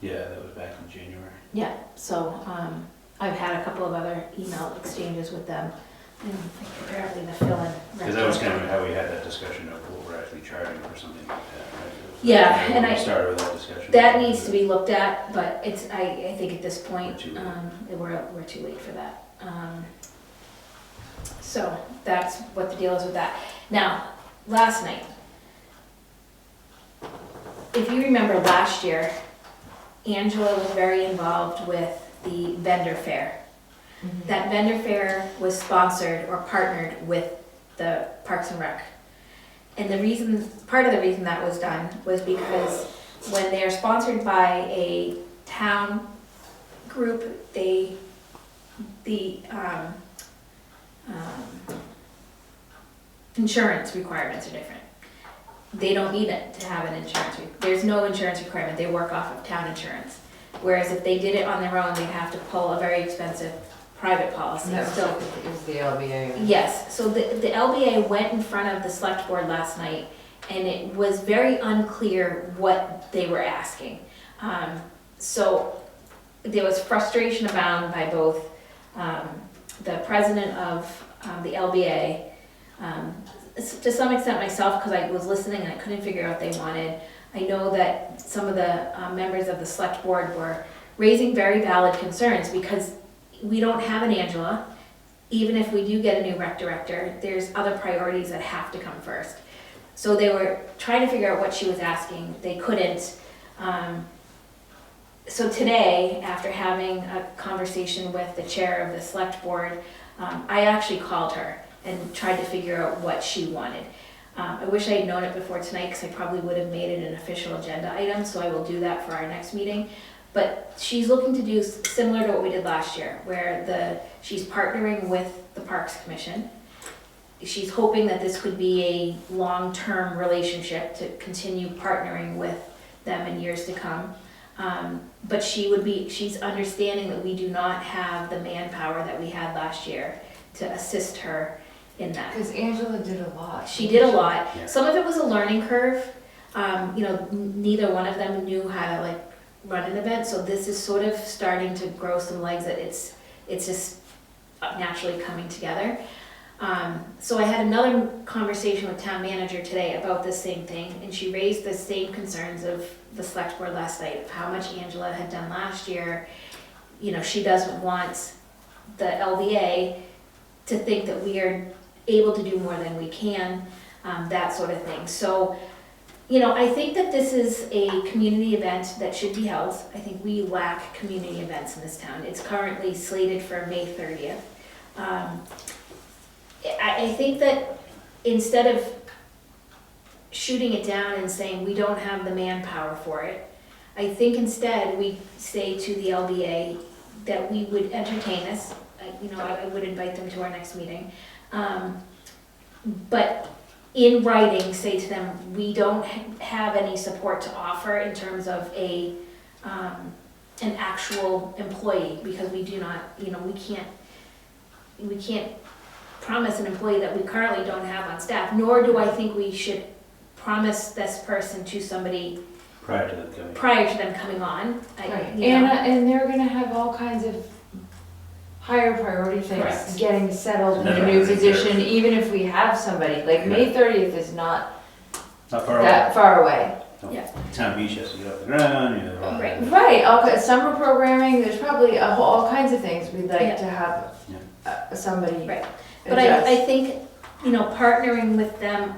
[SPEAKER 3] Yeah, that was back in January.
[SPEAKER 1] Yeah, so, I've had a couple of other email exchanges with them, and apparently the fill-in.
[SPEAKER 3] Because that was kind of how we had that discussion of what we're actually charging for something like that, right?
[SPEAKER 1] Yeah, and
[SPEAKER 3] We started with that discussion.
[SPEAKER 1] That needs to be looked at, but it's, I think at this point,
[SPEAKER 3] We're too late.
[SPEAKER 1] we're too late for that. So that's what the deal is with that. Now, last night, if you remember last year, Angela was very involved with the vendor fair. That vendor fair was sponsored or partnered with the Parks and Rec. And part of the reason that was done was because when they're sponsored by a town group, the insurance requirements are different. They don't need it to have an insurance, there's no insurance requirement, they work off of town insurance. Whereas if they did it on their own, they'd have to pull a very expensive private policy.
[SPEAKER 2] And that was
[SPEAKER 1] So
[SPEAKER 2] like, it was the LBA.
[SPEAKER 1] yes, so the LBA went in front of the select board last night, and it was very unclear what they were asking. So there was frustration abound by both the president of the LBA, to some extent myself, because I was listening and I couldn't figure out what they wanted. I know that some of the members of the select board were raising very valid concerns because we don't have an Angela. Even if we do get a new rec director, there's other priorities that have to come first. So they were trying to figure out what she was asking. They couldn't. So today, after having a conversation with the chair of the select board, I actually called her and tried to figure out what she wanted. I wish I had known it before tonight because I probably would have made it an official agenda item, so I will do that for our next meeting. But she's looking to do similar to what we did last year, where she's partnering with the Parks Commission. She's hoping that this could be a long-term relationship to continue partnering with them in years to come. But she's understanding that we do not have the manpower that we had last year to assist her in that.
[SPEAKER 2] Because Angela did a lot.
[SPEAKER 1] She did a lot.
[SPEAKER 3] Yeah.
[SPEAKER 1] Some of it was a learning curve. Neither one of them knew how to run an event, so this is sort of starting to grow some legs that it's just naturally coming together. So I had another conversation with town manager today about the same thing, and she raised the same concerns of the select board last night, of how much Angela had done last year. She doesn't want the LBA to think that we are able to do more than we can, that sort of thing. So, I think that this is a community event that should be held. I think we lack community events in this town. It's currently slated for May 30th. I think that instead of shooting it down and saying we don't have the manpower for it, I think instead we say to the LBA that we would entertain this. I would invite them to our next meeting. but in writing, say to them, we don't have any support to offer in terms of an actual employee, because we do not, we can't promise an employee that we currently don't have on staff, nor do I think we should promise this person to somebody
[SPEAKER 3] Prior to them coming.
[SPEAKER 1] prior to them coming on.
[SPEAKER 2] Right,
[SPEAKER 1] You know.
[SPEAKER 2] and they're gonna have all kinds of higher priority things,
[SPEAKER 1] Correct.
[SPEAKER 2] getting settled in
[SPEAKER 3] Never
[SPEAKER 2] a new
[SPEAKER 3] happened
[SPEAKER 2] position,
[SPEAKER 3] here.
[SPEAKER 2] even if we have somebody, like May 30th is not
[SPEAKER 3] Not far away.
[SPEAKER 2] that far away.
[SPEAKER 3] Town beach has to get off the ground, you know. all
[SPEAKER 1] Right.
[SPEAKER 3] that.
[SPEAKER 2] Right, summer programming, there's probably all kinds of things we'd
[SPEAKER 1] Yeah.
[SPEAKER 2] like to have somebody
[SPEAKER 1] Right. But I
[SPEAKER 2] address.
[SPEAKER 1] think, partnering with them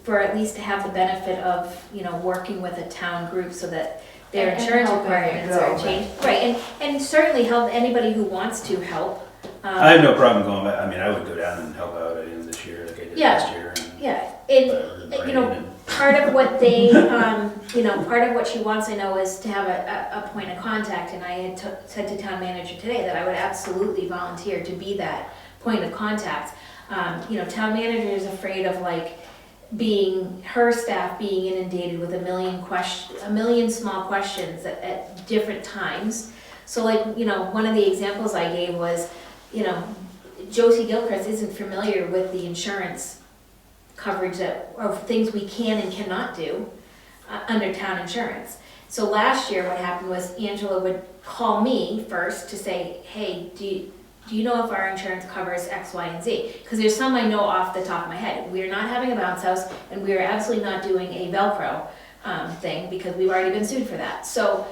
[SPEAKER 1] for at least to have the benefit of, working with a town group so that their
[SPEAKER 2] And
[SPEAKER 1] insurance
[SPEAKER 2] helping it
[SPEAKER 1] requirements
[SPEAKER 2] go,
[SPEAKER 1] are
[SPEAKER 2] right.
[SPEAKER 1] changed. Right, and certainly help anybody who wants to help.
[SPEAKER 3] I have no problem going back, I mean, I would go down and help out at the end of this year, like I did
[SPEAKER 1] Yeah.
[SPEAKER 3] last year.
[SPEAKER 1] Yeah, and, part of what they, part of what she wants, I know, is to have a point of contact, and I had said to town manager today that I would absolutely volunteer to be that point of contact. Town manager is afraid of her staff being inundated with a million small questions at different times. So one of the examples I gave was, Josie Gilchrist isn't familiar with the insurance coverage of things we can and cannot do under town insurance. So last year, what happened was Angela would call me first to say, hey, do you know if our insurance covers X, Y, and Z? Because there's some I know off the top of my head. We are not having a bounce house, and we are absolutely not doing a Velcro thing, because we've already been sued for that. So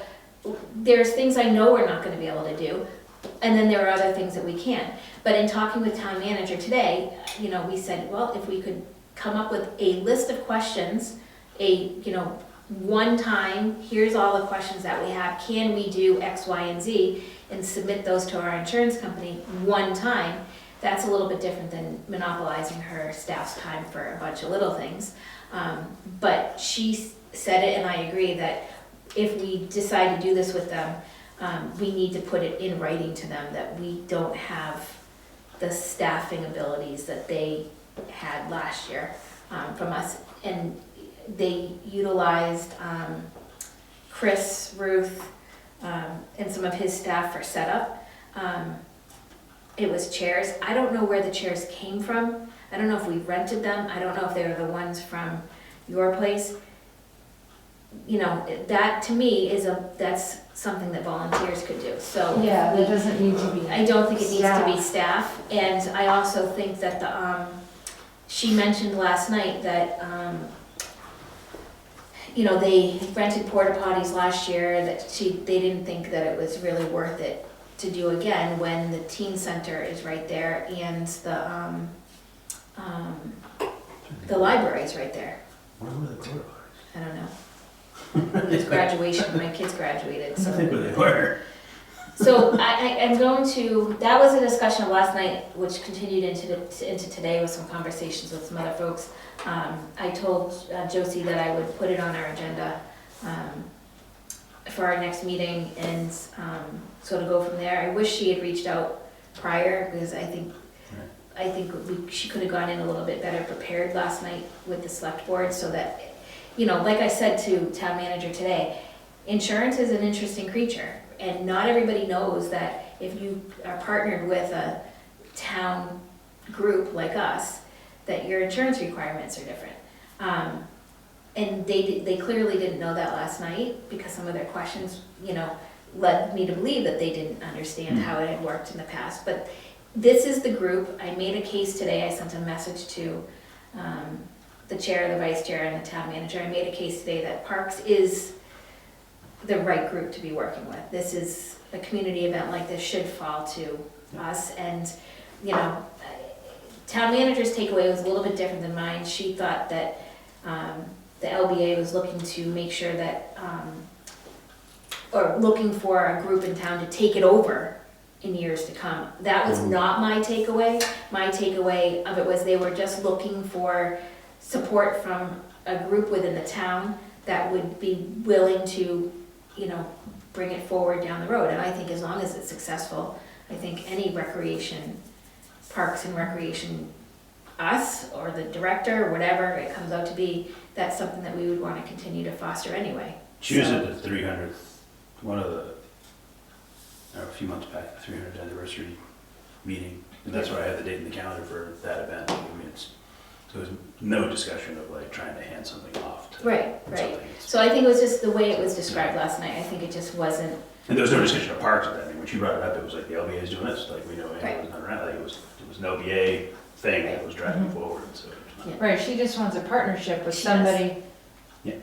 [SPEAKER 1] there's things I know we're not gonna be able to do, and then there are other things that we can. But in talking with town manager today, we said, well, if we could come up with a list of questions, one time, here's all the questions that we have, can we do X, Y, and Z, and submit those to our insurance company one time, that's a little bit different than monopolizing her staff's time for a bunch of little things. But she said it, and I agree, that if we decide to do this with them, we need to put it in writing to them that we don't have the staffing abilities that they had last year from us. And they utilized Chris, Ruth, and some of his staff for setup. It was chairs. I don't know where the chairs came from. I don't know if we rented them. I don't know if they were the ones from your place. That to me that's something that volunteers could do. So
[SPEAKER 2] Yeah, that doesn't need to be.
[SPEAKER 1] I don't think it needs to be staff, and I also think that she mentioned last night that, they rented porta potties last year, that they didn't think that it was really worth it to do again when the teen center is right there and the library is right there.
[SPEAKER 3] Where were the porta
[SPEAKER 1] I don't know. It was graduation, my kids graduated,
[SPEAKER 3] potties? I
[SPEAKER 1] so.
[SPEAKER 3] think where they were.
[SPEAKER 1] So I'm going to, that was a discussion of last night, which continued into today with some conversations with some other folks. I told Josie that I would put it on our agenda for our next meeting and sort of go from there. I wish she had reached out prior, because I think she could have gone in a little bit better prepared last night with the select board, so that, like I said to town manager today, insurance is an interesting creature. And not everybody knows that if you are partnered with a town group like us, that your insurance requirements are different. And they clearly didn't know that last night, because some of their questions, led me to believe that they didn't understand how it had worked in the past. But this is the group. I made a case today. I sent a message to the chair, the vice chair, and the town manager. I made a case today that Parks is the right group to be working with. This is a community event like this should fall to us, and town manager's takeaway was a little bit different than mine. She thought that the LBA was looking to make sure that, or looking for a group in town to take it over in years to come. That was not my takeaway. My takeaway of it was they were just looking for support from a group within the town that would be willing to bring it forward down the road. And I think as long as it's successful, I think any parks and recreation us or the director or whatever it comes out to be, that's something that we would want to continue to foster anyway.
[SPEAKER 3] She was
[SPEAKER 1] So-
[SPEAKER 3] at the 300th, a few months back, the 300th anniversary meeting. And that's why I had the date in the calendar for that event. I mean, there was no discussion of like trying to hand something off to
[SPEAKER 1] Right, right.
[SPEAKER 3] something. It's-
[SPEAKER 1] So I think it was just the way it was described last night. I think it just wasn't,
[SPEAKER 3] And there was no discussion of parks at that. I mean, when she brought it up, it was like the LBA is doing this, like we know
[SPEAKER 1] Right.
[SPEAKER 3] it was not around, like it was an LBA thing that was driving
[SPEAKER 2] Mhm.
[SPEAKER 3] forward, so. it's not-
[SPEAKER 1] Yeah.
[SPEAKER 2] Right, she just wants a partnership with
[SPEAKER 1] She does.
[SPEAKER 2] somebody
[SPEAKER 3] Yeah.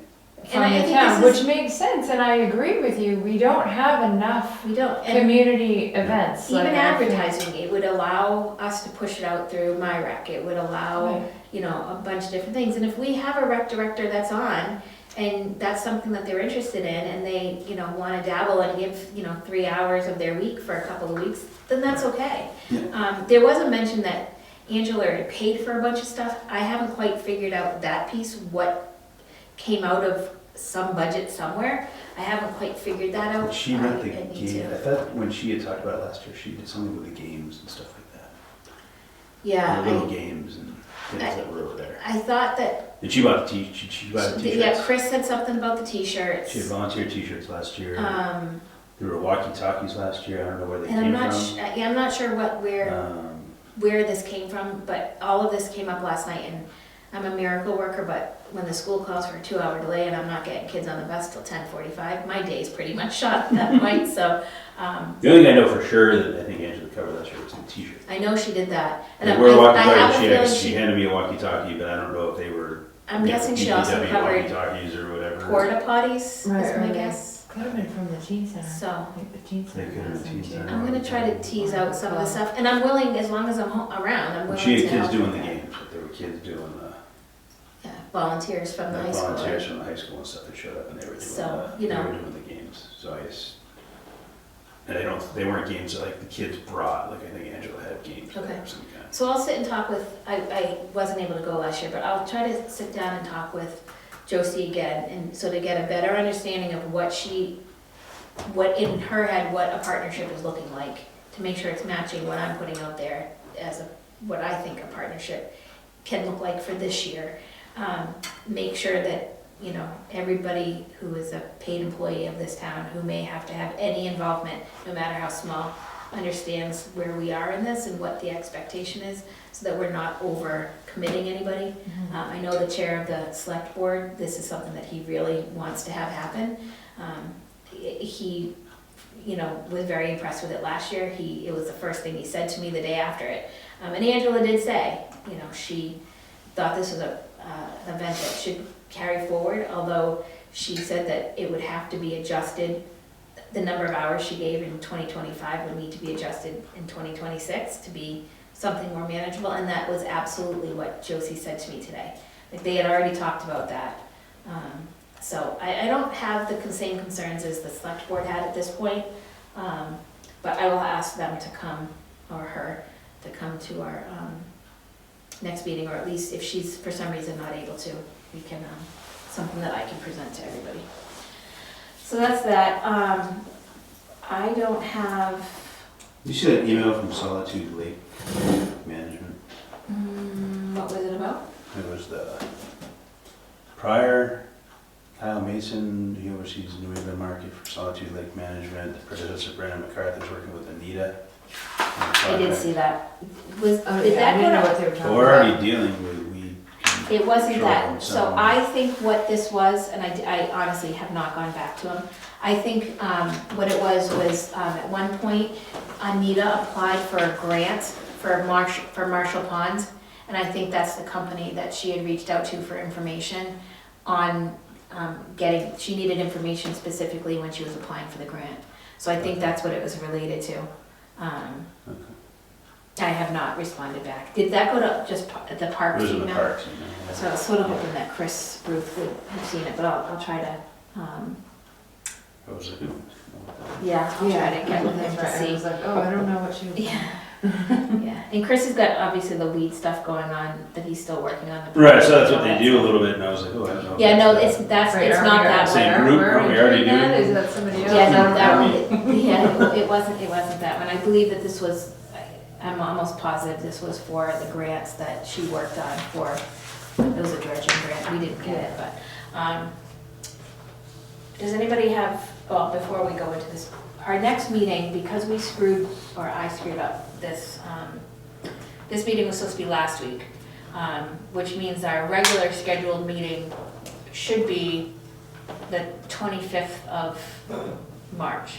[SPEAKER 2] from
[SPEAKER 1] And I
[SPEAKER 2] the
[SPEAKER 1] think
[SPEAKER 2] town,
[SPEAKER 1] this is-
[SPEAKER 2] which makes sense, and I agree with you, we don't have enough
[SPEAKER 1] we don't. And
[SPEAKER 2] community events.
[SPEAKER 1] even
[SPEAKER 2] like, I think-
[SPEAKER 1] advertising, it would allow us to push it out through MyRec. It would allow,
[SPEAKER 2] Right.
[SPEAKER 1] you know, a bunch of different things. And if we have a rec director that's on, and that's something that they're interested in, and they, you know, want to dabble and give, you know, 3 hours of their week for a couple of weeks, then that's okay.
[SPEAKER 3] Yeah.
[SPEAKER 1] There was a mention that Angela had paid for a bunch of stuff. I haven't quite figured out that piece, what came out of some budget somewhere. I haven't quite figured that out.
[SPEAKER 3] She rent the
[SPEAKER 1] I need
[SPEAKER 3] game,
[SPEAKER 1] to.
[SPEAKER 3] I thought when she had talked about it last year, she did something with the games and stuff like that.
[SPEAKER 1] Yeah,
[SPEAKER 3] The little
[SPEAKER 1] I-
[SPEAKER 3] games and things that were over there.
[SPEAKER 1] I thought that,
[SPEAKER 3] And she bought she bought the
[SPEAKER 1] yeah,
[SPEAKER 3] t-shirts.
[SPEAKER 1] Chris said something about the t-shirts.
[SPEAKER 3] She had volunteer t-shirts last year.
[SPEAKER 1] Um,
[SPEAKER 3] There were walkie-talkies last year, I don't know where they
[SPEAKER 1] and I'm
[SPEAKER 3] came
[SPEAKER 1] not,
[SPEAKER 3] from.
[SPEAKER 1] yeah, I'm not sure where
[SPEAKER 3] Um,
[SPEAKER 1] this came from, but all of this came up last night, and I'm a miracle worker, but when the school calls for a 2-hour delay and I'm not getting kids on the bus till 10:45, my day's pretty much shot at that point, so,
[SPEAKER 3] The only thing I know for sure that I think Angela covered last year was the t-shirts.
[SPEAKER 1] I know she did that. And
[SPEAKER 3] They
[SPEAKER 1] I
[SPEAKER 3] were
[SPEAKER 1] have a
[SPEAKER 3] walkie-talkies, she
[SPEAKER 1] feeling
[SPEAKER 3] handed me a walkie-talkie, but I don't know if they were.
[SPEAKER 1] I'm guessing she also
[SPEAKER 3] DPW
[SPEAKER 1] covered
[SPEAKER 3] walkie-talkies or whatever.
[SPEAKER 1] porta potties, is
[SPEAKER 2] Right,
[SPEAKER 1] my
[SPEAKER 2] right.
[SPEAKER 1] guess.
[SPEAKER 2] Could have been from the teen center.
[SPEAKER 1] So,
[SPEAKER 2] I think the teen center
[SPEAKER 3] They could have
[SPEAKER 2] has
[SPEAKER 3] been
[SPEAKER 2] them
[SPEAKER 3] teen
[SPEAKER 2] too.
[SPEAKER 3] center.
[SPEAKER 1] I'm gonna try to tease out some of the stuff, and I'm willing, as long as I'm around, I'm willing to
[SPEAKER 3] She had kids
[SPEAKER 1] help
[SPEAKER 3] doing
[SPEAKER 1] with
[SPEAKER 3] the
[SPEAKER 1] that.
[SPEAKER 3] games, but there were kids doing
[SPEAKER 1] Yeah, volunteers from the high
[SPEAKER 3] the
[SPEAKER 1] school.
[SPEAKER 3] volunteers from the high school and stuff that showed up and they were doing
[SPEAKER 1] So,
[SPEAKER 3] the,
[SPEAKER 1] you
[SPEAKER 3] they
[SPEAKER 1] know.
[SPEAKER 3] were doing the games, so I guess. And they weren't games that like the kids brought, like I think Angela had games of
[SPEAKER 1] Okay.
[SPEAKER 3] some kind.
[SPEAKER 1] So I'll sit and talk with, I wasn't able to go last year, but I'll try to sit down and talk with Josie again, and so to get a better understanding of what in her head, what a partnership is looking like, to make sure it's matching what I'm putting out there as what I think a partnership can look like for this year. Make sure that, you know, everybody who is a paid employee of this town, who may have to have any involvement, no matter how small, understands where we are in this and what the expectation is, so that we're not over committing anybody. I know the chair of the select board, this is something that he really wants to have happen. He, you know, was very impressed with it last year. It was the first thing he said to me the day after it. And Angela did say, you know, she thought this was an event that should carry forward, although she said that it would have to be adjusted. The number of hours she gave in 2025 would need to be adjusted in 2026 to be something more manageable, and that was absolutely what Josie said to me today. Like, they had already talked about that. So I don't have the same concerns as the select board had at this point, but I will ask them to come, or her, to come to our next meeting, or at least if she's for some reason not able to, we can, something that I can present to everybody. So that's that. I don't have,
[SPEAKER 3] You see that email from Solitude Lake Management?
[SPEAKER 1] what was it about?
[SPEAKER 3] It was the prior Kyle Mason, he oversees the New England market for Solitude Lake Management. The predecessor Brandon McCarthy's working with Anita.
[SPEAKER 1] I did see that. Was,
[SPEAKER 2] Oh,
[SPEAKER 1] did
[SPEAKER 2] yeah, I
[SPEAKER 1] that
[SPEAKER 2] didn't
[SPEAKER 1] go
[SPEAKER 2] know
[SPEAKER 1] to?
[SPEAKER 2] what they were talking
[SPEAKER 3] But we're
[SPEAKER 2] about.
[SPEAKER 3] already dealing with,
[SPEAKER 1] It wasn't
[SPEAKER 3] Sure,
[SPEAKER 1] that, so
[SPEAKER 3] some-
[SPEAKER 1] I think what this was, and I honestly have not gone back to him, I think what it was at one point, Anita applied for a grant for Marshall Ponds, and I think that's the company that she had reached out to for information on she needed information specifically when she was applying for the grant. So I think that's what it was related to. I have not responded back. Did that go to just the
[SPEAKER 3] it
[SPEAKER 1] parks
[SPEAKER 3] was in the
[SPEAKER 1] email?
[SPEAKER 3] parks.
[SPEAKER 1] So I was sort of hoping that Chris Ruth would have seen it, but I'll try to,
[SPEAKER 3] I was like,
[SPEAKER 1] yeah, I'll try to get with him
[SPEAKER 2] That's
[SPEAKER 1] to
[SPEAKER 2] right. I
[SPEAKER 1] see.
[SPEAKER 2] was like, oh, I don't know what she was.
[SPEAKER 1] Yeah, yeah. And Chris has got obviously the weed stuff going on that he's still working on.
[SPEAKER 3] right, so that's what they do a little bit, and I was like, oh, I don't know. if
[SPEAKER 1] Yeah, no,
[SPEAKER 3] that's
[SPEAKER 1] it's
[SPEAKER 2] Right,
[SPEAKER 1] it's
[SPEAKER 2] are
[SPEAKER 1] not
[SPEAKER 2] we
[SPEAKER 1] that
[SPEAKER 3] Same
[SPEAKER 1] one.
[SPEAKER 3] group?
[SPEAKER 2] Where
[SPEAKER 3] Are we
[SPEAKER 2] we
[SPEAKER 3] already
[SPEAKER 2] doing that?
[SPEAKER 3] doing it?
[SPEAKER 2] Is that somebody else?
[SPEAKER 1] Yeah, no,
[SPEAKER 3] Are we-
[SPEAKER 1] it wasn't that one. I believe that this was, I'm almost positive this was for the grants that she worked on for, it was a dredging grant, we didn't get it, but, does anybody have, well, before we go into this, our next meeting, because we screwed, or I screwed up this, this meeting was supposed to be last week, which means our regular scheduled meeting should be the 25th of March.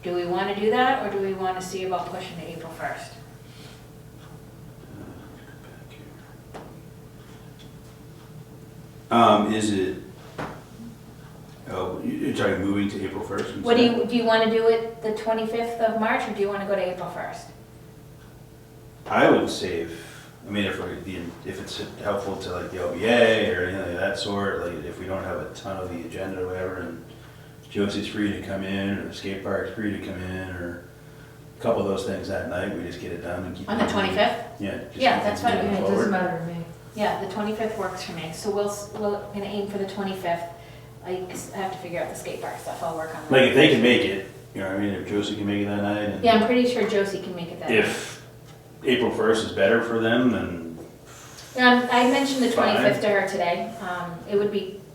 [SPEAKER 1] Do we want to do that, or do we want to see about pushing to April 1st?
[SPEAKER 3] Is it, oh, you're talking moving to April 1st?
[SPEAKER 1] What do you want to do it the 25th of March, or do you want to go to April 1st?
[SPEAKER 3] I would say if it's helpful to like the LBA or anything of that sort, like if we don't have a ton of the agenda or whatever, and Josie's free to come in, or the skate park's free to come in, or a couple of those things that night, we just get it done and keep.
[SPEAKER 1] On the
[SPEAKER 3] it
[SPEAKER 1] 25th?
[SPEAKER 3] Yeah. just
[SPEAKER 1] Yeah,
[SPEAKER 3] keep
[SPEAKER 1] that's
[SPEAKER 3] it
[SPEAKER 1] fine.
[SPEAKER 3] moving
[SPEAKER 2] Yeah, it
[SPEAKER 3] forward.
[SPEAKER 2] doesn't matter to me.
[SPEAKER 1] Yeah, the 25th works for me, so we're gonna aim for the 25th. I have to figure out the skate park stuff, I'll work on that.
[SPEAKER 3] Like if they can make it, you know what I mean, if Josie can make it that night. And
[SPEAKER 1] Yeah, I'm pretty sure Josie can make it that night.
[SPEAKER 3] if April 1st is better for them, then
[SPEAKER 1] I mentioned the
[SPEAKER 3] Fine.
[SPEAKER 1] 25th to her today.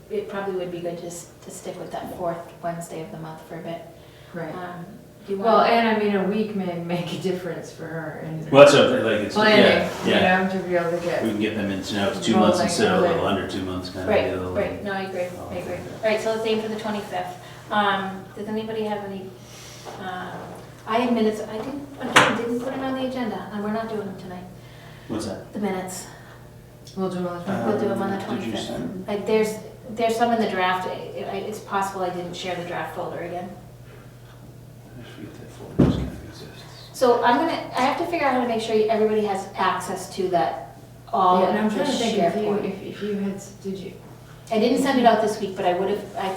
[SPEAKER 1] It probably would be good to stick with that fourth Wednesday of the month for a bit.
[SPEAKER 2] Right.
[SPEAKER 1] Do you
[SPEAKER 2] Well,
[SPEAKER 1] want,
[SPEAKER 2] and I mean, a week may make a difference for her in
[SPEAKER 3] well, that's something like it's,
[SPEAKER 2] planning,
[SPEAKER 3] yeah.
[SPEAKER 2] you know, to be able to get.
[SPEAKER 3] We can get them in, you know, it's 2 months
[SPEAKER 2] Rolling
[SPEAKER 3] instead of a little
[SPEAKER 2] early.
[SPEAKER 3] under 2 months kind of
[SPEAKER 1] right,
[SPEAKER 3] deal.
[SPEAKER 1] right, no, I agree, I agree. All right, so let's aim for the 25th. Does anybody have any, I have minutes, I didn't put it on the agenda, and we're not doing them tonight,
[SPEAKER 3] What's that?
[SPEAKER 1] the minutes.
[SPEAKER 2] We'll do it on the
[SPEAKER 1] We'll do them on the
[SPEAKER 3] Did you
[SPEAKER 1] 25th.
[SPEAKER 3] send?
[SPEAKER 1] Like, there's some in the draft, it's possible I didn't share the draft folder again.
[SPEAKER 3] I forget that folder just kind of exists.
[SPEAKER 1] So I have to figure out how to make sure everybody has access to that, all
[SPEAKER 2] Yeah, and I'm
[SPEAKER 1] of the
[SPEAKER 2] trying to think if you,
[SPEAKER 1] SharePoint.
[SPEAKER 2] if you had, did you?
[SPEAKER 1] I didn't send it out this week, but I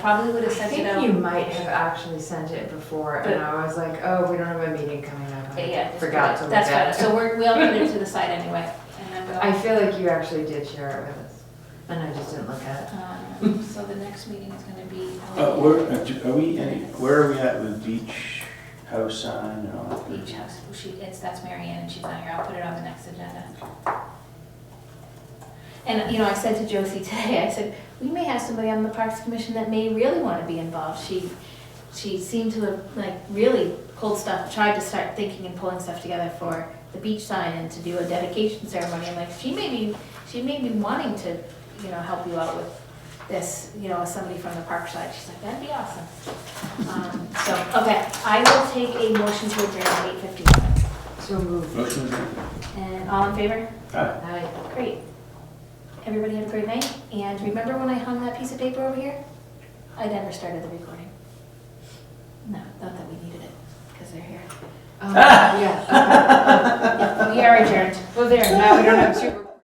[SPEAKER 1] probably would have
[SPEAKER 2] I
[SPEAKER 1] sent it
[SPEAKER 2] think
[SPEAKER 1] out.
[SPEAKER 2] you might have actually sent it before, and I was like, oh, we don't have a meeting coming up.
[SPEAKER 1] Okay, yeah, just
[SPEAKER 2] Forgot
[SPEAKER 1] put
[SPEAKER 2] to
[SPEAKER 1] it-
[SPEAKER 2] look
[SPEAKER 1] That's
[SPEAKER 2] at
[SPEAKER 1] fine,
[SPEAKER 2] it.
[SPEAKER 1] so we'll put it to the side anyway. And
[SPEAKER 2] I
[SPEAKER 1] then
[SPEAKER 2] feel like you actually did share it with us, and I just didn't look at it.
[SPEAKER 1] so the next meeting is gonna be.
[SPEAKER 3] Where are we at with beach house sign and all that?
[SPEAKER 1] Beach House, that's Mary Ann, and she's not here, I'll put it on the next agenda. And, I said to Josie today, I said, we may have somebody on the Parks Commission that may really want to be involved. She seemed to have, like, really pulled stuff, tried to start thinking and pulling stuff together for the beach sign and to do a dedication ceremony. I'm like, she may be wanting to, help you out with this, as somebody from the park side. She's like, that'd be awesome. Okay, I will take a motion to adjourn at 8:51.
[SPEAKER 2] So moved.
[SPEAKER 3] Motion adjourned.
[SPEAKER 1] And all in favor?
[SPEAKER 3] Aye.
[SPEAKER 1] Great. Everybody have a great night, and remember when I hung that piece of paper over here? I never started the recording. No, not that we needed it, because they're here.
[SPEAKER 2] Yeah, okay.
[SPEAKER 1] Yeah, we are adjourned.
[SPEAKER 2] Well, there, now we don't have two.